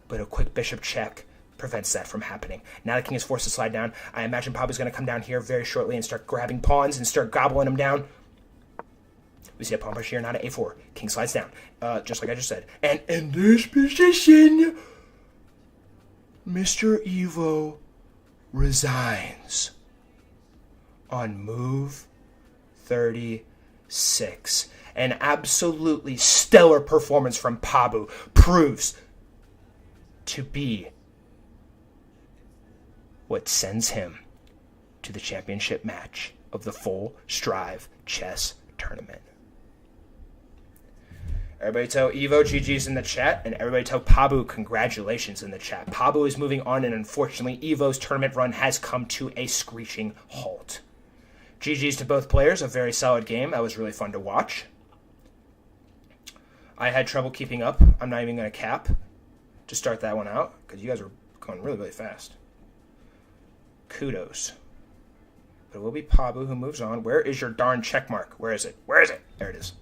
but a quick bishop check prevents that from happening. Now the king is forced to slide down. I imagine Pabu's going to come down here very shortly and start grabbing pawns and start gobbling them down. We see a pawn push here, not an a4. King slides down, just like I just said. And in this position, Mr. Evo resigns on move 36. An absolutely stellar performance from Pabu proves to be what sends him to the championship match of the full strive chess tournament. Everybody tell Evo GG's in the chat, and everybody tell Pabu congratulations in the chat. Pabu is moving on, and unfortunately, Evo's tournament run has come to a screeching halt. GG's to both players, a very solid game. That was really fun to watch. I had trouble keeping up. I'm not even going to cap to start that one out, because you guys were going really, really fast. Kudos. But it will be Pabu who moves on. Where is your darn check mark? Where is it? Where is it? There it is.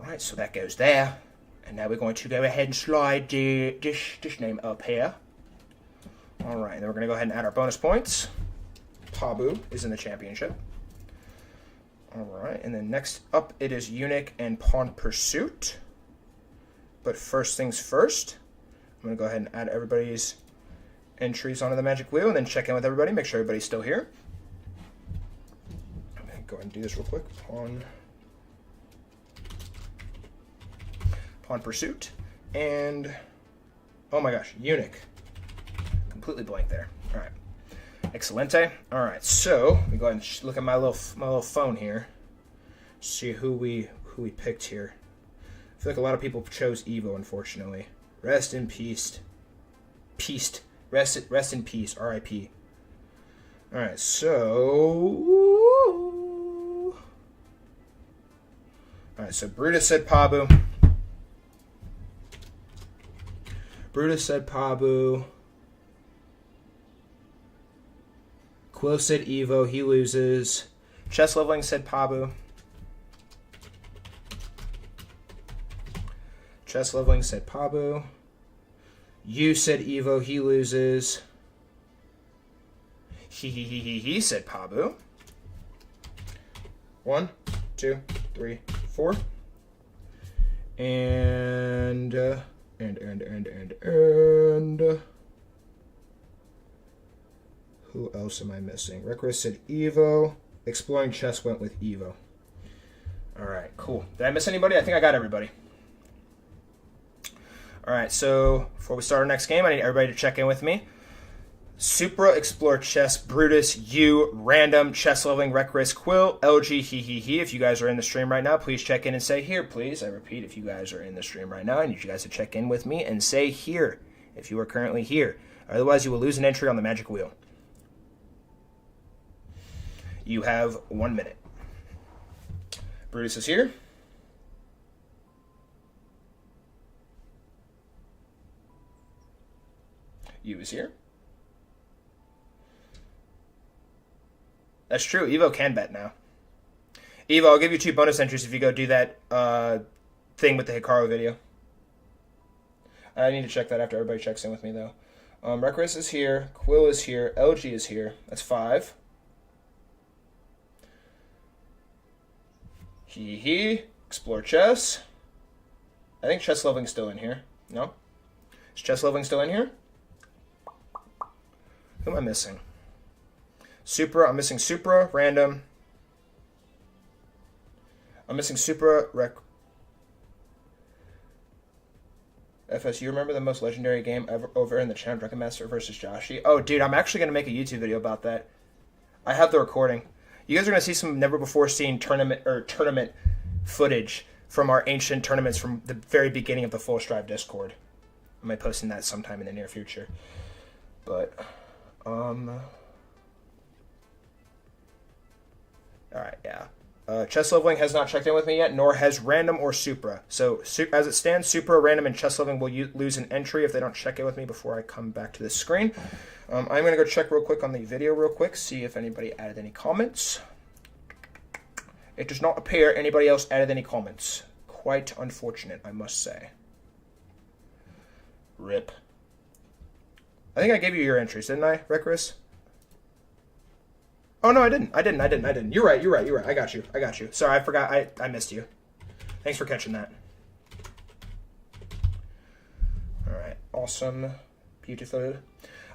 Alright, so that goes there. And now we're going to go ahead and slide this name up here. Alright, then we're going to go ahead and add our bonus points. Pabu is in the championship. Alright, and then next up it is Eunuch and Pawn Pursuit. But first things first, I'm going to go ahead and add everybody's entries onto the magic wheel and then check in with everybody, make sure everybody's still here. I'm going to go ahead and do this real quick. Pawn Pursuit. And, oh my gosh, Eunuch. Completely blank there. All right. Excelente. All right, so we go ahead and look at my little phone here. See who we picked here. I feel like a lot of people chose Evo, unfortunately. Rest in peace. Rest in peace. R.I.P. Alright, so... Alright, so Brutus said Pabu. Quill said Evo, he loses. Chess Leveling said Pabu. Chess Leveling said Pabu. You said Evo, he loses. He said Pabu. 1, 2, 3, 4. And who else am I missing? Reckless said Evo. Exploring Chess went with Evo. Alright, cool. Did I miss anybody? I think I got everybody. Alright, so before we start our next game, I need everybody to check in with me. Supra, Explore Chess, Brutus, you, Random, Chess Leveling, Reckless, Quill, LG, he. If you guys are in the stream right now, please check in and say here, please. I repeat, if you guys are in the stream right now, I need you guys to check in with me and say here if you are currently here. Otherwise, you will lose an entry on the magic wheel. You have 1 minute. Brutus is here. You is here. That's true. Evo can bet now. Evo, I'll give you 2 bonus entries if you go do that thing with the Hikaru video. I need to check that after everybody checks in with me, though. Reckless is here. Quill is here. LG is here. That's 5. He. Explore Chess. I think Chess Leveling's still in here. No? Is Chess Leveling still in here? Who am I missing? Supra. I'm missing Supra. Random. I'm missing Supra. FS, you remember the most legendary game ever over in the channel, Drunken Master versus Joshi? Oh, dude, I'm actually going to make a YouTube video about that. I have the recording. You guys are going to see some never-before-seen tournament footage from our ancient tournaments from the very beginning of the Full Strive Discord. I might be posting that sometime in the near future. But, alright, yeah. Chess Leveling has not checked in with me yet, nor has Random or Supra. So, as it stands, Supra, Random, and Chess Leveling will lose an entry if they don't check in with me before I come back to this screen. I'm going to go check real quick on the video real quick, see if anybody added any comments. It does not appear anybody else added any comments. Quite unfortunate, I must say. RIP. I think I gave you your entries, didn't I, Reckless? Oh, no, I didn't. I didn't. You're right. I got you. Sorry, I forgot. I missed you. Thanks for catching that. All right. Awesome. Beautiful.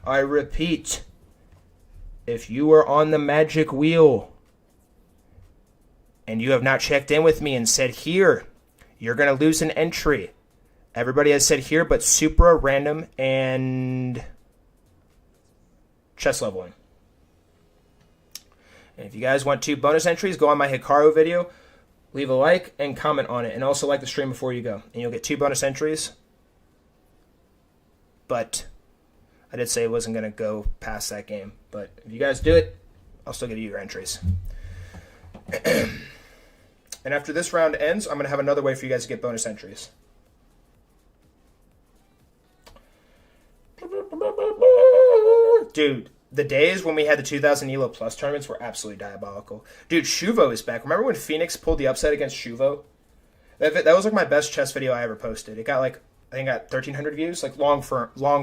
I repeat, if you are on the magic wheel and you have not checked in with me and said here, you're going to lose an entry. Everybody has said here, but Supra, Random, and Chess Leveling. And if you guys want 2 bonus entries, go on my Hikaru video, leave a like, and comment on it. And also like the stream before you go. And you'll get 2 bonus entries. But I did say it wasn't going to go past that game. But if you guys do it, I'll still give you your entries. And after this round ends, I'm going to have another way for you guys to get bonus entries. Dude, the days when we had the 2000 ELO Plus tournaments were absolutely diabolical. Dude, Shuvo is back. Remember when Phoenix pulled the upset against Shuvo? That was like my best chess video I ever posted. It got like, I think it got 1,300 views, like long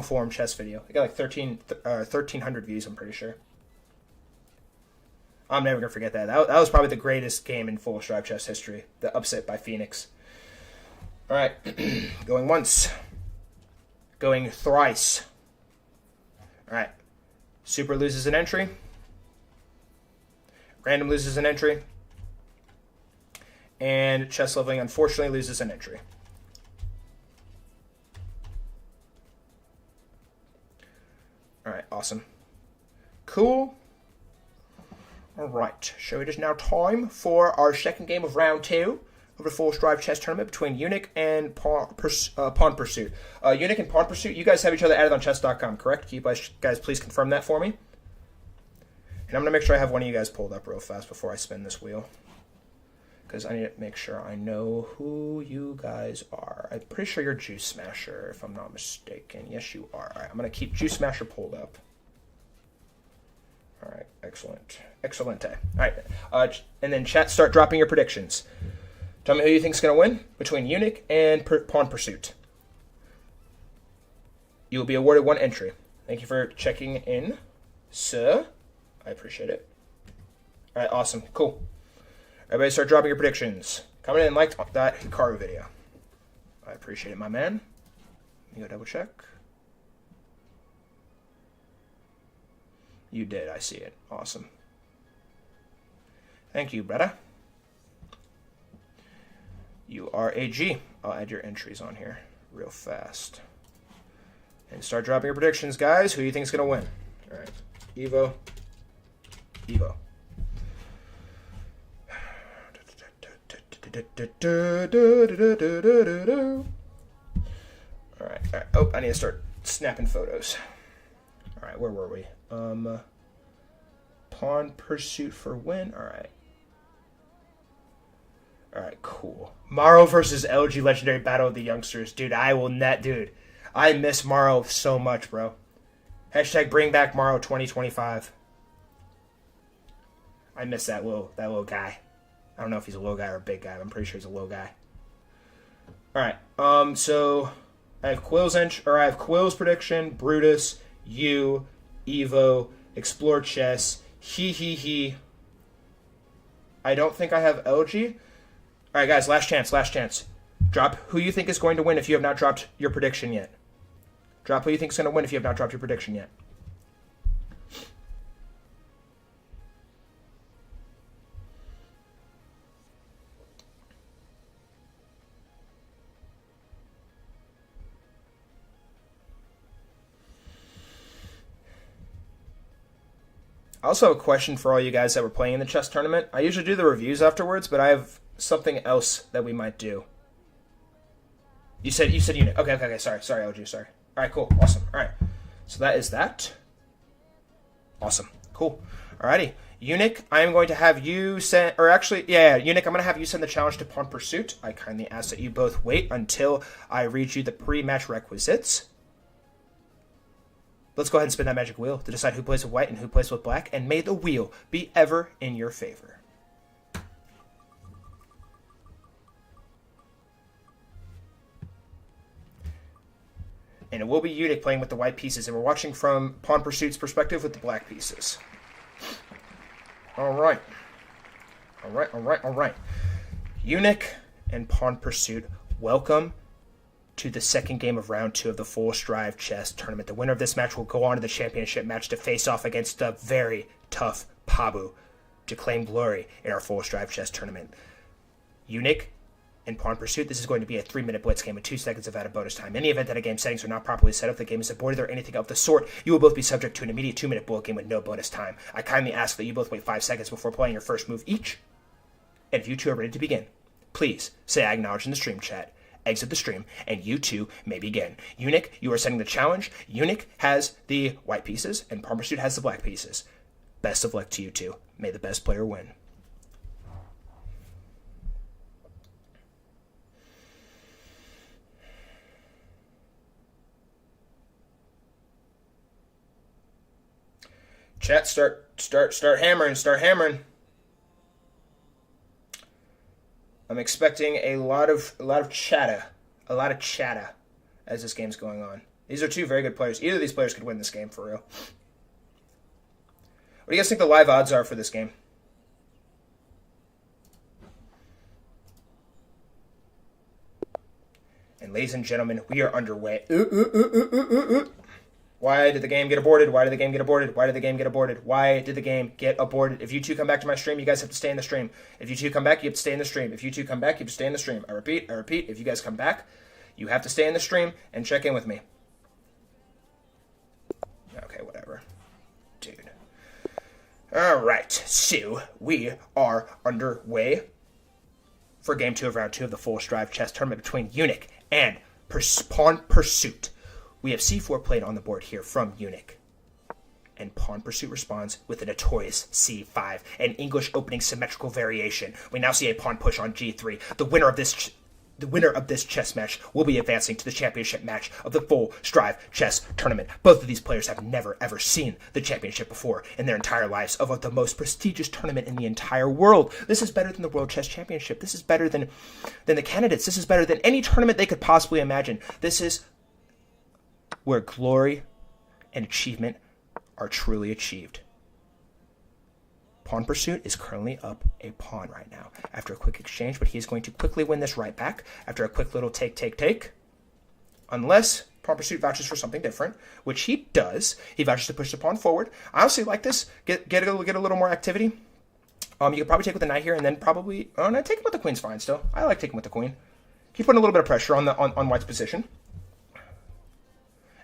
form chess video. It got like 1,300 views, I'm pretty sure. I'm never going to forget that. That was probably the greatest game in Full Strive chess history. The upset by Phoenix. All right. Going once. Going thrice. All right. Super loses an entry. Random loses an entry. And Chess Leveling, unfortunately, loses an entry. All right, awesome. Cool. All right, so it is now time for our second game of round 2 of the Full Strive chess tournament between Eunuch and Pawn Pursuit. Eunuch and Pawn Pursuit, you guys have each other added on chess.com, correct? Can you guys please confirm that for me? And I'm going to make sure I have one of you guys pulled up real fast before I spin this wheel. Because I need to make sure I know who you guys are. I'm pretty sure you're Juice Smasher, if I'm not mistaken. Yes, you are. All right, I'm going to keep Juice Smasher pulled up. All right, excellent. Excellente. All right, and then chat, start dropping your predictions. Tell me who you think is going to win between Eunuch and Pawn Pursuit. You will be awarded 1 entry. Thank you for checking in, sir. I appreciate it. All right, awesome. Cool. Everybody start dropping your predictions. Comment in and like that Hikaru video. I appreciate it, my man. Let me go double check. You did. I see it. Awesome. Thank you, brother. You are a G. I'll add your entries on here real fast. And start dropping your predictions, guys. Who do you think is going to win? All right. Evo. Evo. All right. Oh, I need to start snapping photos. All right, where were we? Pawn pursuit for win. All right. All right, cool. Morrow versus LG Legendary Battle of the Youngsters. Dude, dude. I miss Morrow so much, bro. Hashtag bring back Morrow 2025. I miss that little guy. I don't know if he's a little guy or a big guy, but I'm pretty sure he's a little guy. All right. So I have Quill's prediction, Brutus, you, Evo, Explore Chess, he. I don't think I have LG. All right, guys, last chance. Drop who you think is going to win if you have not dropped your prediction yet. Drop who you think is going to win if you have not dropped your prediction yet. I also have a question for all you guys that were playing in the chess tournament. I usually do the reviews afterwards, but I have something else that we might do. You said unit. Okay. Sorry, LG. Sorry. All right, cool, awesome. All right, so that is that. Awesome, cool. Alrighty, Eunuch, I am going to have you send, or actually, Eunuch, I'm going to have you send the challenge to Pawn Pursuit. I kindly ask that you both wait until I read you the pre-match requisites. Let's go ahead and spin that magic wheel to decide who plays with white and who plays with black, and may the wheel be ever in your favor. And it will be Eunuch playing with the white pieces, and we're watching from Pawn Pursuit's perspective with the black pieces. All right. Eunuch and Pawn Pursuit, welcome to the second game of round 2 of the Full Strive Chess Tournament. The winner of this match will go on to the championship match to face off against the very tough Pabu to claim glory in our Full Strive Chess Tournament. Eunuch and Pawn Pursuit, this is going to be a 3-minute blitz game with 2 seconds of added bonus time. In the event that a game settings are not properly set up, the game is aborted, or anything of the sort, you will both be subject to an immediate 2-minute bullet game with no bonus time. I kindly ask that you both wait 5 seconds before playing your first move each. And if you two are ready to begin, please say I acknowledge in the stream chat, exit the stream, and you two may begin. Eunuch, you are setting the challenge. Eunuch has the white pieces, and Pawn Pursuit has the black pieces. Best of luck to you two. May the best player win. Chat, start hammering. I'm expecting a lot of chatter as this game's going on. These are two very good players. Either of these players could win this game for real. What do you guys think the live odds are for this game? And ladies and gentlemen, we are underway. Why did the game get aborted? Why did the game get aborted? If you two come back to my stream, you guys have to stay in the stream. If you two come back, you have to stay in the stream. I repeat, if you guys come back, you have to stay in the stream and check in with me. Okay, whatever. Dude. Alright, so we are underway for Game 2 of Round 2 of the Full Strive Chess Tournament between Eunuch and Pawn Pursuit. We have c4 played on the board here from Eunuch. And Pawn Pursuit responds with a notorious c5, an English opening symmetrical variation. We now see a pawn push on g3. The winner of this chess match will be advancing to the championship match of the Full Strive Chess Tournament. Both of these players have never ever seen the championship before in their entire lives of the most prestigious tournament in the entire world. This is better than the World Chess Championship. This is better than the candidates. This is better than any tournament they could possibly imagine. This is where glory and achievement are truly achieved. Pawn Pursuit is currently up a pawn right now after a quick exchange, but he is going to quickly win this right back after a quick little take. Unless Pawn Pursuit vouches for something different, which he does. He vouches to push the pawn forward. I honestly like this. Get a little more activity. You could probably take with the knight here, and then probably... Oh, no, taking with the queen's fine still. I like taking with the queen. Keep putting a little bit of pressure on White's position.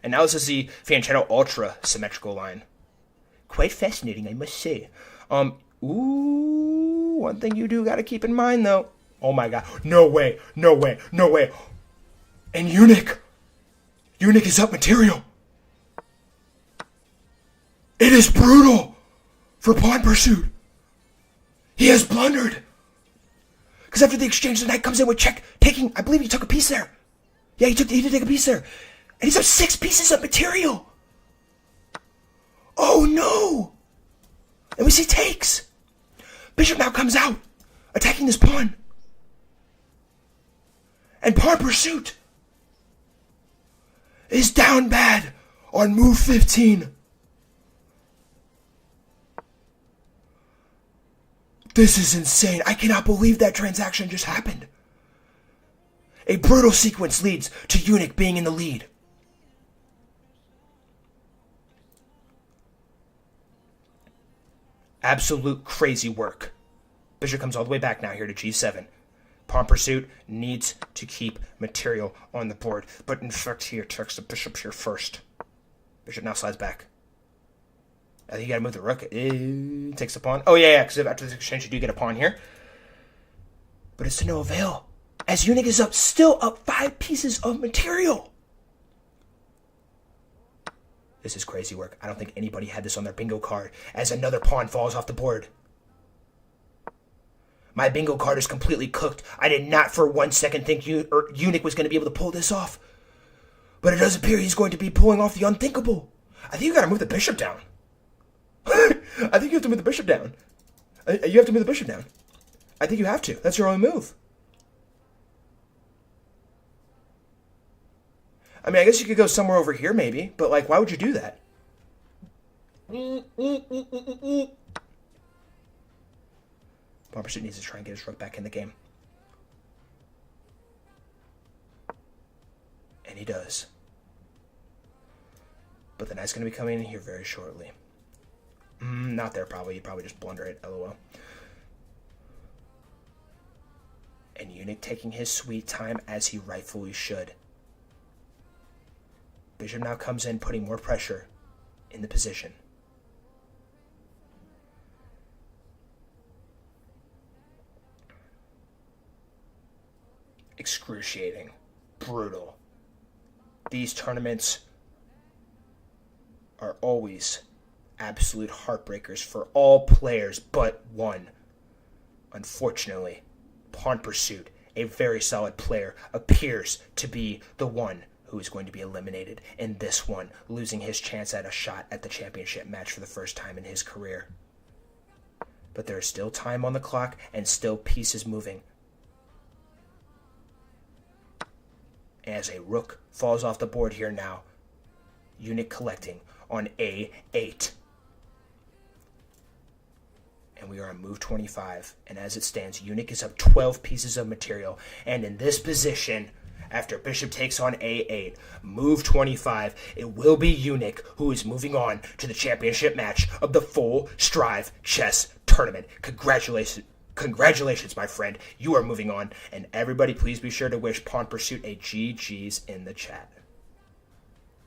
And now this is the Fianchetto Ultra symmetrical line. Quite fascinating, I must say. One thing you do got to keep in mind, though. Oh, my God. No way. And Eunuch is up material. It is brutal for Pawn Pursuit. He has blundered. Because after the exchange, the knight comes in with check, taking, I believe he took a piece there. Yeah, he did take a piece there. And he's up 6 pieces of material. Oh, no. And we see takes. Bishop now comes out, attacking this pawn. And Pawn Pursuit is down bad on move 15. This is insane. I cannot believe that transaction just happened. A brutal sequence leads to Eunuch being in the lead. Absolute crazy work. Bishop comes all the way back now here to g7. Pawn Pursuit needs to keep material on the board, but in fact he attacks the bishop here first. Bishop now slides back. I think you gotta move the rook. It takes the pawn. Oh yeah, because after this exchange you do get a pawn here. But it's to no avail, as Eunuch is still up 5 pieces of material. This is crazy work. I don't think anybody had this on their bingo card, as another pawn falls off the board. My bingo card is completely cooked. I did not for 1 second think Eunuch was going to be able to pull this off. But it does appear he's going to be pulling off the unthinkable. I think you got to move the bishop down. I think you have to move the bishop down. You have to move the bishop down. I think you have to. That's your only move. I mean, I guess you could go somewhere over here maybe, but like, why would you do that? Pawn Pursuit needs to try and get his rook back in the game. And he does. But the knight's going to be coming in here very shortly. Not there, probably. You'd probably just blunder it, lol. And Eunuch taking his sweet time, as he rightfully should. Bishop now comes in, putting more pressure in the position. Excruciating. Brutal. These tournaments are always absolute heartbreakers for all players but one. Unfortunately, Pawn Pursuit, a very solid player, appears to be the one who is going to be eliminated in this one, losing his chance at a shot at the championship match for the first time in his career. But there is still time on the clock and still pieces moving. As a rook falls off the board here now, Eunuch collecting on a8. And we are on move 25. And as it stands, Eunuch is up 12 pieces of material. And in this position, after bishop takes on a8, move 25, it will be Eunuch who is moving on to the championship match of the Full Strive Chess Tournament. Congratulations, my friend. You are moving on. And everybody, please be sure to wish Pawn Pursuit a GG's in the chat.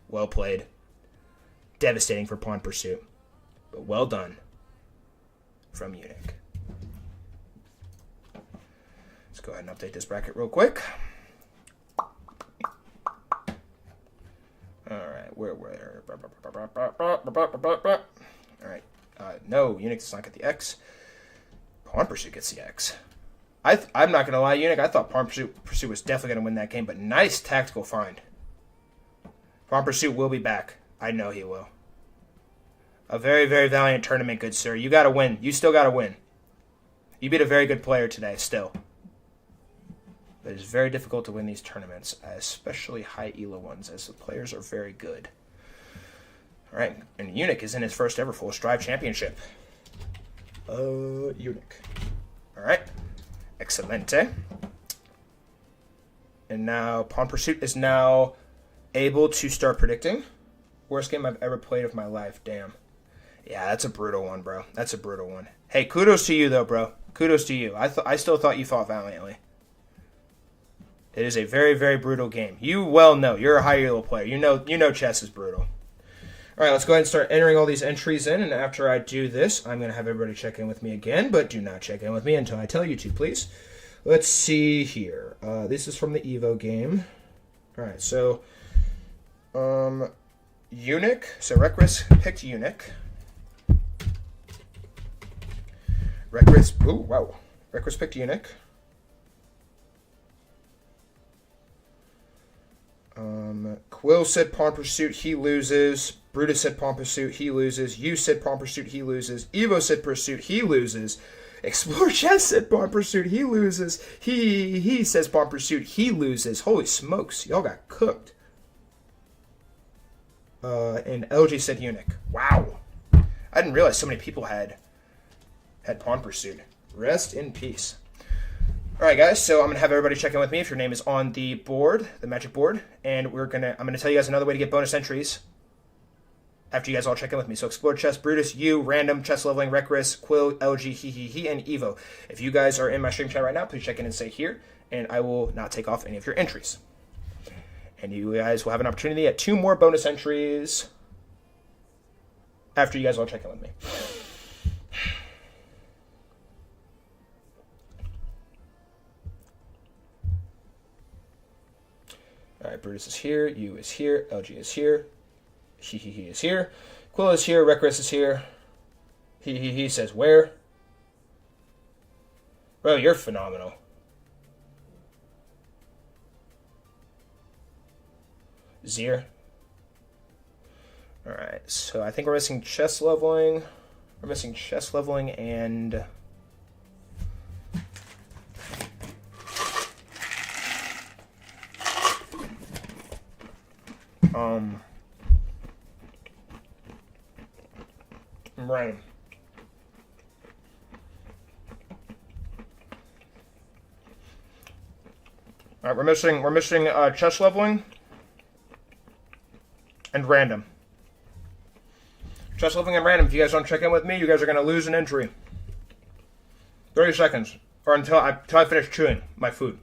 Well played. Devastating for Pawn Pursuit. But well done from Eunuch. Let's go ahead and update this bracket real quick. Alright, where? Alright, no, Eunuch does not get the X. Pawn Pursuit gets the X. I'm not going to lie, Eunuch, I thought Pawn Pursuit was definitely going to win that game, but nice tactical find. Pawn Pursuit will be back. I know he will. A very, very valiant tournament, good sir. You got to win. You still got to win. You beat a very good player today, still. But it's very difficult to win these tournaments, especially high ELO ones, as the players are very good. All right, and Eunuch is in his first ever Full Strive Championship. Eunuch. All right. Excelente. And now Pawn Pursuit is now able to start predicting. Worst game I've ever played of my life. Damn. Yeah, that's a brutal one, bro. That's a brutal one. Hey, kudos to you, though, bro. Kudos to you. I still thought you fought valiantly. It is a very, very brutal game. You well know. You're a high elo player. You know chess is brutal. All right, let's go ahead and start entering all these entries in. And after I do this, I'm going to have everybody check in with me again. But do not check in with me until I tell you to, please. Let's see here. This is from the Evo game. All right, so Eunuch. So Requus picked Eunuch. Requus picked Eunuch. Quill said Pawn Pursuit, he loses. Brutus said Pawn Pursuit, he loses. You said Pawn Pursuit, he loses. Evo said Pursuit, he loses. Explore Chess said Pawn Pursuit, he loses. He says Pawn Pursuit, he loses. Holy smokes, y'all got cooked. And LG said Eunuch. Wow. I didn't realize so many people had Pawn Pursuit. Rest in peace. All right, guys, so I'm going to have everybody check in with me if your name is on the board, the magic board, and I'm going to tell you guys another way to get bonus entries after you guys all check in with me. So Explore Chess, Brutus, you, Random, Chess Leveling, Requus, Quill, LG, he, and Evo. If you guys are in my stream chat right now, please check in and say here, and I will not take off any of your entries. And you guys will have an opportunity at 2 more bonus entries after you guys all check in with me. All right, Brutus is here, you is here, LG is here, he is here, Quill is here, Requus is here, he says where? Bro, you're phenomenal. Zier. All right, so I think we're missing chess leveling. We're missing chess leveling and right. All right, we're missing chess leveling and random. Chess leveling and random. If you guys don't check in with me, you guys are gonna lose an entry. 30 seconds, or until I finish chewing my food.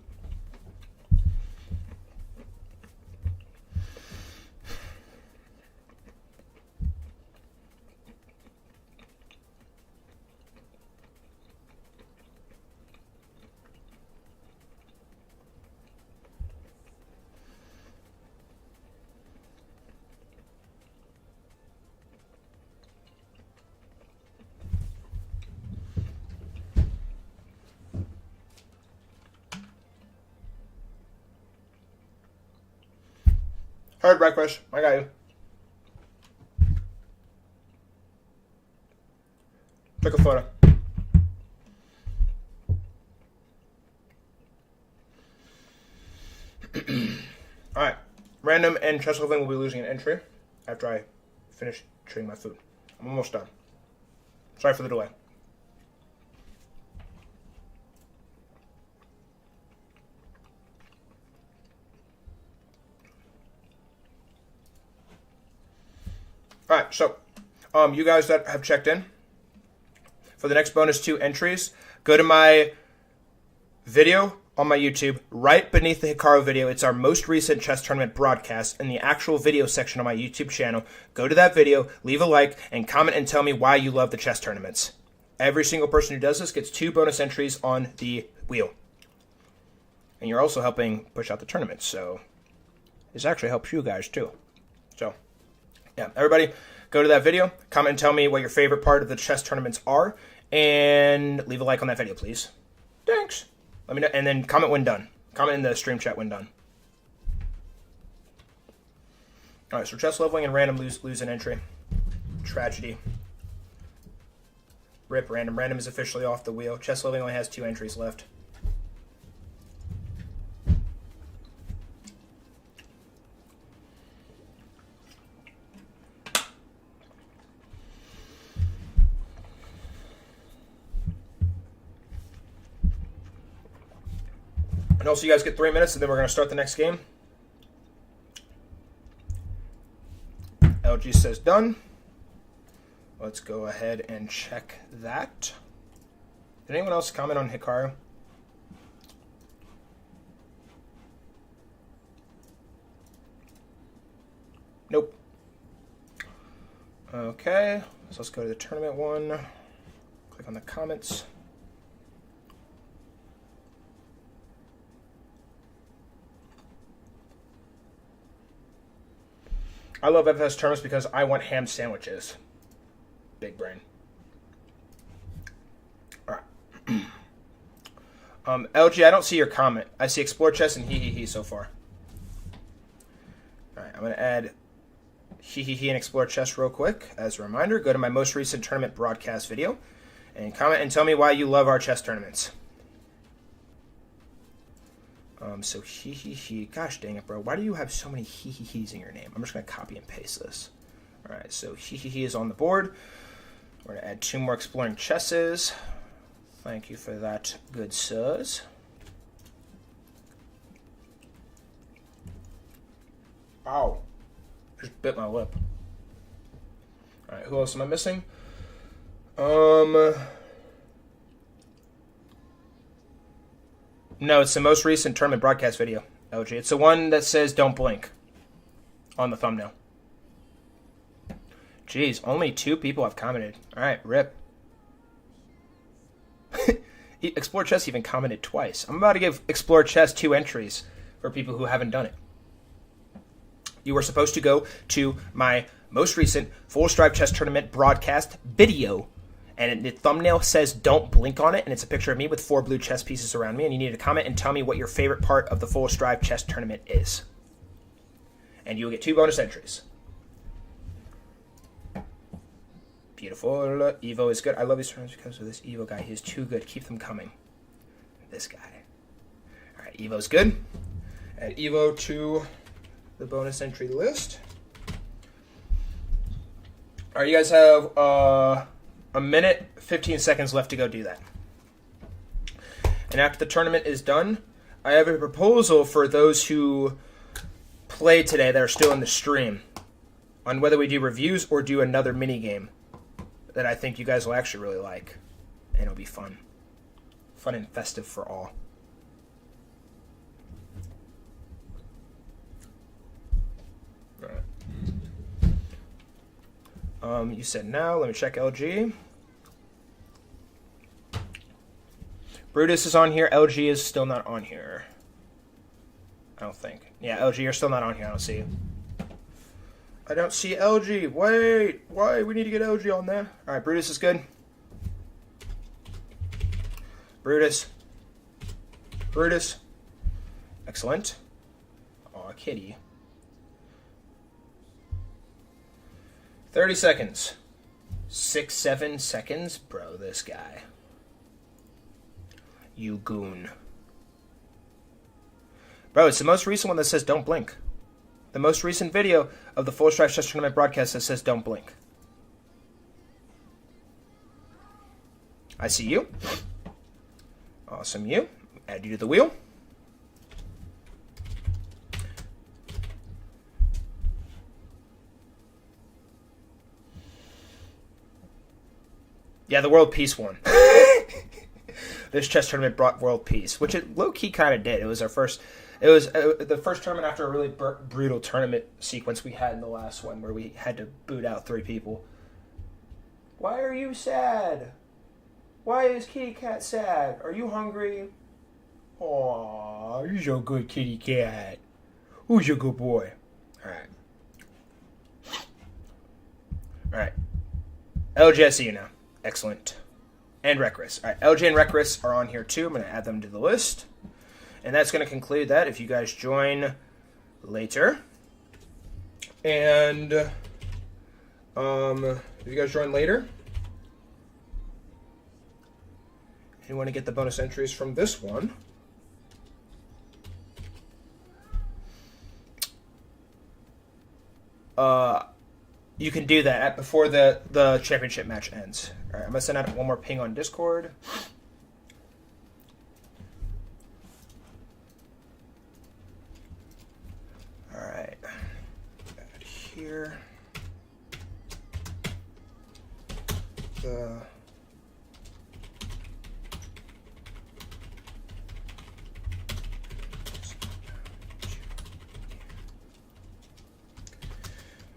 Heard breakfast. I got you. Took a photo. Alright. Random and chess leveling will be losing an entry after I finish chewing my food. I'm almost done. Sorry for the delay. All right, so you guys that have checked in, for the next bonus 2 entries, go to my video on my YouTube, right beneath the Hikaru video. It's our most recent chess tournament broadcast in the actual video section on my YouTube channel. Go to that video, leave a like, and comment and tell me why you love the chess tournaments. Every single person who does this gets 2 bonus entries on the wheel. And you're also helping push out the tournament, so this actually helps you guys too. So yeah, everybody, go to that video, comment and tell me what your favorite part of the chess tournaments are, and leave a like on that video, please. Thanks. Let me know, and then comment when done. Comment in the stream chat when done. All right, so chess leveling and random lose an entry. Tragedy. Rip random. Random is officially off the wheel. Chess leveling only has 2 entries left. And also, you guys get 3 minutes, and then we're going to start the next game. LG says done. Let's go ahead and check that. Did anyone else comment on Hikaru? Nope. Okay, so let's go to the tournament one. Click on the comments. I love FS tournaments because I want ham sandwiches. Big brain. All right. LG, I don't see your comment. I see Explore Chess and he so far. All right, I'm going to add he and Explore Chess real quick. As a reminder, go to my most recent tournament broadcast video and comment and tell me why you love our chess tournaments. So gosh dang it, bro. Why do you have so many he's in your name? I'm just going to copy and paste this. All right, so he is on the board. We're going to add 2 more Exploring Chesses. Thank you for that, good sirs. Ow. Just bit my lip. All right, who else am I missing? No, it's the most recent tournament broadcast video, LG. It's the one that says don't blink on the thumbnail. Jeez, only 2 people have commented. All right, rip. Explore Chess even commented twice. I'm about to give Explore Chess 2 entries for people who haven't done it. You were supposed to go to my most recent Full Strive Chess Tournament broadcast video, and the thumbnail says don't blink on it, and it's a picture of me with 4 blue chess pieces around me, and you need to comment and tell me what your favorite part of the Full Strive Chess Tournament is. And you'll get 2 bonus entries. Beautiful. Evo is good. I love these tournaments because of this Evo guy. He's too good. Keep them coming. This guy. All right, Evo's good. Add Evo to the bonus entry list. All right, you guys have a minute, 15 seconds left to go do that. And after the tournament is done, I have a proposal for those who play today that are still in the stream on whether we do reviews or do another mini game that I think you guys will actually really like. And it'll be fun. Fun and festive for all. All right. You said now. Let me check LG. Brutus is on here. LG is still not on here. I don't think. Yeah, LG, you're still not on here. I don't see you. I don't see LG. Wait. Why? We need to get LG on there. All right, Brutus is good. Brutus. Brutus. Excellent. Aw, kitty. 30 seconds. 6, 7 seconds? Bro, this guy. You goon. Bro, it's the most recent one that says don't blink. The most recent video of the Full Strive Chess Tournament broadcast that says don't blink. I see you. Awesome you. Add you to the wheel. Yeah, the world peace won. This chess tournament brought world peace, which it low-key kind of did. It was our first... It was the first tournament after a really brutal tournament sequence we had in the last one where we had to boot out 3 people. Why are you sad? Why is Kitty Cat sad? Are you hungry? Aw, you're so good, Kitty Cat. Who's your good boy? Alright. Alright. LG, I see you now. Excellent. And Reckless. Alright, LG and Reckless are on here too. I'm going to add them to the list. And that's going to conclude that. If you guys join later. And if you guys join later. And you want to get the bonus entries from this one. You can do that before the championship match ends. All right, I'm going to send out one more ping on Discord. here. The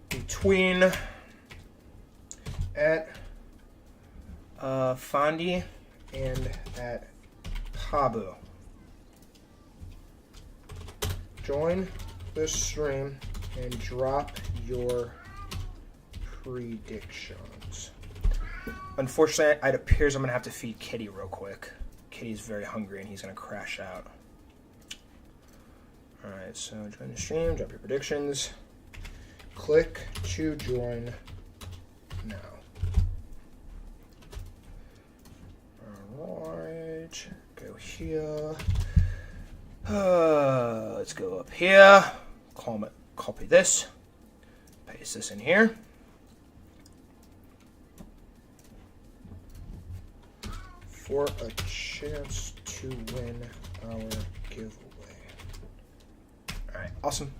between at Fondi and at Pabu. Join the stream and drop your predictions. Unfortunately, it appears I'm going to have to feed Kitty real quick. Kitty's very hungry and he's going to crash out. Alright, so join the stream, drop your predictions. Click to join now. Alright, go here. Let's go up here. Copy this. Paste this in here. For a chance to win our giveaway. Alright, awesome.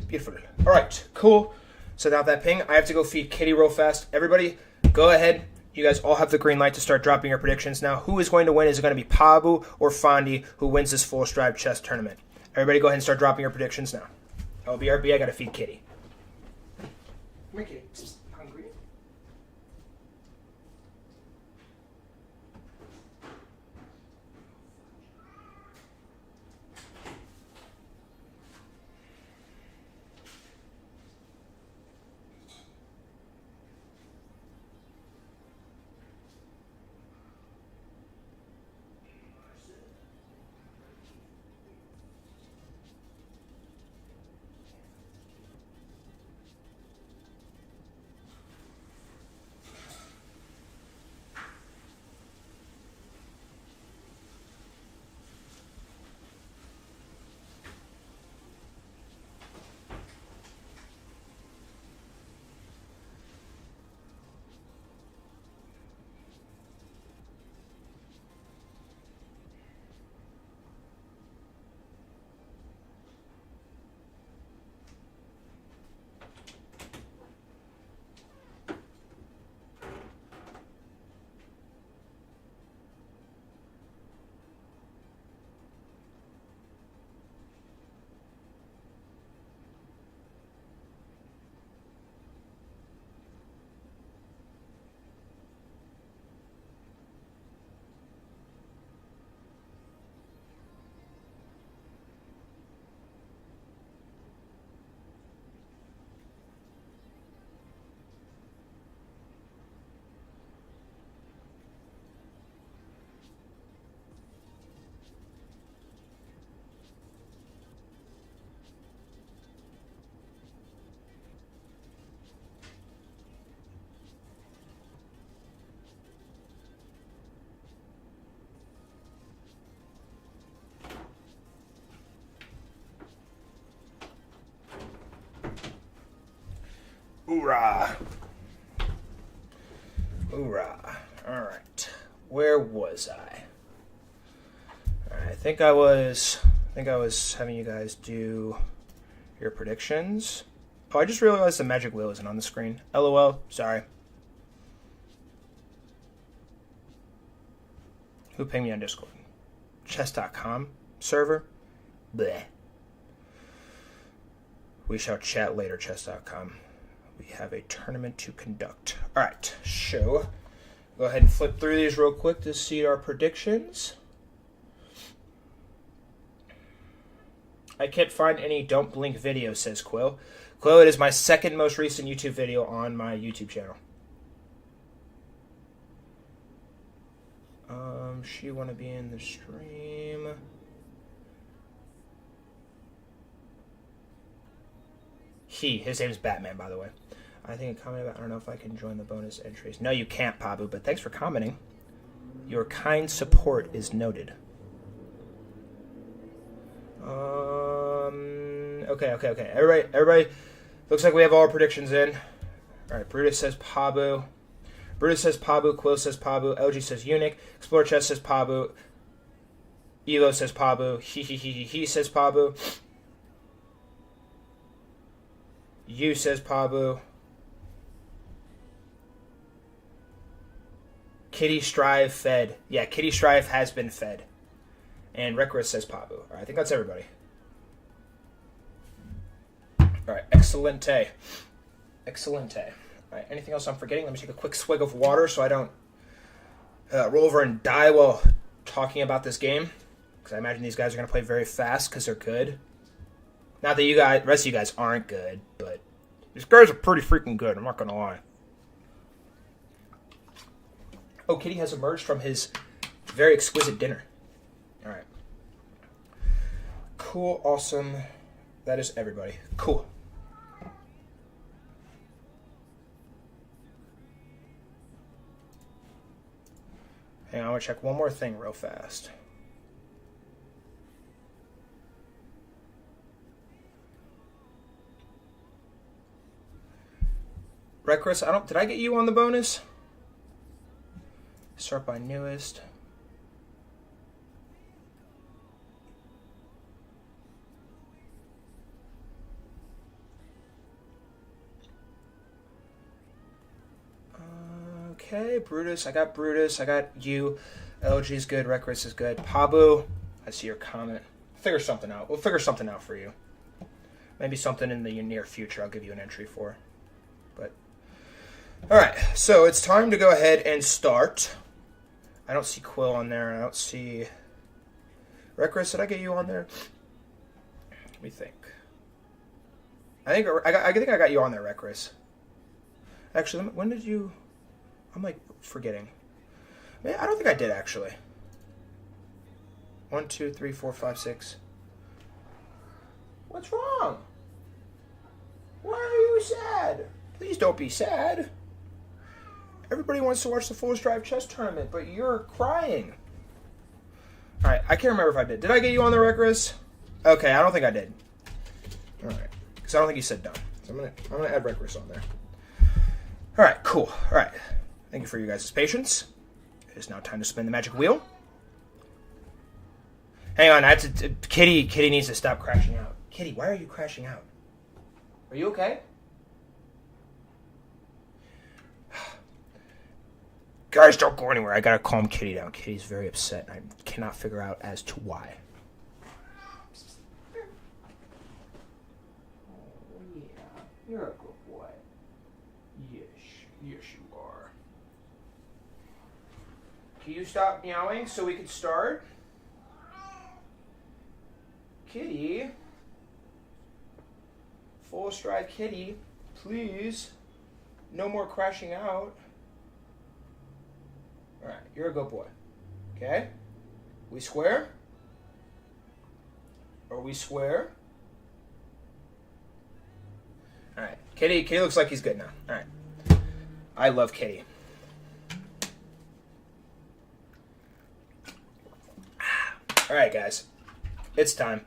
Beautiful. Alright, cool. So now that ping, I have to go feed Kitty real fast. Everybody, go ahead. You guys all have the green light to start dropping your predictions now. Who is going to win? Is it going to be Pabu or Fondi who wins this full stride chess tournament? Everybody go ahead and start dropping your predictions now. Oh, BRB, I got to feed Kitty. Come here, Kitty. Hungry? Hoorah. Hoorah. Alright. Where was I? Alright, I think I was having you guys do your predictions. Oh, I just realized the magic wheel isn't on the screen. LOL. Sorry. Who pinged me on Discord? Chess.com server? Bleh. We shall chat later, chess.com. We have a tournament to conduct. Alright, so go ahead and flip through these real quick to see our predictions. I can't find any Don't Blink videos, says Quill. Quill, it is my second most recent YouTube video on my YouTube channel. She want to be in the stream. His name's Batman, by the way. I think a comment about, I don't know if I can join the bonus entries. No, you can't, Pabu, but thanks for commenting. Your kind support is noted. Okay. Everybody, looks like we have all our predictions in. All right, Brutus says Pabu. Brutus says Pabu. Quill says Pabu. LG says Eunuch. Explorer Chess says Pabu. Evo says Pabu. He says Pabu. You, says Pabu. Kitty Strive fed. Yeah, Kitty Strive has been fed. And Recorus says Pabu. All right, I think that's everybody. All right, excelente. Excelente. All right, anything else I'm forgetting? Let me take a quick swig of water so I don't roll over and die while talking about this game. Because I imagine these guys are going to play very fast because they're good. Not that you guys, the rest of you guys aren't good, but these guys are pretty freaking good. I'm not going to lie. Oh, Kitty has emerged from his very exquisite dinner. All right. Cool, awesome. That is everybody. Cool. Hang on, I want to check one more thing real fast. Reckless, did I get you on the bonus? Start by newest. Okay, Brutus. I got Brutus. I got you. LG's good. Reckless is good. Pabu, I see your comment. Figure something out. We'll figure something out for you. Maybe something in the near future I'll give you an entry for. But all right, so it's time to go ahead and start. I don't see Quill on there. I don't see Reckless. Did I get you on there? Let me think. I think I got you on there, Reckless. Actually, when did you? I'm like forgetting. Man, I don't think I did actually. 1, 2, 3, 4, 5, 6. What's wrong? Why are you sad? Please don't be sad. Everybody wants to watch the Fool's Drive chess tournament, but you're crying. All right, I can't remember if I did. Did I get you on the Reckless? Okay, I don't think I did. All right, because I don't think you said done. So I'm gonna add Reckless on there. All right, cool. All right, thank you for your guys' patience. It is now time to spin the magic wheel. Hang on, Kitty needs to stop crashing out. Kitty, why are you crashing out? Are you okay? Guys, don't go anywhere. I gotta calm Kitty down. Kitty's very upset, and I cannot figure out as to why. Oh, yeah. You're a good boy. Yes you are. Can you stop meowing so we can start? Kitty? Full stride Kitty, please. No more crashing out. Alright, you're a good boy. Okay? We square? Are we square? Alright, Kitty looks like he's good now. Alright. I love Kitty. Alright, guys. It's time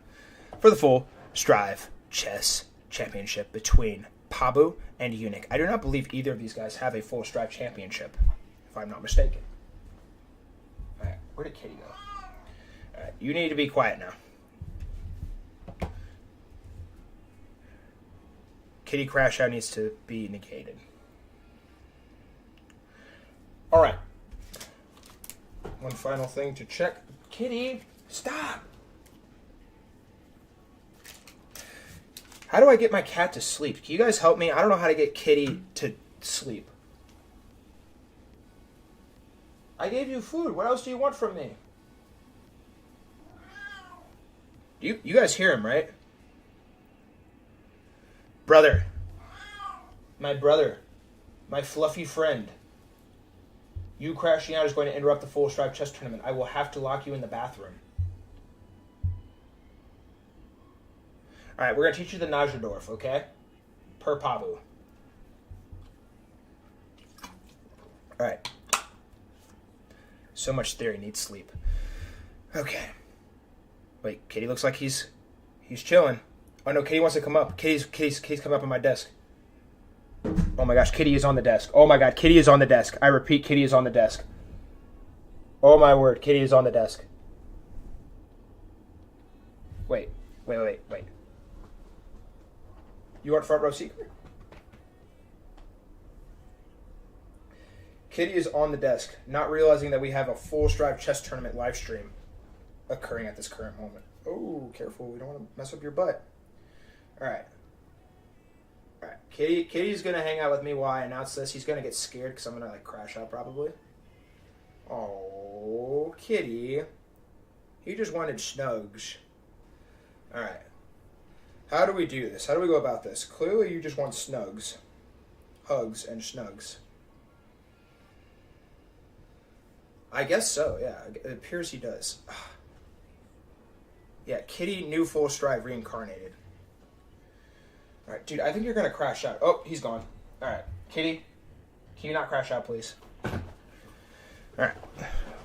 for the Full Strive Chess Championship between Pabu and Eunuch. I do not believe either of these guys have a Full Strive Championship, if I'm not mistaken. Alright, where did Kitty go? Alright, you need to be quiet now. Kitty crash out needs to be negated. Alright. One final thing to check. Kitty, stop! How do I get my cat to sleep? Can you guys help me? I don't know how to get Kitty to sleep. I gave you food. What else do you want from me? You guys hear him, right? Brother. My brother. My fluffy friend. You crashing out is going to interrupt the Full Strive chess tournament. I will have to lock you in the bathroom. Alright, we're going to teach you the Najdorf, okay? Per Pabu. Alright. So much theory needs sleep. Okay. Wait, Kitty looks like he's chilling. Oh no, Kitty wants to come up. Kitty's come up on my desk. Oh my gosh, Kitty is on the desk. Oh my god, Kitty is on the desk. I repeat, Kitty is on the desk. Oh my word, Kitty is on the desk. Wait. You want front row secret? Kitty is on the desk, not realizing that we have a full Strive chess tournament live stream occurring at this current moment. Oh, careful. We don't want to mess up your butt. All right. Kitty's going to hang out with me while I announce this. He's going to get scared because I'm going to, like, crash out probably. Oh, Kitty. He just wanted snugs. All right. How do we do this? How do we go about this? Clearly you just want snugs. Hugs and snugs. I guess so, yeah. It appears he does. Yeah, Kitty, new full Strive reincarnated. All right, dude, I think you're going to crash out. Oh, he's gone. All right, Kitty, can you not crash out, please? All right.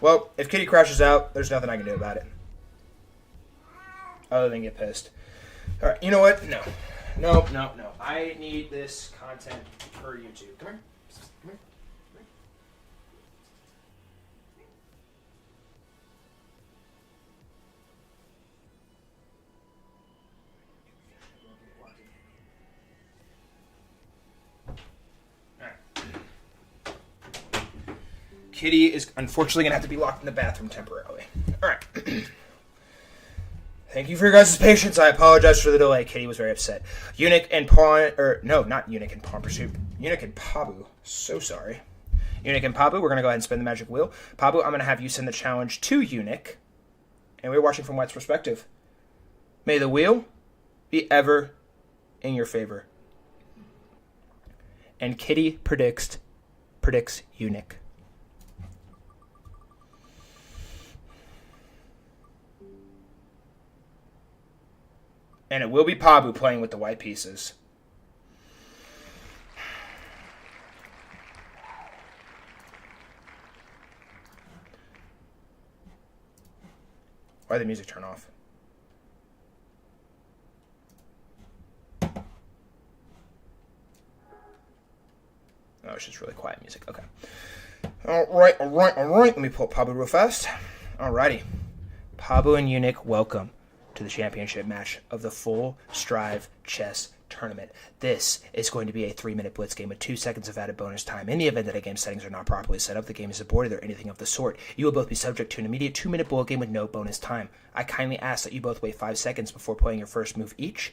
Well, if Kitty crashes out, there's nothing I can do about it. Other than get pissed. All right, you know what? No. I need this content for YouTube. Come here. Come here. Kitty is unfortunately going to have to be locked in the bathroom temporarily. All right. Thank you for your guys' patience. I apologize for the delay. Kitty was very upset. Eunuch and Pawn, or no, not Eunuch and Pawn Pursuit. Eunuch and Pabu. So sorry. Eunuch and Pabu, we're going to go ahead and spin the magic wheel. Pabu, I'm going to have you send the challenge to Eunuch. And we're watching from White's perspective. May the wheel be ever in your favor. And Kitty predicts Eunuch. And it will be Pabu playing with the white pieces. Why did the music turn off? Oh, it's just really quiet music. Okay. All right. Let me pull up Pabu real fast. Alrighty. Pabu and Eunuch, welcome to the championship match of the Full Strive Chess Tournament. This is going to be a 3-minute blitz game with 2 seconds of added bonus time. In the event that a game settings are not properly set up, the game is aborted, or anything of the sort, you will both be subject to an immediate 2-minute bullet game with no bonus time. I kindly ask that you both wait 5 seconds before playing your first move each.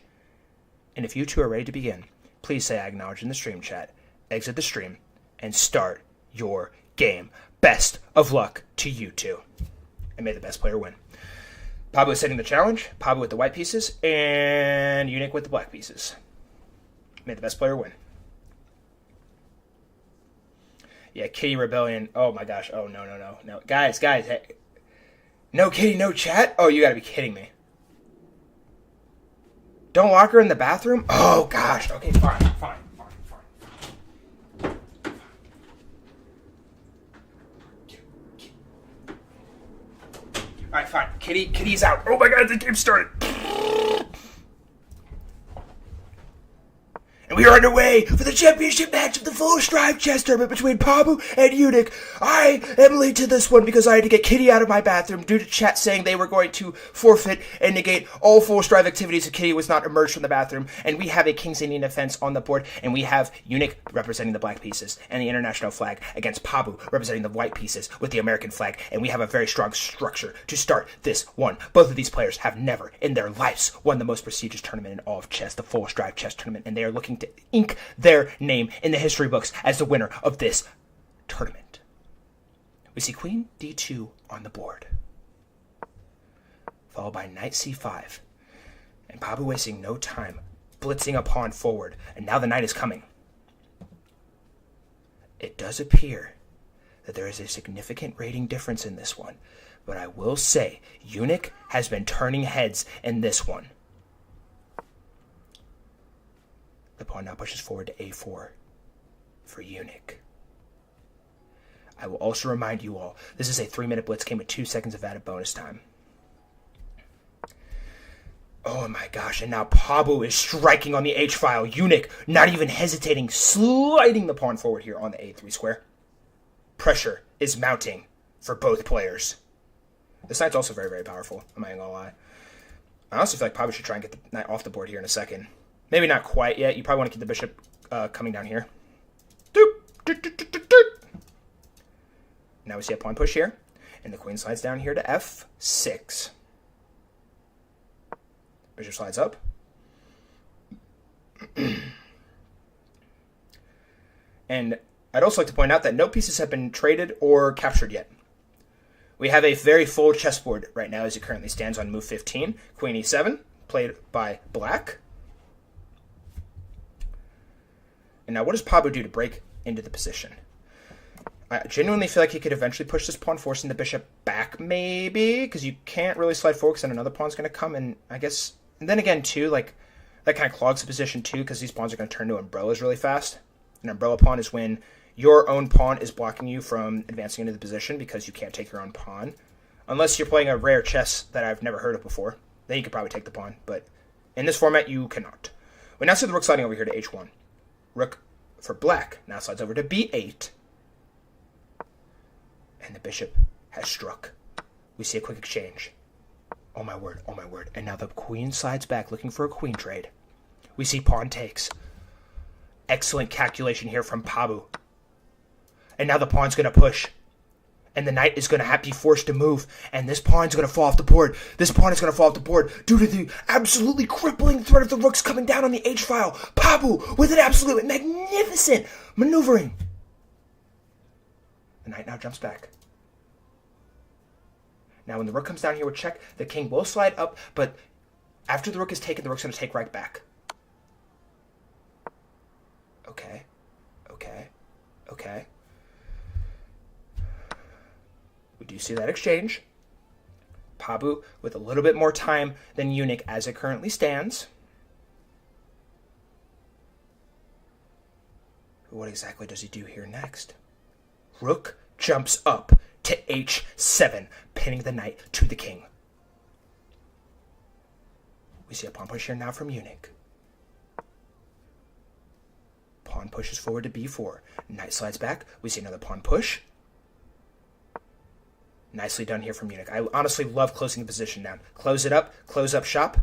And if you two are ready to begin, please say I acknowledge in the stream chat, exit the stream, and start your game. Best of luck to you two. And may the best player win. Pabu is setting the challenge. Pabu with the white pieces, and Eunuch with the black pieces. May the best player win. Yeah, Kitty Rebellion. Oh my gosh. Oh, no. Guys. Hey. No Kitty, no chat? Oh, you gotta be kidding me. Don't lock her in the bathroom? Oh gosh. Okay, fine. Alright, fine. Kitty's out. Oh my god, the game started. And we are underway for the championship match of the Full Strive Chess Tournament between Pabu and Eunuch. I am late to this one because I had to get Kitty out of my bathroom due to chat saying they were going to forfeit and negate all Full Strive activities if Kitty was not emerged from the bathroom. And we have a King's Indian defense on the board, and we have Eunuch representing the black pieces and the international flag against Pabu representing the white pieces with the American flag. And we have a very strong structure to start this one. Both of these players have never in their lives won the most prestigious tournament in all of chess, the Full Strive Chess Tournament, and they are looking to ink their name in the history books as the winner of this tournament. We see Queen D2 on the board, followed by Knight C5, and Pabu wasting no time, blitzing a pawn forward, and now the knight is coming. It does appear that there is a significant rating difference in this one, but I will say Eunuch has been turning heads in this one. The pawn now pushes forward to A4 for Eunuch. I will also remind you all, this is a 3-minute blitz game with 2 seconds of added bonus time. Oh my gosh, and now Pabu is striking on the H file. Eunuch, not even hesitating, sliding the pawn forward here on the A3 square. Pressure is mounting for both players. This knight's also very, very powerful, I'm not even gonna lie. I also feel like Pabu should try and get the knight off the board here in a second. Maybe not quite yet. You probably want to keep the bishop coming down here. Doop, doop, doop, doop, doop, doop. Now we see a pawn push here. And the queen slides down here to f6. Bishop slides up. And I'd also like to point out that no pieces have been traded or captured yet. We have a very full chessboard right now as it currently stands on move 15. Queen e7, played by black. And now what does Pablo do to break into the position? I genuinely feel like he could eventually push this pawn, forcing the bishop back, maybe, because you can't really slide forward because then another pawn's going to come, and I guess, and then again, too, like, that kind of clogs the position, too, because these pawns are going to turn to umbrellas really fast. An umbrella pawn is when your own pawn is blocking you from advancing into the position because you can't take your own pawn. Unless you're playing a rare chess that I've never heard of before. Then you could probably take the pawn, but in this format, you cannot. We now see the rook sliding over here to h1. Rook for black now slides over to b8. And the bishop has struck. We see a quick exchange. Oh my word, oh my word. And now the queen slides back looking for a queen trade. We see pawn takes. Excellent calculation here from Pabu. And now the pawn's going to push. And the knight is going to be forced to move. And this pawn's going to fall off the board. This pawn is going to fall off the board due to the absolutely crippling threat of the rooks coming down on the h-file. Pabu with an absolute magnificent maneuvering. The knight now jumps back. Now when the rook comes down here with check, the king will slide up, but after the rook is taken, the rook's going to take right back. Okay. Okay. Okay. We do see that exchange. Pabu with a little bit more time than Eunuch as it currently stands. What exactly does he do here next? Rook jumps up to h7, pinning the knight to the king. We see a pawn push here now from Eunuch. Pawn pushes forward to b4. Knight slides back. We see another pawn push. Nicely done here from Eunuch. I honestly love closing the position down. Close it up. Close up shop.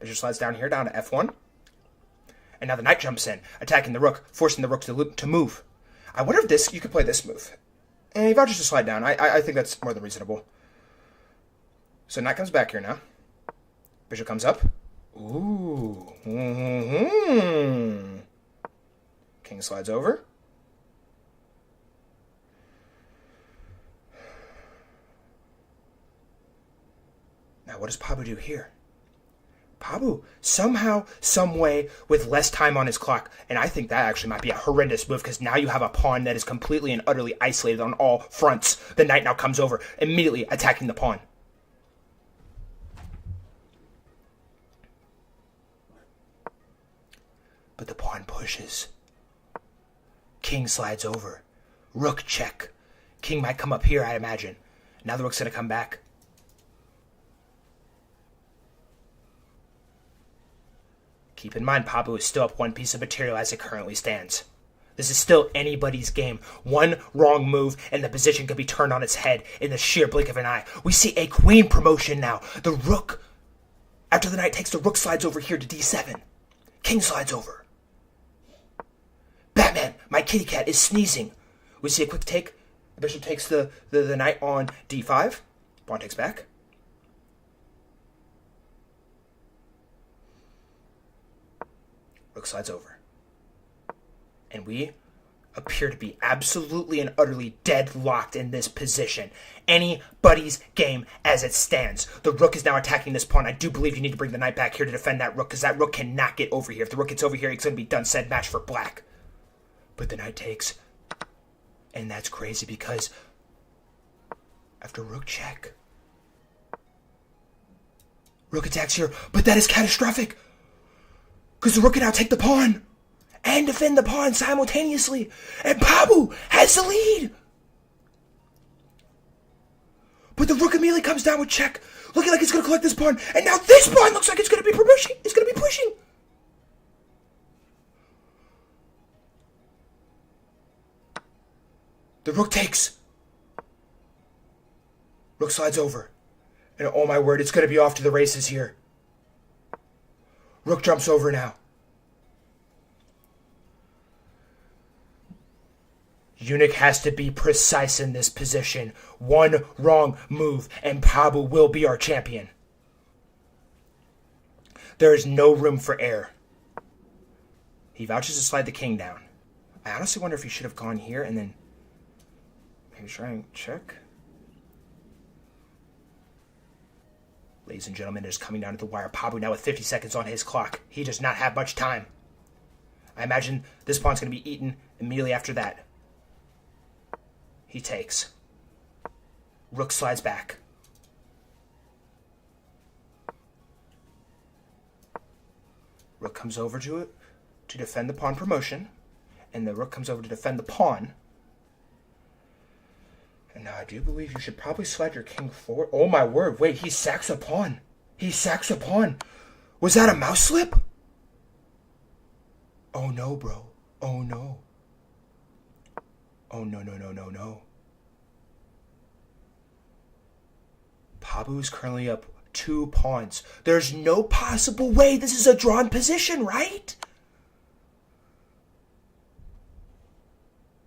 Bishop slides down here, down to f1. And now the knight jumps in, attacking the rook, forcing the rook to move. I wonder if you could play this move. And he vouches to slide down. I think that's more than reasonable. So knight comes back here now. Bishop comes up. Ooh. Mm-hmm. King slides over. Now what does Pabu do here? Pabu, somehow, some way, with less time on his clock. And I think that actually might be a horrendous move, because now you have a pawn that is completely and utterly isolated on all fronts. The knight now comes over, immediately attacking the pawn. But the pawn pushes. King slides over. Rook check. King might come up here, I imagine. Now the rook's going to come back. Keep in mind, Pabu is still up one piece of material as it currently stands. This is still anybody's game. One wrong move and the position could be turned on its head in the sheer blink of an eye. We see a queen promotion now. The rook, after the knight takes, the rook slides over here to d7. King slides over. Batman, my kitty cat, is sneezing. We see a quick take. The bishop takes the knight on d5. Pawn takes back. Rook slides over. And we appear to be absolutely and utterly deadlocked in this position. Anybody's game as it stands. The rook is now attacking this pawn. I do believe you need to bring the knight back here to defend that rook, because that rook cannot get over here. If the rook gets over here, it's going to be done said match for black. But the knight takes. And that's crazy, because after rook check, rook attacks here, but that is catastrophic, because the rook can now take the pawn and defend the pawn simultaneously. And Pabu has the lead. But the rook immediately comes down with check, looking like it's going to collect this pawn. And now this pawn looks like it's going to be pushing. It's going to be pushing. The rook takes. Rook slides over. And oh my word, it's going to be off to the races here. Rook jumps over now. Eunuch has to be precise in this position. One wrong move and Pabu will be our champion. There is no room for error. He vouches to slide the king down. I honestly wonder if he should have gone here and then maybe try and check. Ladies and gentlemen, it is coming down to the wire. Pabu now with 50 seconds on his clock. He does not have much time. I imagine this pawn's going to be eaten immediately after that. He takes. Rook slides back. Rook comes over to it to defend the pawn promotion. And the rook comes over to defend the pawn. And now I do believe you should probably slide your king forward. Oh my word, wait, he sacks a pawn. He sacks a pawn. Was that a mouse slip? Oh no, bro. Oh no. Oh no, no, no, no, no. Pabu is currently up 2 pawns. There's no possible way this is a drawn position, right?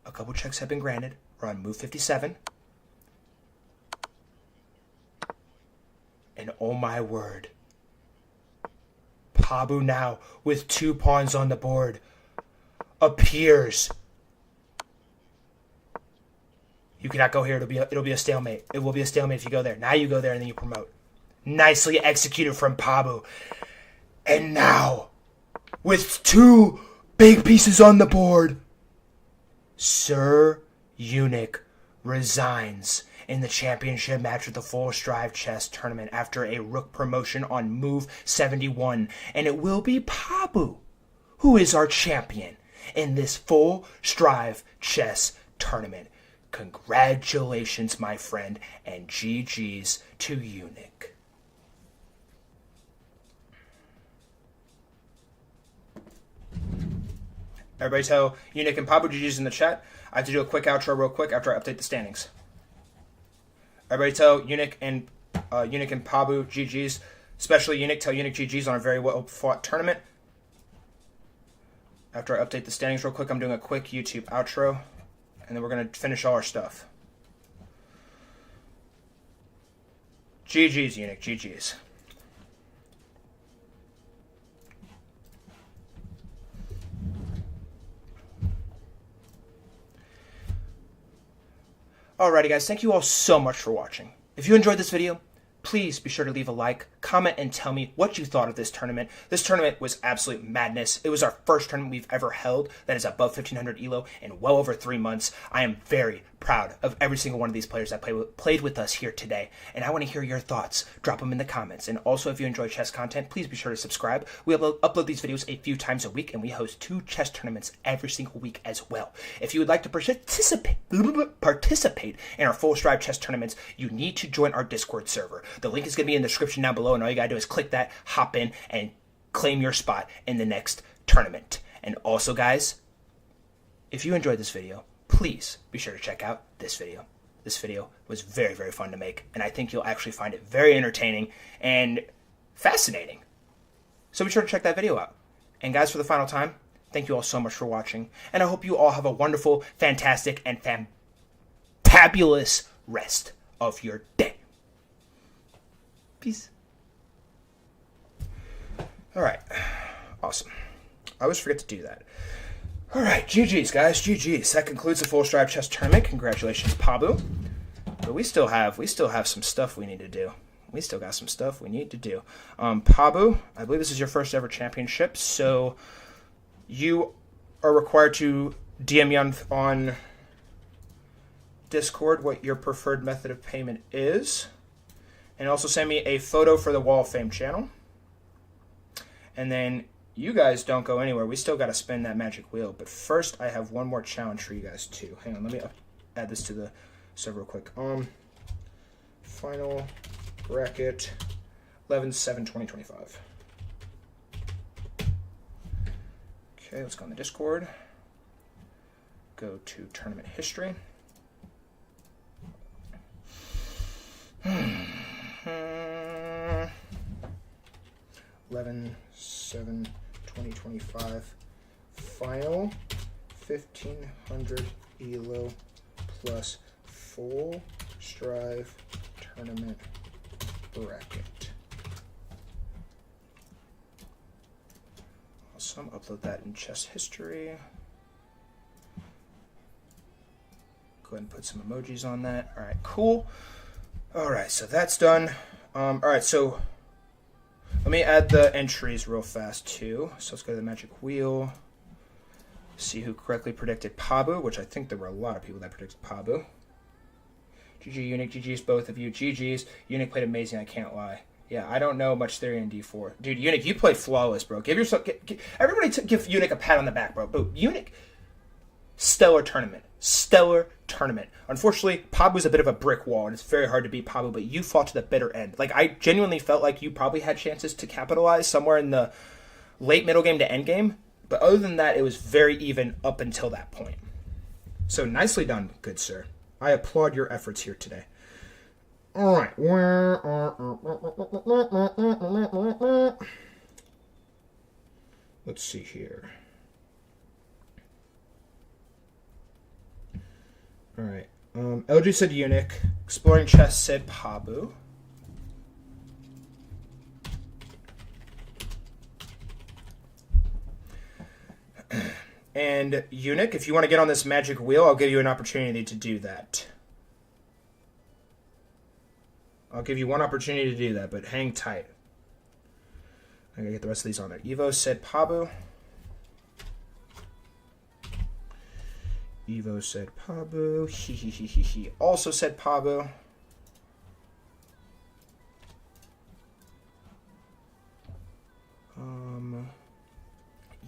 A couple checks have been granted. We're on move 57. And oh my word. Pabu now, with 2 pawns on the board, appears. You cannot go here. It'll be a stalemate. It will be a stalemate if you go there. Now you go there and then you promote. Nicely executed from Pabu. And now, with 2 big pieces on the board, Sir Eunuch resigns in the championship match with the Full Strive Chess Tournament after a rook promotion on move 71. And it will be Pabu who is our champion in this Full Strive Chess Tournament. Congratulations, my friend, and GG's to Eunuch. Everybody tell Eunuch and Pabu GG's in the chat. I have to do a quick outro real quick after I update the standings. Everybody tell Eunuch and Pabu GG's. Especially Eunuch, tell Eunuch GG's on a very well-fought tournament. After I update the standings real quick, I'm doing a quick YouTube outro. And then we're going to finish all our stuff. GG's, Eunuch. GG's. Alrighty, guys. Thank you all so much for watching. If you enjoyed this video, please be sure to leave a like, comment, and tell me what you thought of this tournament. This tournament was absolute madness. It was our first tournament we've ever held that is above 1500 ELO in well over 3 months. I am very proud of every single one of these players that played with us here today, and I want to hear your thoughts. Drop them in the comments. And also, if you enjoy chess content, please be sure to subscribe. We upload these videos a few times a week, and we host 2 chess tournaments every single week as well. If you would like to participate in our Full Strive chess tournaments, you need to join our Discord server. The link is going to be in the description down below, and all you got to do is click that, hop in, and claim your spot in the next tournament. And also, guys, if you enjoyed this video, please be sure to check out this video. This video was very, very fun to make, and I think you'll actually find it very entertaining and fascinating. So be sure to check that video out. And guys, for the final time, thank you all so much for watching, and I hope you all have a wonderful, fantastic, and fantabulous rest of your day. Peace. Alright. Awesome. I always forget to do that. Alright, GG's, guys. GG's. That concludes the Full Strive Chess Tournament. Congratulations, Pabu. But we still have some stuff we need to do. We still got some stuff we need to do. Pabu, I believe this is your first ever championship, so you are required to DM me on Discord what your preferred method of payment is. And also send me a photo for the Wall of Fame channel. And then you guys don't go anywhere. We still got to spin that magic wheel. But first, I have one more challenge for you guys, too. Hang on, let me add this to the server real quick. Final bracket 11/7/2025. Okay, let's go on the Discord. Go to tournament history. 11/7/2025. Final 1500 ELO plus full strive tournament bracket. Awesome. Upload that in chess history. Go ahead and put some emojis on that. All right, cool. All right, so that's done. All right, so let me add the entries real fast too. So let's go to the magic wheel. See who correctly predicted Pabu, which I think there were a lot of people that predicted Pabu. GG Unique, GG's both of you. GG's. Unique played amazing, I can't lie. Yeah, I don't know much theory in D4. Dude, Unique, you played flawless, bro. Give everybody give Unique a pat on the back, bro. Bro, Unique, stellar tournament. Stellar tournament. Unfortunately, Pabu's a bit of a brick wall, and it's very hard to beat Pabu, but you fought to the bitter end. Like, I genuinely felt like you probably had chances to capitalize somewhere in the late middle game to end game, but other than that, it was very even up until that point. So, nicely done, good sir. I applaud your efforts here today. All right. Let's see here. All right. LG said Eunuch. Exploring Chess said Pabu. And Eunuch, if you want to get on this magic wheel, I'll give you an opportunity to do that. I'll give you one opportunity to do that, but hang tight. I'm going to get the rest of these on there. Evo said Pabu. Evo said Pabu. He also said Pabu.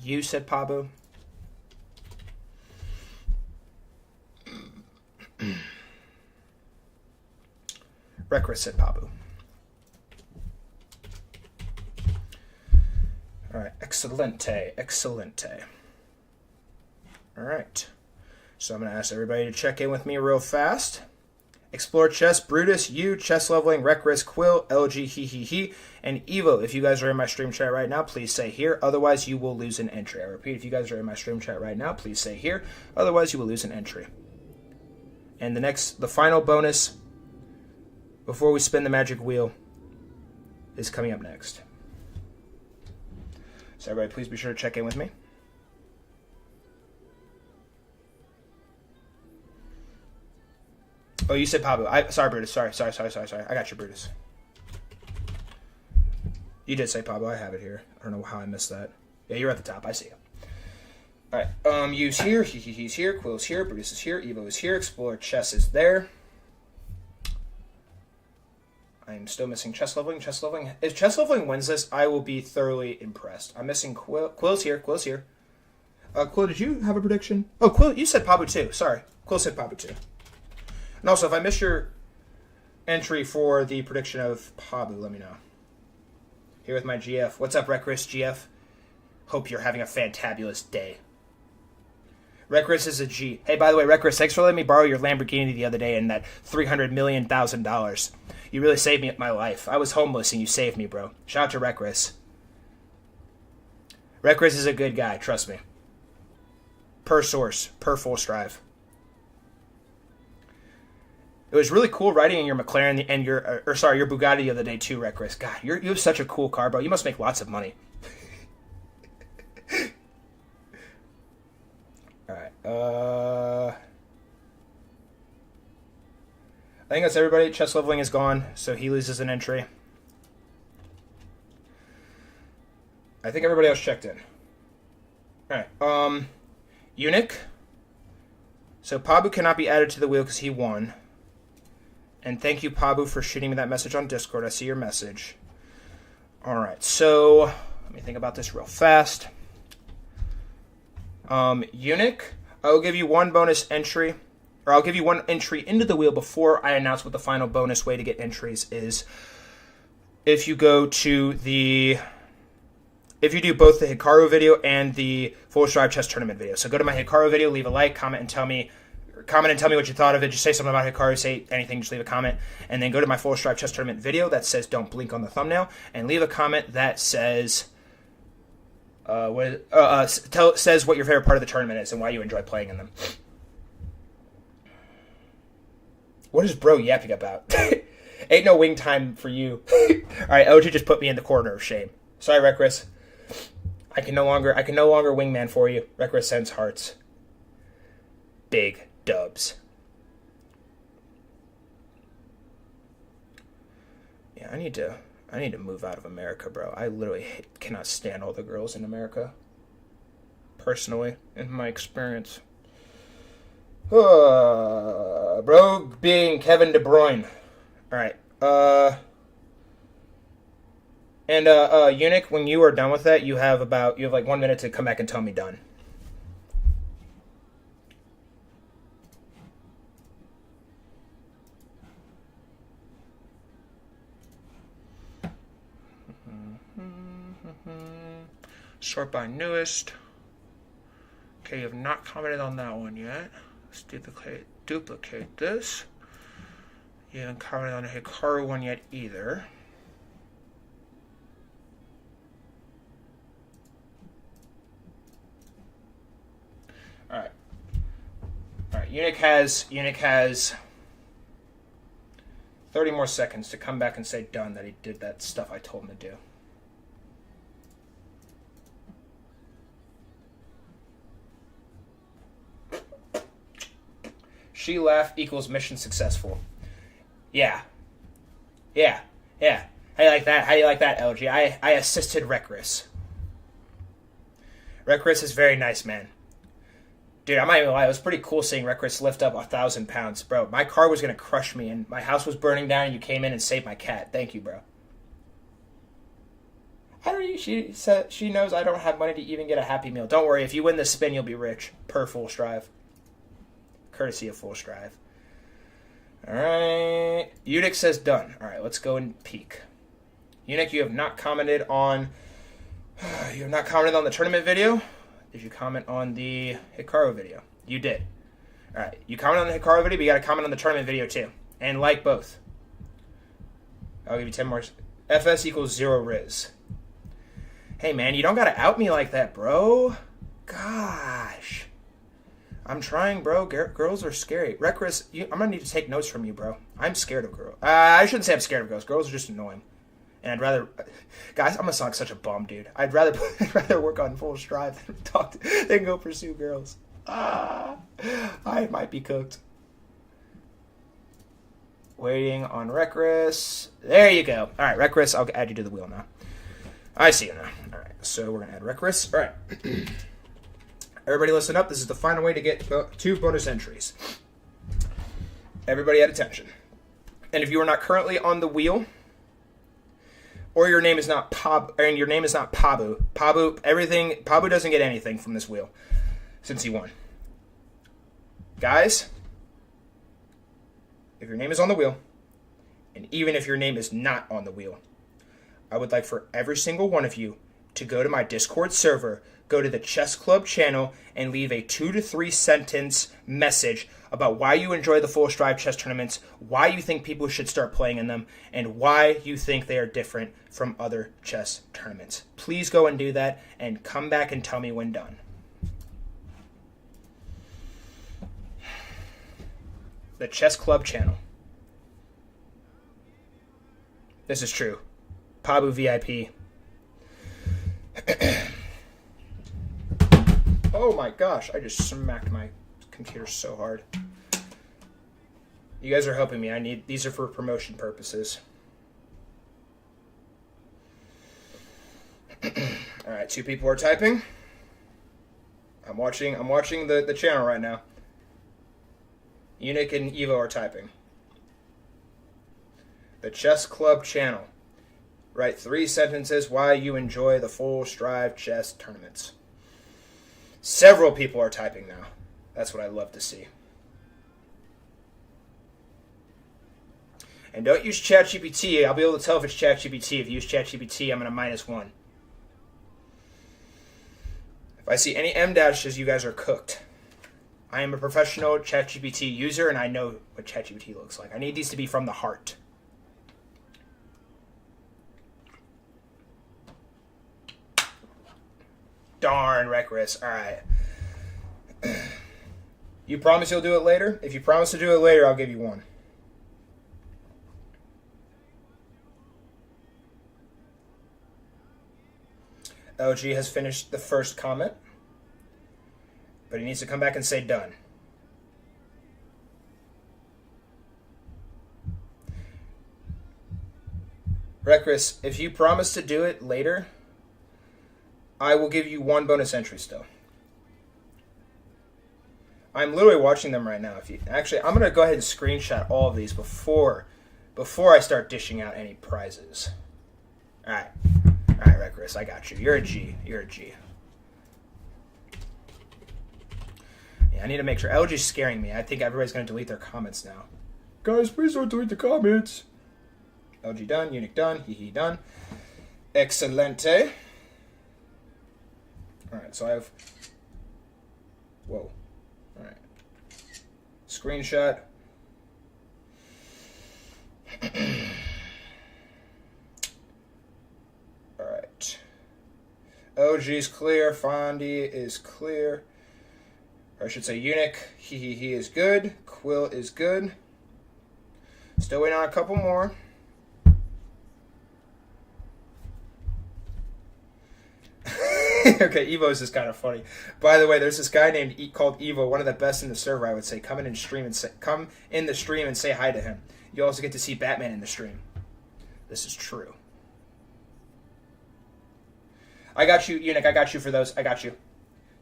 You said Pabu. Rekris said Pabu. All right, excelente, excelente. All right. So I'm going to ask everybody to check in with me real fast. Explore Chess, Brutus, you, Chess Leveling, Rekris, Quill, LG, he, and Evo. If you guys are in my stream chat right now, please say here. Otherwise, you will lose an entry. I repeat, if you guys are in my stream chat right now, please say here. Otherwise, you will lose an entry. And the final bonus before we spin the magic wheel is coming up next. So everybody, please be sure to check in with me. Oh, you said Pabu. Sorry, Brutus. Sorry. I got you, Brutus. You did say Pabu. I have it here. I don't know how I missed that. Yeah, you're at the top. I see you. All right. Yu's here. He's here. Quill's here. Brutus is here. Evo is here. Explore Chess is there. I'm still missing Chess Leveling. Chess Leveling. If Chess Leveling wins this, I will be thoroughly impressed. I'm missing Quill. Quill's here. Quill's here. Quill, did you have a prediction? Oh, Quill, you said Pabu too. Sorry. Quill said Pabu too. And also, if I miss your entry for the prediction of Pabu, let me know. Here with my GF. What's up, Rekris GF? Hope you're having a fantabulous day. Rekris is a G. Hey, by the way, Rekris, thanks for letting me borrow your Lamborghini the other day and that $300 million. You really saved me my life. I was homeless and you saved me, bro. Shout out to Rekris. Rekris is a good guy, trust me. Per source, per full strive. It was really cool riding in your McLaren and your Bugatti the other day too, Rekris. God, you have such a cool car, bro. You must make lots of money. All right. I think that's everybody. Chess Leveling is gone, so he loses an entry. I think everybody else checked in. All right. Eunuch. So Pabu cannot be added to the wheel because he won. And thank you, Pabu, for shooting me that message on Discord. I see your message. All right, so let me think about this real fast. Eunuch, I will give you one bonus entry, or I'll give you one entry into the wheel before I announce what the final bonus way to get entries is. If you go to if you do both the Hikaru video and the Full Strive Chess Tournament video. So go to my Hikaru video, leave a like, comment, and tell me, comment and tell me what you thought of it. Just say something about Hikaru, say anything, just leave a comment. And then go to my Full Strive Chess Tournament video that says don't blink on the thumbnail. And leave a comment that says says what your favorite part of the tournament is and why you enjoy playing in them. What is bro yapping about? Ain't no wing time for you. Alright, OG just put me in the corner of shame. Sorry, Reckless. I can no longer wingman for you. Reckless sends hearts. Big dubs. Yeah, I need to move out of America, bro. I literally cannot stand all the girls in America. Personally, in my experience. Bro being Kevin De Bruyne. Alright. Eunuch, when you are done with that, you have like 1 minute to come back and tell me done. Sort by newest. Okay, you have not commented on that one yet. Let's duplicate this. You haven't commented on the Hikaru one yet either. Alright. Alright, Eunuch has 30 more seconds to come back and say done that he did that stuff I told him to do. She laugh equals mission successful. Yeah. How you like that? How you like that, LG? I assisted Recris. Recris is very nice, man. Dude, I'm not even gonna lie. It was pretty cool seeing Recris lift up 1,000 pounds. Bro, my car was going to crush me, and my house was burning down, and you came in and saved my cat. Thank you, bro. She said she knows I don't have money to even get a Happy Meal. Don't worry. If you win this spin, you'll be rich. Per Full Strive. Courtesy of Full Strive. Alright. Eunuch says done. Alright, let's go and peek. Eunuch, you have not commented on the tournament video. Did you comment on the Hikaru video? You did. Alright, you commented on the Hikaru video, but you gotta comment on the tournament video too. And like both. I'll give you 10 more. FS equals 0 Riz. Hey man, you don't gotta out me like that, bro. Gosh. I'm trying, bro. Girls are scary. Recris, I'm gonna need to take notes from you, bro. I'm scared of girls. I shouldn't say I'm scared of girls. Girls are just annoying. And I'd rather... Guys, I'm gonna sound like such a bum, dude. I'd rather work on Full Strive than go pursue girls. I might be cooked. Waiting on Recris. There you go. Alright, Recris, I'll add you to the wheel now. I see you now. Alright, so we're gonna add Recris. Alright. Everybody listen up. This is the final way to get 2 bonus entries. Everybody at attention. And if you are not currently on the wheel, or your name is not Pabu, Pabu doesn't get anything from this wheel since he won. Guys, if your name is on the wheel, and even if your name is not on the wheel, I would like for every single one of you to go to my Discord server, go to the Chess Club channel, and leave a 2 to 3 sentence message about why you enjoy the Full Strive chess tournaments, why you think people should start playing in them, and why you think they are different from other chess tournaments. Please go and do that, and come back and tell me when done. The Chess Club channel. This is true. Pabu VIP. Oh my gosh, I just smacked my computer so hard. You guys are helping me. These are for promotion purposes. Alright, 2 people are typing. I'm watching the channel right now. Eunuch and Evo are typing. The Chess Club channel. Write 3 sentences why you enjoy the Full Strive chess tournaments. Several people are typing now. That's what I love to see. And don't use ChatGPT. I'll be able to tell if it's ChatGPT. If you use ChatGPT, I'm going to -1. If I see any M dashes, you guys are cooked. I am a professional ChatGPT user, and I know what ChatGPT looks like. I need these to be from the heart. Darn, Reckless. All right. You promise you'll do it later? If you promise to do it later, I'll give you one. LG has finished the first comment, but he needs to come back and say done. Reckless, if you promise to do it later, I will give you one bonus entry still. I'm literally watching them right now. Actually, I'm gonna go ahead and screenshot all of these before I start dishing out any prizes. All right, Reckless, I got you. You're a G. You're a G. Yeah, I need to make sure. LG's scaring me. I think everybody's gonna delete their comments now. Guys, please don't delete the comments. LG done. Unique done. Hee done. Excelente. All right, so I have. Whoa. All right. Screenshot. All right. OG's clear. Fondy is clear. Or I should say Eunuch. He is good. Quill is good. Still waiting on a couple more. Okay, Evo's is kind of funny. By the way, there's this guy called Evo, one of the best in the server, I would say. Come in the stream and say hi to him. You also get to see Batman in the stream. This is true. I got you, Eunuch. I got you for those. I got you.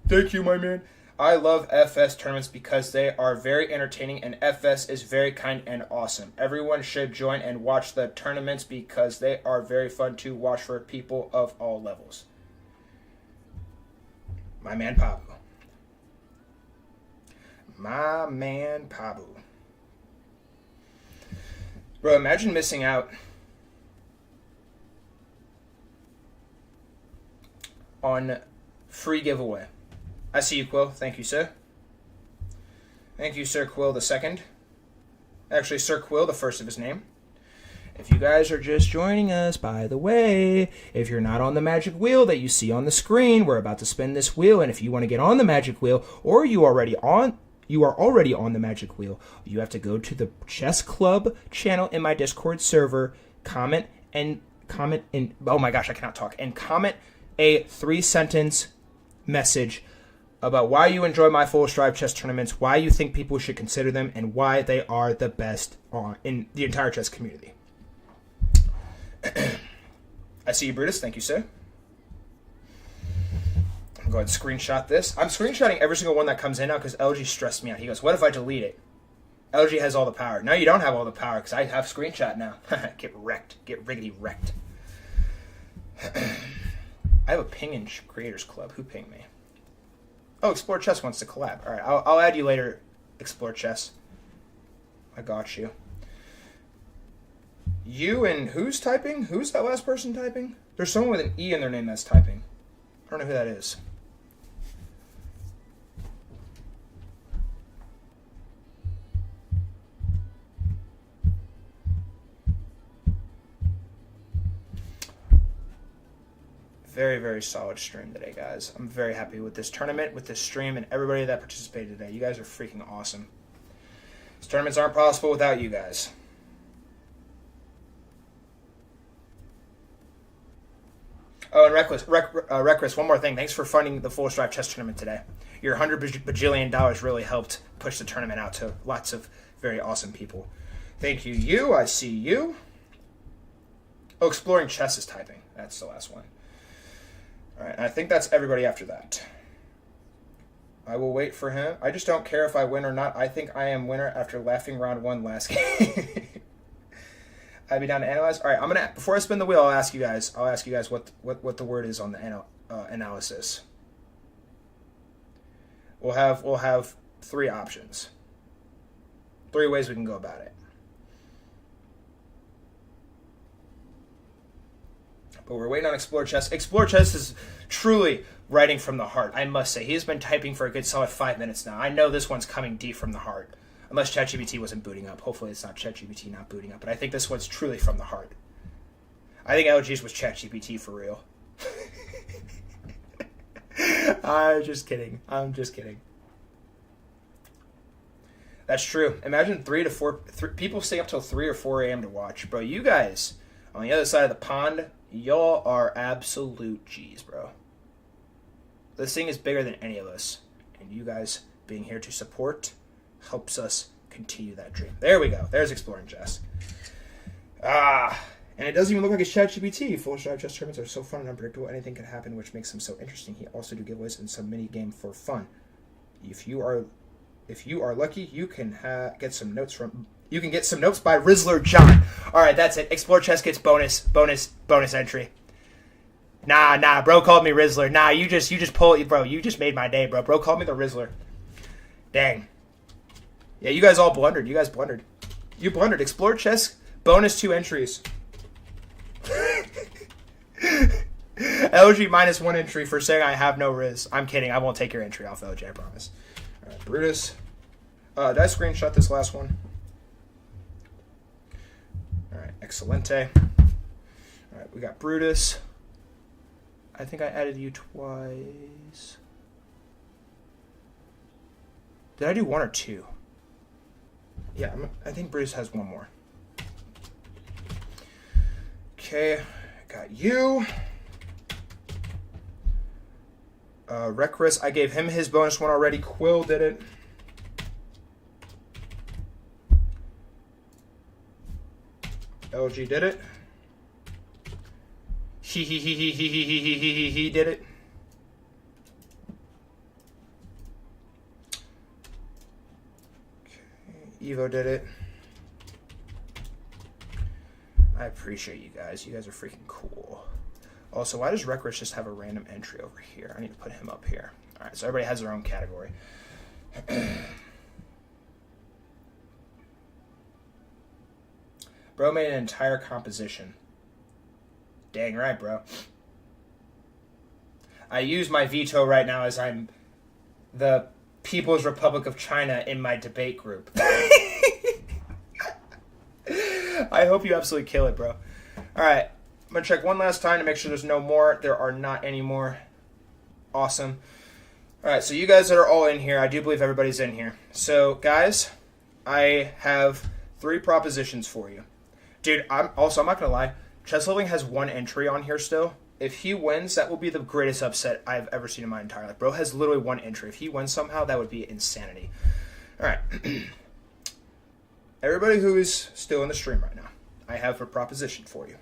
Thank you, my man. I love FS tournaments because they are very entertaining and FS is very kind and awesome. Everyone should join and watch the tournaments because they are very fun to watch for people of all levels. My man Pablo. My man Pablo. Bro, imagine missing out on free giveaway. I see you, Quill. Thank you, sir. Thank you, Sir Quill the second. Actually, Sir Quill, the first of his name. If you guys are just joining us, by the way, if you're not on the magic wheel that you see on the screen, we're about to spin this wheel, and if you want to get on the magic wheel, or you are already on the magic wheel, you have to go to the Chess Club channel in my Discord server, comment in, oh my gosh, I cannot talk, and comment a 3-sentence message about why you enjoy my full strive chess tournaments, why you think people should consider them, and why they are the best in the entire chess community. I see you, Brutus. Thank you, sir. I'll go ahead and screenshot this. I'm screenshotting every single one that comes in now because LG stressed me out. He goes, what if I delete it? LG has all the power. No, you don't have all the power because I have screenshot now. Get wrecked. Get riggedy wrecked. I have a ping in Creators Club. Who pinged me? Oh, Explore Chess wants to collab. All right, I'll add you later, Explore Chess. I got you. You and who's typing? Who's that last person typing? There's someone with an E in their name that's typing. I don't know who that is. Very, very solid stream today, guys. I'm very happy with this tournament, with this stream, and everybody that participated today. You guys are freaking awesome. These tournaments aren't possible without you guys. Oh, and Reckless, one more thing. Thanks for funding the Full Strive Chess Tournament today. Your $100 bajillion really helped push the tournament out to lots of very awesome people. Thank you, you. I see you. Oh, Exploring Chess is typing. That's the last one. All right, and I think that's everybody after that. I will wait for him. I just don't care if I win or not. I think I am winner after laughing round 1 last game. I'd be down to analyze. All right, I'm gonna before I spin the wheel, I'll ask you guys what the word is on the analysis. We'll have 3 options. 3 ways we can go about it. But we're waiting on Explore Chess. Explore Chess is truly writing from the heart, I must say. He's been typing for a good solid 5 minutes now. I know this one's coming deep from the heart. Unless ChatGPT wasn't booting up. Hopefully it's not ChatGPT not booting up. But I think this one's truly from the heart. I think LG's was ChatGPT for real. I'm just kidding. That's true. Imagine 3 to 4 people stay up till 3 or 4 a.m. to watch. Bro, you guys on the other side of the pond, y'all are absolute G's, bro. This thing is bigger than any of us. And you guys being here to support helps us continue that dream. There we go. There's Exploring Chess. And it doesn't even look like it's ChatGPT. Full Strive chess tournaments are so fun and unpredictable. Anything can happen, which makes them so interesting. He also do giveaways and some mini game for fun. If you are lucky, you can get some notes from. You can get some notes by Rizzler John. All right, that's it. Explore Chess gets bonus entry. Nah, bro called me Rizzler. Nah, you just pulled, bro. You just made my day, bro. Bro called me the Rizzler. Dang. Yeah, you guys all blundered. You guys blundered. You blundered. Explore Chess bonus 2 entries. LG minus 1 entry for saying I have no Riz. I'm kidding. I won't take your entry off LG. I promise. All right, Brutus. Did I screenshot this last one? All right, Excelente. All right, we got Brutus. I think I added you twice. Did I do 1 or 2? Yeah, I think Brutus has 1 more. Okay, got you. Recris, I gave him his bonus 1 already. Quill did it. LG did it. He did it. Okay, Evo did it. I appreciate you guys. You guys are freaking cool. Also, why does Reckless just have a random entry over here? I need to put him up here. All right, so everybody has their own category. Bro made an entire composition. Dang right, bro. I use my veto right now as I'm the People's Republic of China in my debate group. I hope you absolutely kill it, bro. All right. I'm going to check one last time to make sure there's no more. There are not any more. Awesome. All right, so you guys that are all in here, I do believe everybody's in here. So, guys, I have 3 propositions for you. Dude, I'm not going to lie. Chess Living has 1 entry on here still. If he wins, that will be the greatest upset I've ever seen in my entire life. Bro has literally 1 entry. If he wins somehow, that would be insanity. All right. Everybody who is still in the stream right now, I have a proposition for you.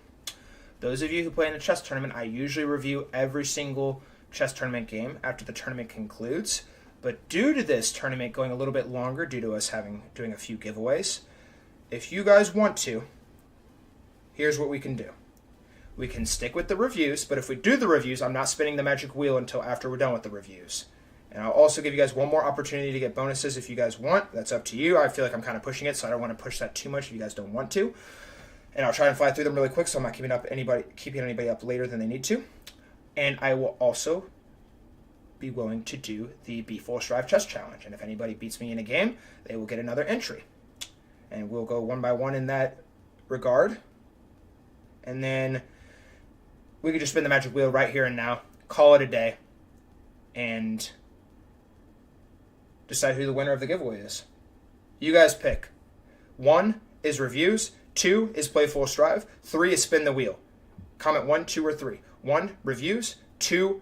Those of you who play in a chess tournament, I usually review every single chess tournament game after the tournament concludes. But due to this tournament going a little bit longer, due to us doing a few giveaways, if you guys want to, here's what we can do. We can stick with the reviews, but if we do the reviews, I'm not spinning the magic wheel until after we're done with the reviews. And I'll also give you guys 1 more opportunity to get bonuses if you guys want. That's up to you. I feel like I'm kind of pushing it, so I don't want to push that too much if you guys don't want to. And I'll try and fly through them really quick, so I'm not keeping anybody up later than they need to. And I will also be willing to do the Be Full Strive Chess Challenge. And if anybody beats me in a game, they will get another entry. And we'll go 1 by 1 in that regard. And then we could just spin the magic wheel right here and now, call it a day, and decide who the winner of the giveaway is. You guys pick. 1 is reviews. 2 is play full strive. 3 is spin the wheel. Comment 1, 2, or 3. 1, reviews. 2,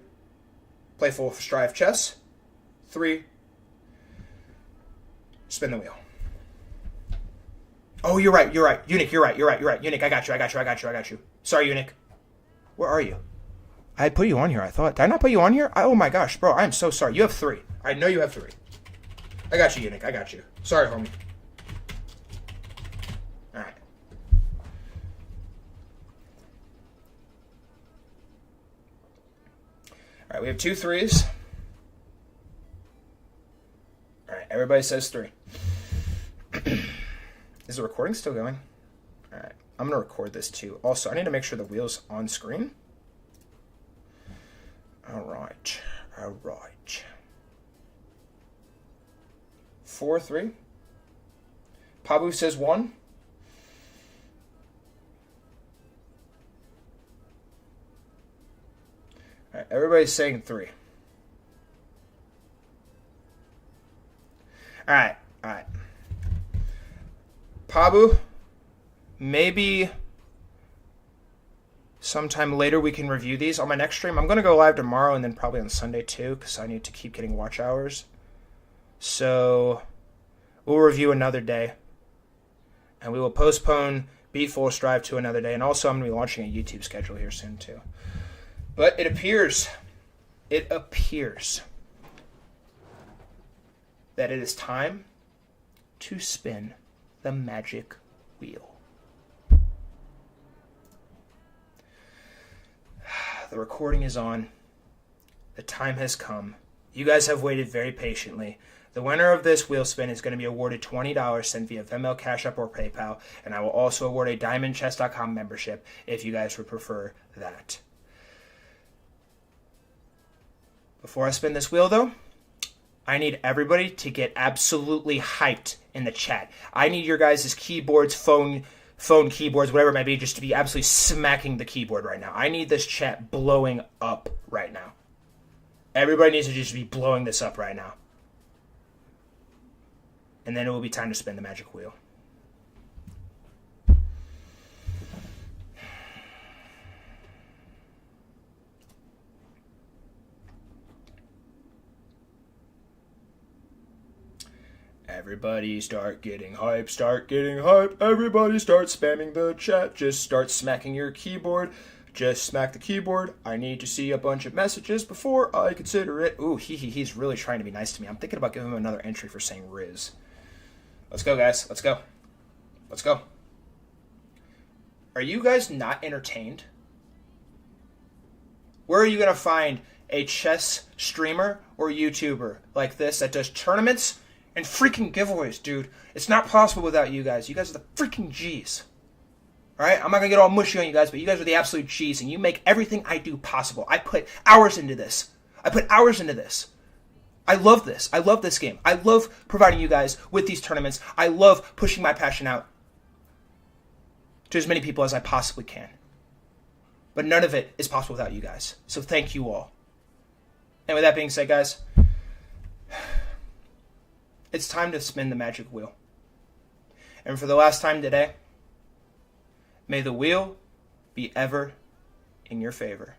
play full strive chess. 3, spin the wheel. Oh, you're right. Eunuch, you're right. Eunuch, I got you. Sorry, Eunuch. Where are you? I had put you on here, I thought. Did I not put you on here? Oh my gosh, bro, I am so sorry. You have 3. I know you have 3. I got you, Eunuch. I got you. Sorry, homie. Alright. Alright, we have 2 3s. Alright, everybody says 3. Is the recording still going? Alright, I'm going to record this too. Also, I need to make sure the wheel's on screen. All right. 4-3. Pabu says 1. All right, everybody's saying 3. All right. Pabu, maybe sometime later we can review these on my next stream. I'm going to go live tomorrow and then probably on Sunday too because I need to keep getting watch hours. So we'll review another day. And we will postpone Beat Full Strive to another day. And also I'm going to be launching a YouTube schedule here soon too. But it appears that it is time to spin the magic wheel. The recording is on. The time has come. You guys have waited very patiently. The winner of this wheel spin is going to be awarded $20 sent via Venmo, Cash App, or PayPal, and I will also award a DiamondChess.com membership if you guys would prefer that. Before I spin this wheel, though, I need everybody to get absolutely hyped in the chat. I need your guys' keyboards, phone keyboards, whatever it might be, just to be absolutely smacking the keyboard right now. I need this chat blowing up right now. Everybody needs to just be blowing this up right now. And then it will be time to spin the magic wheel. Everybody start getting hype, Everybody start spamming the chat. Just start smacking your keyboard. Just smack the keyboard. I need to see a bunch of messages before I consider it. Ooh, he's really trying to be nice to me. I'm thinking about giving him another entry for saying Riz. Let's go, guys. Let's go. Are you guys not entertained? Where are you going to find a chess streamer or YouTuber like this that does tournaments and freaking giveaways, dude? It's not possible without you guys. You guys are the freaking G's. Alright? I'm not going to get all mushy on you guys, but you guys are the absolute G's, and you make everything I do possible. I put hours into this. I love this. I love this game. I love providing you guys with these tournaments. I love pushing my passion out to as many people as I possibly can. But none of it is possible without you guys. So thank you all. And with that being said, guys, it's time to spin the magic wheel. And for the last time today, may the wheel be ever in your favor.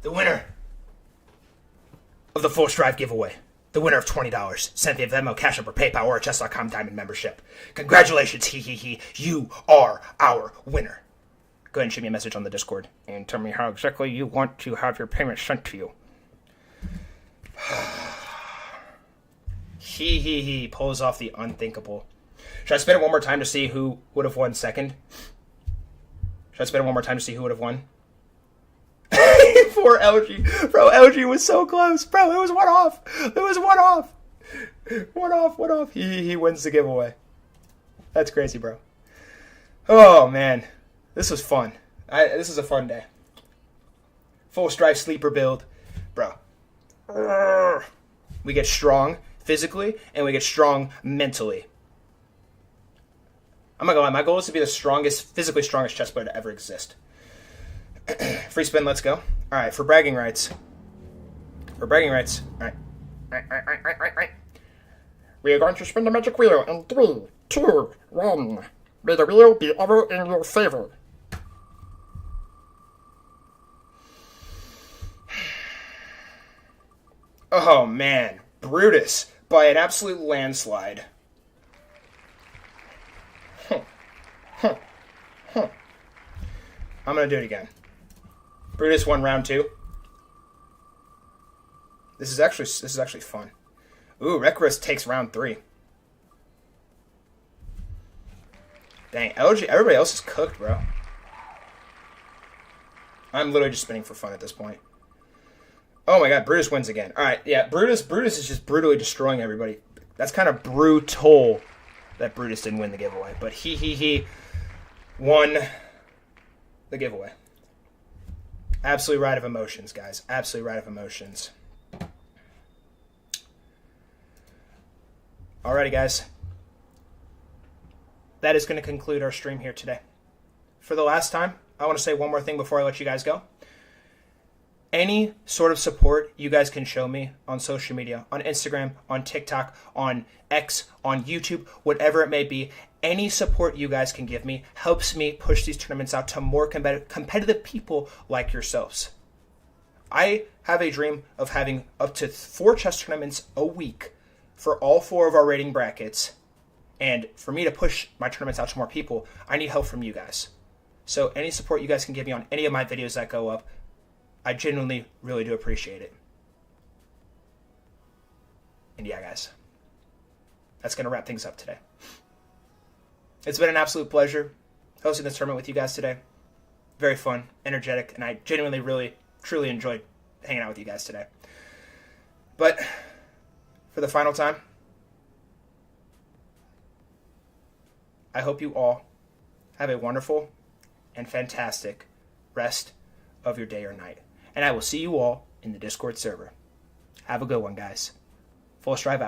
The winner of the Full Strive giveaway. The winner of $20 sent via Venmo, Cash App, or PayPal, or a Chess.com Diamond membership. Congratulations, you are our winner. Go ahead and shoot me a message on the Discord and tell me how exactly you want to have your payment sent to you. Pulls off the unthinkable. Should I spin it one more time to see who would have won second? Poor LG. Bro, LG was so close. Bro, it was one off. One off. He wins the giveaway. That's crazy, bro. Oh, man. This was fun. This is a fun day. Full Strive sleeper build. Bro. We get strong physically, and we get strong mentally. I'm not gonna lie, my goal is to be the physically strongest chess player to ever exist. Free spin, let's go. Alright, for bragging rights. Alright. We are going to spin the magic wheel in 3, 2, 1. May the wheel be ever in your favor. Oh man, Brutus by an absolute landslide. I'm going to do it again. Brutus won round 2. This is actually fun. Ooh, Rekrus takes round 3. Dang, LG, everybody else is cooked, bro. I'm literally just spinning for fun at this point. Oh my god, Brutus wins again. Alright, yeah, Brutus is just brutally destroying everybody. That's kind of brutal that Brutus didn't win the giveaway. But he won the giveaway. Absolute ride of emotions, guys. Absolute ride of emotions. Alrighty, guys. That is going to conclude our stream here today. For the last time, I want to say one more thing before I let you guys go. Any sort of support you guys can show me on social media, on Instagram, on TikTok, on X, on YouTube, whatever it may be, any support you guys can give me helps me push these tournaments out to more competitive people like yourselves. I have a dream of having up to 4 chess tournaments a week for all 4 of our rating brackets. And for me to push my tournaments out to more people, I need help from you guys. So any support you guys can give me on any of my videos that go up, I genuinely really do appreciate it. And yeah, guys, that's going to wrap things up today. It's been an absolute pleasure hosting this tournament with you guys today. Very fun, energetic, and I genuinely, really, truly enjoyed hanging out with you guys today. But for the final time, I hope you all have a wonderful and fantastic rest of your day or night. And I will see you all in the Discord server. Have a good one, guys. Full Strive out.